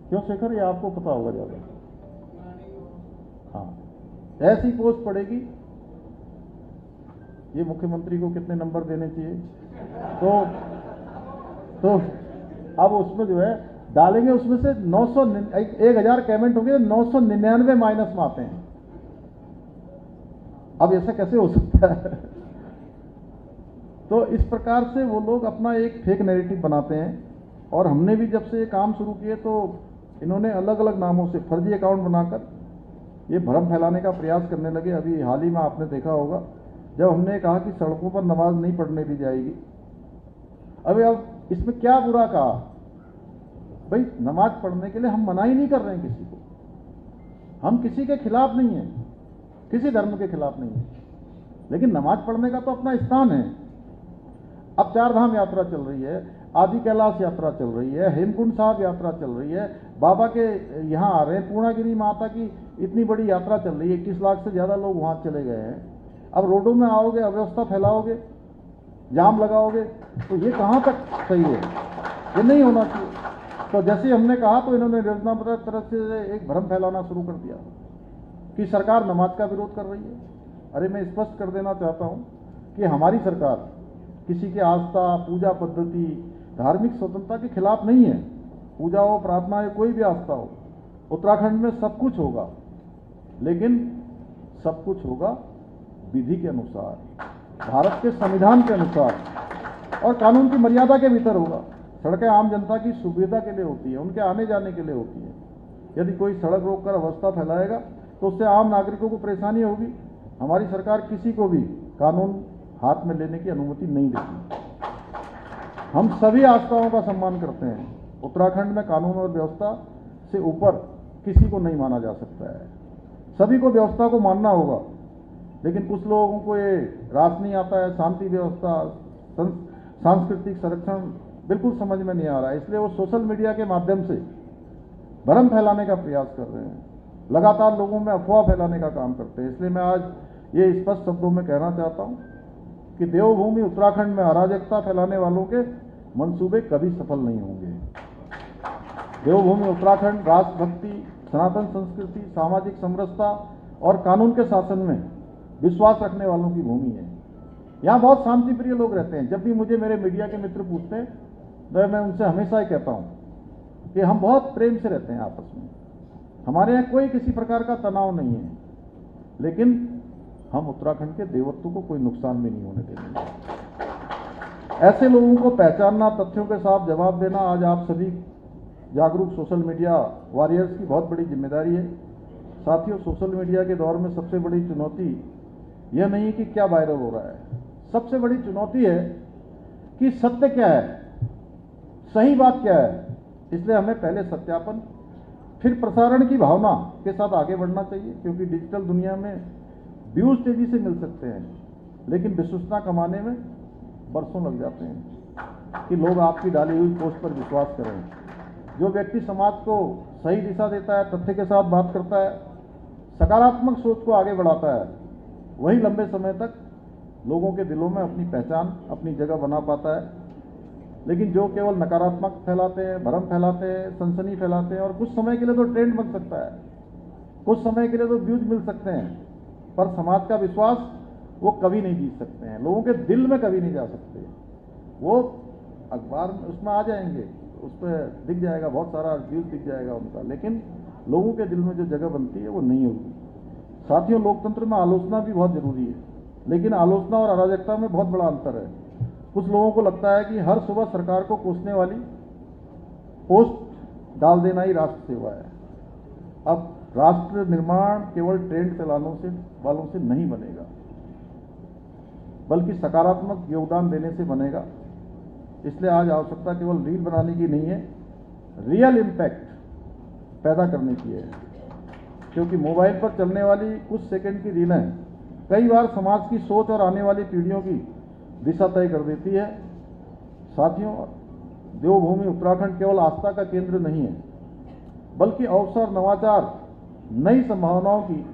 क्यों शेखर, ये आपको पता होगा ज़्यादा। हाँ, ऐसी पोस्ट पड़ेगी, ये मुख्यमंत्री को कितने नंबर देने चाहिए, तो अब उसमें जो है डालेंगे, उसमें से 1000 कमेंट होंगे, 999 माइनस में आते हैं। अब ऐसा कैसे हो सकता है? तो इस प्रकार से वो लोग अपना एक फेक नैरेटिव बनाते हैं, और हमने भी जब से ये काम शुरू किए तो इन्होंने अलग अलग नामों से फर्जी अकाउंट बनाकर ये भ्रम फैलाने का प्रयास करने लगे। अभी हाल ही में आपने देखा होगा जब हमने कहा कि सड़कों पर नमाज नहीं पढ़ने दी जाएगी। अब इसमें क्या बुरा कहा? भाई, नमाज पढ़ने के लिए हम मना ही नहीं कर रहे हैं किसी को, हम किसी के खिलाफ नहीं है, किसी धर्म के खिलाफ नहीं है, लेकिन नमाज पढ़ने का तो अपना स्थान है। अब 4 धाम यात्रा चल रही है, आदि कैलाश यात्रा चल रही है, हेमकुंड साहब यात्रा चल रही है, बाबा के यहाँ आ रहे हैं, पूर्णागिरी माता की इतनी बड़ी यात्रा चल रही है, 21 लाख से ज़्यादा लोग वहाँ चले गए हैं। अब रोडों में आओगे, अव्यवस्था फैलाओगे, जाम लगाओगे, तो ये कहाँ तक सही है? ये नहीं होना चाहिए। तो जैसे हमने कहा तो इन्होंने योजनाबद्ध तरफ से एक भ्रम फैलाना शुरू कर दिया कि सरकार नमाज का विरोध कर रही है। अरे, मैं स्पष्ट कर देना चाहता हूँ कि हमारी सरकार किसी के आस्था, पूजा पद्धति, धार्मिक स्वतंत्रता के खिलाफ नहीं है। पूजा हो, प्रार्थना हो, कोई भी आस्था हो, उत्तराखंड में सब कुछ होगा, लेकिन सब कुछ होगा विधि के अनुसार, भारत के संविधान के अनुसार और कानून की मर्यादा के भीतर होगा। सड़कें आम जनता की सुविधा के लिए होती है, उनके आने जाने के लिए होती है। यदि कोई सड़क रोककर अवस्था फैलाएगा तो उससे आम नागरिकों को परेशानी होगी। हमारी सरकार किसी को भी कानून हाथ में लेने की अनुमति नहीं देती। हम सभी आस्थाओं का सम्मान करते हैं। उत्तराखंड में कानून और व्यवस्था से ऊपर किसी को नहीं माना जा सकता है। सभी को व्यवस्था को मानना होगा, लेकिन कुछ लोगों को ये रास नहीं आता है। शांति व्यवस्था, सांस्कृतिक संरक्षण बिल्कुल समझ में नहीं आ रहा है, इसलिए वो सोशल मीडिया के माध्यम से भ्रम फैलाने का प्रयास कर रहे हैं, लगातार लोगों में अफवाह फैलाने का काम करते हैं। इसलिए मैं आज ये स्पष्ट शब्दों में कहना चाहता हूँ कि देवभूमि उत्तराखंड में अराजकता फैलाने वालों के मंसूबे कभी सफल नहीं होंगे। देवभूमि उत्तराखंड राष्ट्रभक्ति, सनातन संस्कृति, सामाजिक समरसता और कानून के शासन में विश्वास रखने वालों की भूमि है। यहाँ बहुत शांति प्रिय लोग रहते हैं। जब भी मुझे मेरे मीडिया के मित्र पूछते हैं तो मैं उनसे हमेशा ही कहता हूँ कि हम बहुत प्रेम से रहते हैं आपस में, हमारे यहाँ कोई किसी प्रकार का तनाव नहीं है, लेकिन हम उत्तराखंड के देवत्व को कोई नुकसान भी नहीं होने देंगे। ऐसे लोगों को पहचानना, तथ्यों के साथ जवाब देना आज आप सभी जागरूक सोशल मीडिया वॉरियर्स की बहुत बड़ी जिम्मेदारी है। साथियों, सोशल मीडिया के दौर में सबसे बड़ी चुनौती यह नहीं कि क्या वायरल हो रहा है, सबसे बड़ी चुनौती है कि सत्य क्या है, सही बात क्या है। इसलिए हमें पहले सत्यापन, फिर प्रसारण की भावना के साथ आगे बढ़ना चाहिए, क्योंकि डिजिटल दुनिया में व्यूज तेजी से मिल सकते हैं, लेकिन विश्वसनीयता कमाने में बरसों लग जाते हैं कि लोग आपकी डाली हुई पोस्ट पर विश्वास करें। जो व्यक्ति समाज को सही दिशा देता है, तथ्य के साथ बात करता है, सकारात्मक सोच को आगे बढ़ाता है, वही लंबे समय तक लोगों के दिलों में अपनी पहचान, अपनी जगह बना पाता है। लेकिन जो केवल नकारात्मक फैलाते हैं, भ्रम फैलाते हैं, सनसनी फैलाते हैं, और कुछ समय के लिए तो ट्रेंड बन सकता है, कुछ समय के लिए तो व्यूज मिल सकते हैं, पर समाज का विश्वास वो कभी नहीं जीत सकते हैं, लोगों के दिल में कभी नहीं जा सकते। वो अखबार में उसमें आ जाएंगे, उस पर दिख जाएगा, बहुत सारा व्यूज दिख जाएगा उनका, लेकिन लोगों के दिल में जो जगह बनती है वो नहीं होगी। साथियों, लोकतंत्र में आलोचना भी बहुत जरूरी है, लेकिन आलोचना और अराजकता में बहुत बड़ा अंतर है। कुछ लोगों को लगता है कि हर सुबह सरकार को कोसने वाली पोस्ट डाल देना ही राष्ट्र सेवा है। अब राष्ट्र निर्माण केवल ट्रेंड चलाने वालों से नहीं बनेगा, बल्कि सकारात्मक योगदान देने से बनेगा। इसलिए आज आवश्यकता केवल रील बनाने की नहीं है, रियल इम्पैक्ट पैदा करने की है, क्योंकि मोबाइल पर चलने वाली कुछ सेकंड की रीलें कई बार समाज की सोच और आने वाली पीढ़ियों की दिशा तय कर देती है। साथियों, देवभूमि उत्तराखंड केवल आस्था का केंद्र नहीं है, बल्कि अवसर, नवाचार, नई संभावनाओं की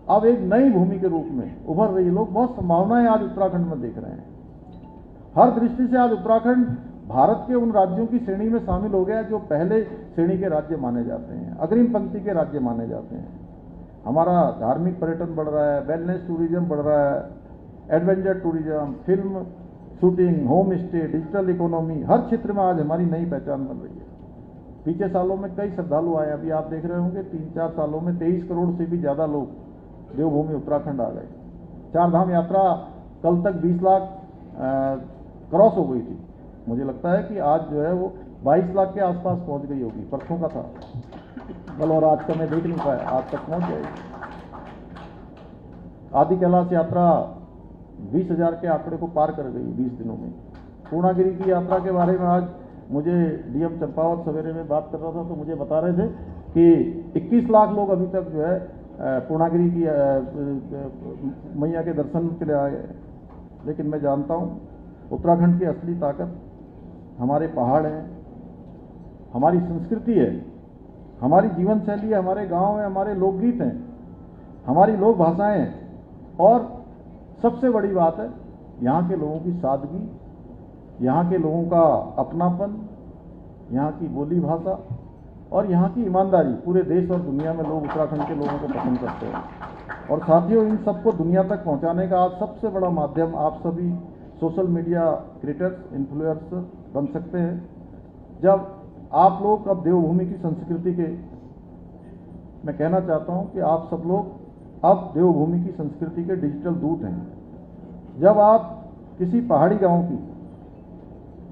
अब एक नई भूमि के रूप में उभर रही। लोग बहुत संभावनाएं आज उत्तराखंड में देख रहे हैं। हर दृष्टि से आज उत्तराखंड भारत के उन राज्यों की श्रेणी में शामिल हो गया जो पहले श्रेणी के राज्य माने जाते हैं, अग्रिम पंक्ति के राज्य माने जाते हैं। हमारा धार्मिक पर्यटन बढ़ रहा है, वेलनेस टूरिज्म बढ़ रहा है, adventure tourism, film shooting, home stay, digital economy, हर क्षेत्र में आज हमारी नई पहचान बन रही है। पीछे सालों में कई श्रद्धालु आए, अभी आप देख रहे होंगे 3-4 सालों में 23 करोड़ से भी ज़्यादा लोग देवभूमि उत्तराखंड आ गए। 4 धाम यात्रा कल तक 20 लाख क्रॉस हो गई थी। मुझे लगता है कि आज जो है वो 22 लाख के आसपास पहुंच गई होगी। परसों का था कल और आज का मैं देख नहीं पाया, आज तक पहुंच जाएगी। आदि कैलाश यात्रा 20,000 के आंकड़े को पार कर गई 20 दिनों में। पूर्णागिरी की यात्रा के बारे में आज मुझे डीएम चंपावत सवेरे में बात कर रहा था तो मुझे बता रहे थे कि 21 लाख लोग अभी तक जो है पूर्णागिरी की मैया के दर्शन के लिए आए। लेकिन मैं जानता हूँ उत्तराखंड की असली ताकत हमारे पहाड़ हैं, हमारी संस्कृति है, हमारी जीवन शैली है, हमारे गांव हैं, हमारे लोकगीत हैं, हमारी लोक भाषाएं हैं, और सबसे बड़ी बात है यहाँ के लोगों की सादगी, यहाँ के लोगों का अपनापन, यहाँ की बोली भाषा और यहाँ की ईमानदारी। पूरे देश और दुनिया में लोग उत्तराखंड के लोगों को पसंद करते हैं। और साथियों, इन सबको दुनिया तक पहुँचाने का आज सबसे बड़ा माध्यम आप सभी सोशल मीडिया क्रिएटर्स, इन्फ्लुएंसर बन सकते हैं। जब आप लोग अब देवभूमि की संस्कृति के, मैं कहना चाहता हूं कि आप सब लोग अब देवभूमि की संस्कृति के डिजिटल दूत हैं। जब आप किसी पहाड़ी गांव की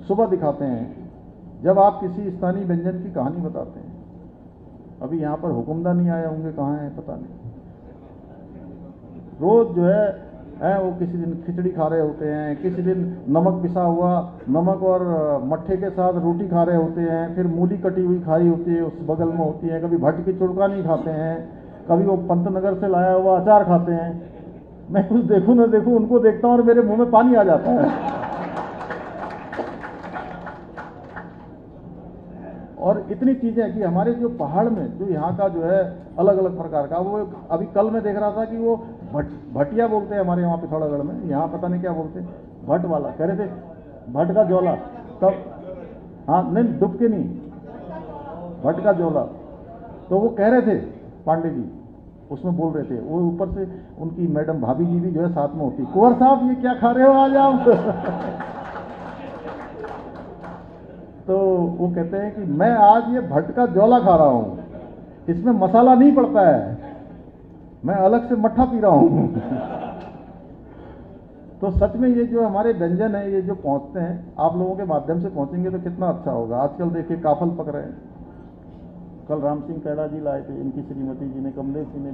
सुबह दिखाते हैं, जब आप किसी स्थानीय व्यंजन की कहानी बताते हैं, अभी यहाँ पर हुकुमदा नहीं आए होंगे, कहाँ हैं पता नहीं, रोज जो है वो किसी दिन खिचड़ी खा रहे होते हैं, किसी दिन नमक पिसा हुआ नमक और मट्ठे के साथ रोटी खा रहे होते हैं, फिर मूली कटी हुई खाई होती है उस बगल में होती है, कभी भट्ट की चुड़का नहीं खाते हैं, कभी वो पंतनगर से लाया हुआ अचार खाते हैं। मैं कुछ देखूं ना देखूं, उनको देखता हूं और मेरे मुंह में पानी आ जाता है। और इतनी चीजें कि हमारे जो पहाड़ में जो यहाँ का जो है अलग अलग प्रकार का, वो अभी कल मैं देख रहा था कि वो भटिया बोलते हैं हमारे यहाँ पिथौरागढ़ में, यहाँ पता नहीं क्या बोलते हैं, भट्ट वाला कह रहे थे, भट्ट का जोला, तब हाँ नहीं डुबके नहीं, भट्ट का जोला। तो वो कह रहे थे पांडे जी, उसमें बोल रहे थे, वो ऊपर से उनकी मैडम भाभी जी भी जो है साथ में होती, कुंवर साहब ये क्या खा रहे हो आज आप? तो वो कहते हैं कि मैं आज ये भट्ट का जोला खा रहा हूँ, इसमें मसाला नहीं पड़ता है, मैं अलग से मट्ठा पी रहा हूँ। तो सच में ये जो हमारे व्यंजन है, ये जो पहुँचते हैं आप लोगों के माध्यम से पहुँचेंगे तो कितना अच्छा होगा। आजकल देखिए काफल पक रहे हैं, कल राम सिंह कैड़ा जी लाए थे, इनकी श्रीमती जी ने, कमलेश जी ने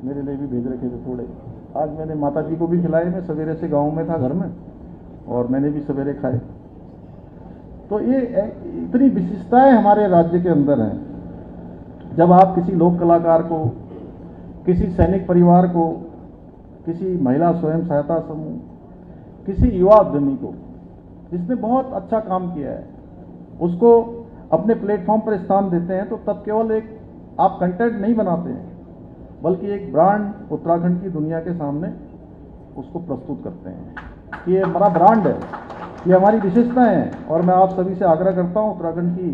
मेरे लिए भी भेज रखे थे थोड़े। आज मैंने माता जी को भी खिलाए, मैं सवेरे से गाँव में था घर में, और मैंने भी सवेरे खाए। तो ये इतनी विशिष्टताएं हमारे राज्य के अंदर हैं। जब आप किसी लोक कलाकार को, किसी सैनिक परिवार को, किसी महिला स्वयं सहायता समूह, किसी युवा उद्यमी को जिसने बहुत अच्छा काम किया है, उसको अपने प्लेटफॉर्म पर स्थान देते हैं, तो तब केवल एक आप कंटेंट नहीं बनाते हैं, बल्कि एक ब्रांड उत्तराखंड की दुनिया के सामने उसको प्रस्तुत करते हैं कि ये हमारा ब्रांड है, ये हमारी विशेषताएं हैं। और मैं आप सभी से आग्रह करता हूं, उत्तराखंड की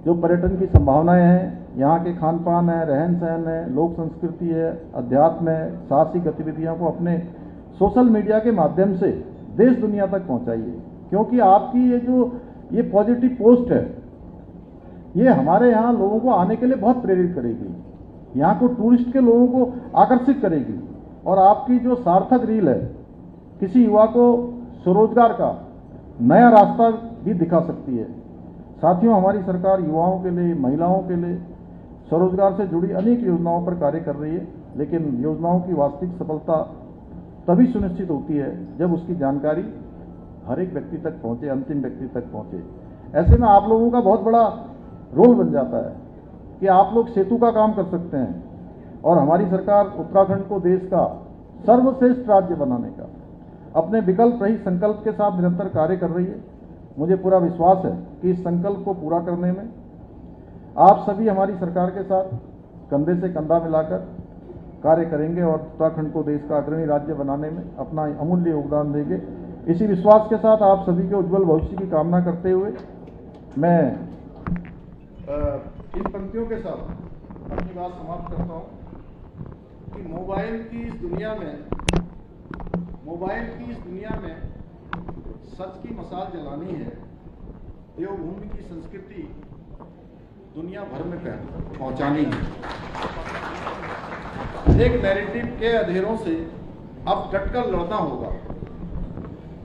जो पर्यटन की संभावनाएं हैं, यहाँ के खान पान है, रहन सहन है, लोक संस्कृति है, अध्यात्म है, साहसिक गतिविधियों को अपने सोशल मीडिया के माध्यम से देश दुनिया तक पहुँचाइए। क्योंकि आपकी ये पॉजिटिव पोस्ट है, ये हमारे यहाँ लोगों को आने के लिए बहुत प्रेरित करेगी, यहाँ को टूरिस्ट के लोगों को आकर्षित करेगी। और आपकी जो सार्थक रील है किसी युवा को स्वरोजगार का नया रास्ता भी दिखा सकती है। साथियों, हमारी सरकार युवाओं के लिए, महिलाओं के लिए स्वरोजगार से जुड़ी अनेक योजनाओं पर कार्य कर रही है, लेकिन योजनाओं की वास्तविक सफलता तभी सुनिश्चित होती है जब उसकी जानकारी हर एक व्यक्ति तक पहुंचे, अंतिम व्यक्ति तक पहुंचे। ऐसे में आप लोगों का बहुत बड़ा रोल बन जाता है कि आप लोग सेतु का काम कर सकते हैं, और हमारी सरकार उत्तराखंड को देश का सर्वश्रेष्ठ राज्य बनाने का अपने विकल्प रहित संकल्प के साथ निरंतर कार्य कर रही है। मुझे पूरा विश्वास है कि इस संकल्प को पूरा करने में आप सभी हमारी सरकार के साथ कंधे से कंधा मिलाकर कार्य करेंगे और उत्तराखंड को देश का अग्रणी राज्य बनाने में अपना अमूल्य योगदान देंगे। इसी विश्वास के साथ आप सभी के उज्जवल भविष्य की कामना करते हुए मैं इन पंक्तियों के साथ अपनी बात समाप्त करता हूँ कि मोबाइल की इस दुनिया में सच की मसाल जलानी है, देवभूमि की संस्कृति दुनिया भर में पहुंचानी है। एक नैरेटिव के अधेरों से अब डटकर लड़ना होगा,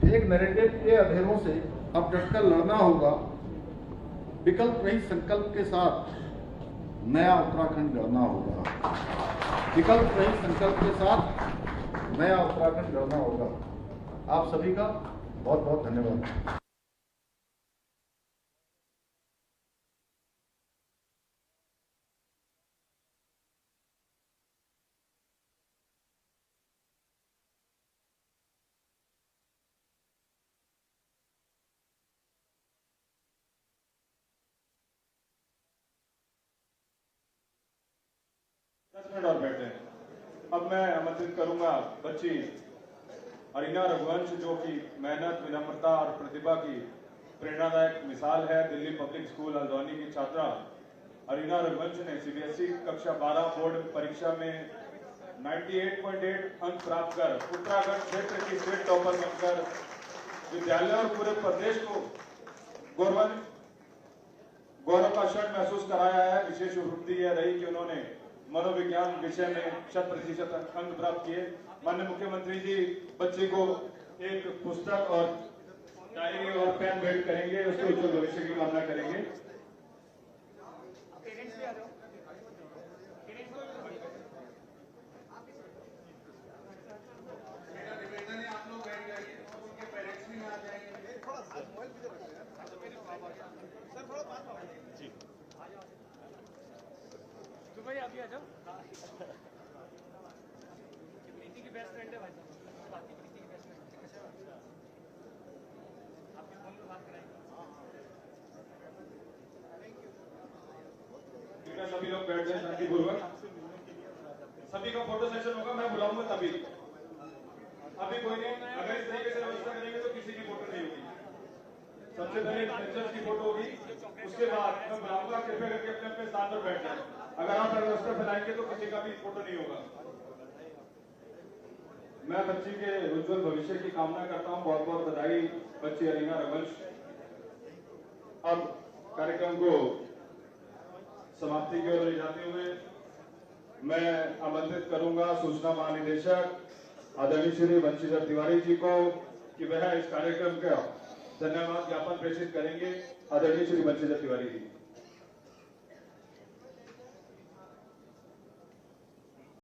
एक नैरेटिव के अधेरों से अब डटकर लड़ना होगा। विकल्प रहित संकल्प के साथ नया उत्तराखंड गढ़ना होगा, विकल्प रहित संकल्प के साथ नया उत्तराखंड गढ़ना होगा। आप सभी का बहुत बहुत धन्यवाद। और बैठे। अब मैं आमंत्रित करूंगा बच्ची अरीना रघुवंश, जो कि मेहनत, विनम्रता और प्रतिभा की प्रेरणादायक मिसाल है। दिल्ली पब्लिक स्कूल हल्द्वानी की छात्रा अरीना रघुवंश ने सीबीएसई कक्षा 12 बोर्ड परीक्षा में 98.8 अंक प्राप्त कर उत्तराखंड क्षेत्र की स्टेट टॉपर बनकर विद्यालय और पूरे प्रदेश को गौरव का क्षण महसूस कराया है। विशेष उपलब्धि यह रही कि उन्होंने मनोविज्ञान विषय में 100% अंक प्राप्त किए। माननीय मुख्यमंत्री जी बच्चे को एक पुस्तक और डायरी और पेन भेंट करेंगे, उसके उज्जवल भविष्य की कामना करेंगे। भाई अभी आ जाओ। प्रीति की बेस्ट फ्रेंड है भाई साहब, बाकी प्रीति की बेस्ट फ्रेंड आपके फोन पे बात कराएंगे। सभी लोग बैठ जाए शांतिपूर्वक। सभी का फोटो सेशन होगा, मैं बुलाऊंगा तभी। अभी कोई नहीं, अगर इस तरीके से व्यवस्था करेंगे तो किसी की फोटो नहीं होगी। सबसे पहले टीचर्स की फोटो होगी, उसके बाद मैं बुलाऊंगा। कृपया करके अपने अपने स्थान पर बैठ जाए। अगर आप व्यवस्था फैलाएंगे तो किसी का भी फोटो नहीं होगा। मैं बच्ची के उज्जवल भविष्य की कामना करता हूं। बहुत बहुत बधाई बच्ची अरीना रघुवंश। अब कार्यक्रम को समाप्ति की ओर ले जाते हुए मैं आमंत्रित करूंगा सूचना महानिदेशक आदरणीय श्री बंशीधर तिवारी जी को कि वह इस कार्यक्रम का धन्यवाद ज्ञापन प्रेषित करेंगे। आदरणीय श्री बंशीधर तिवारी जी।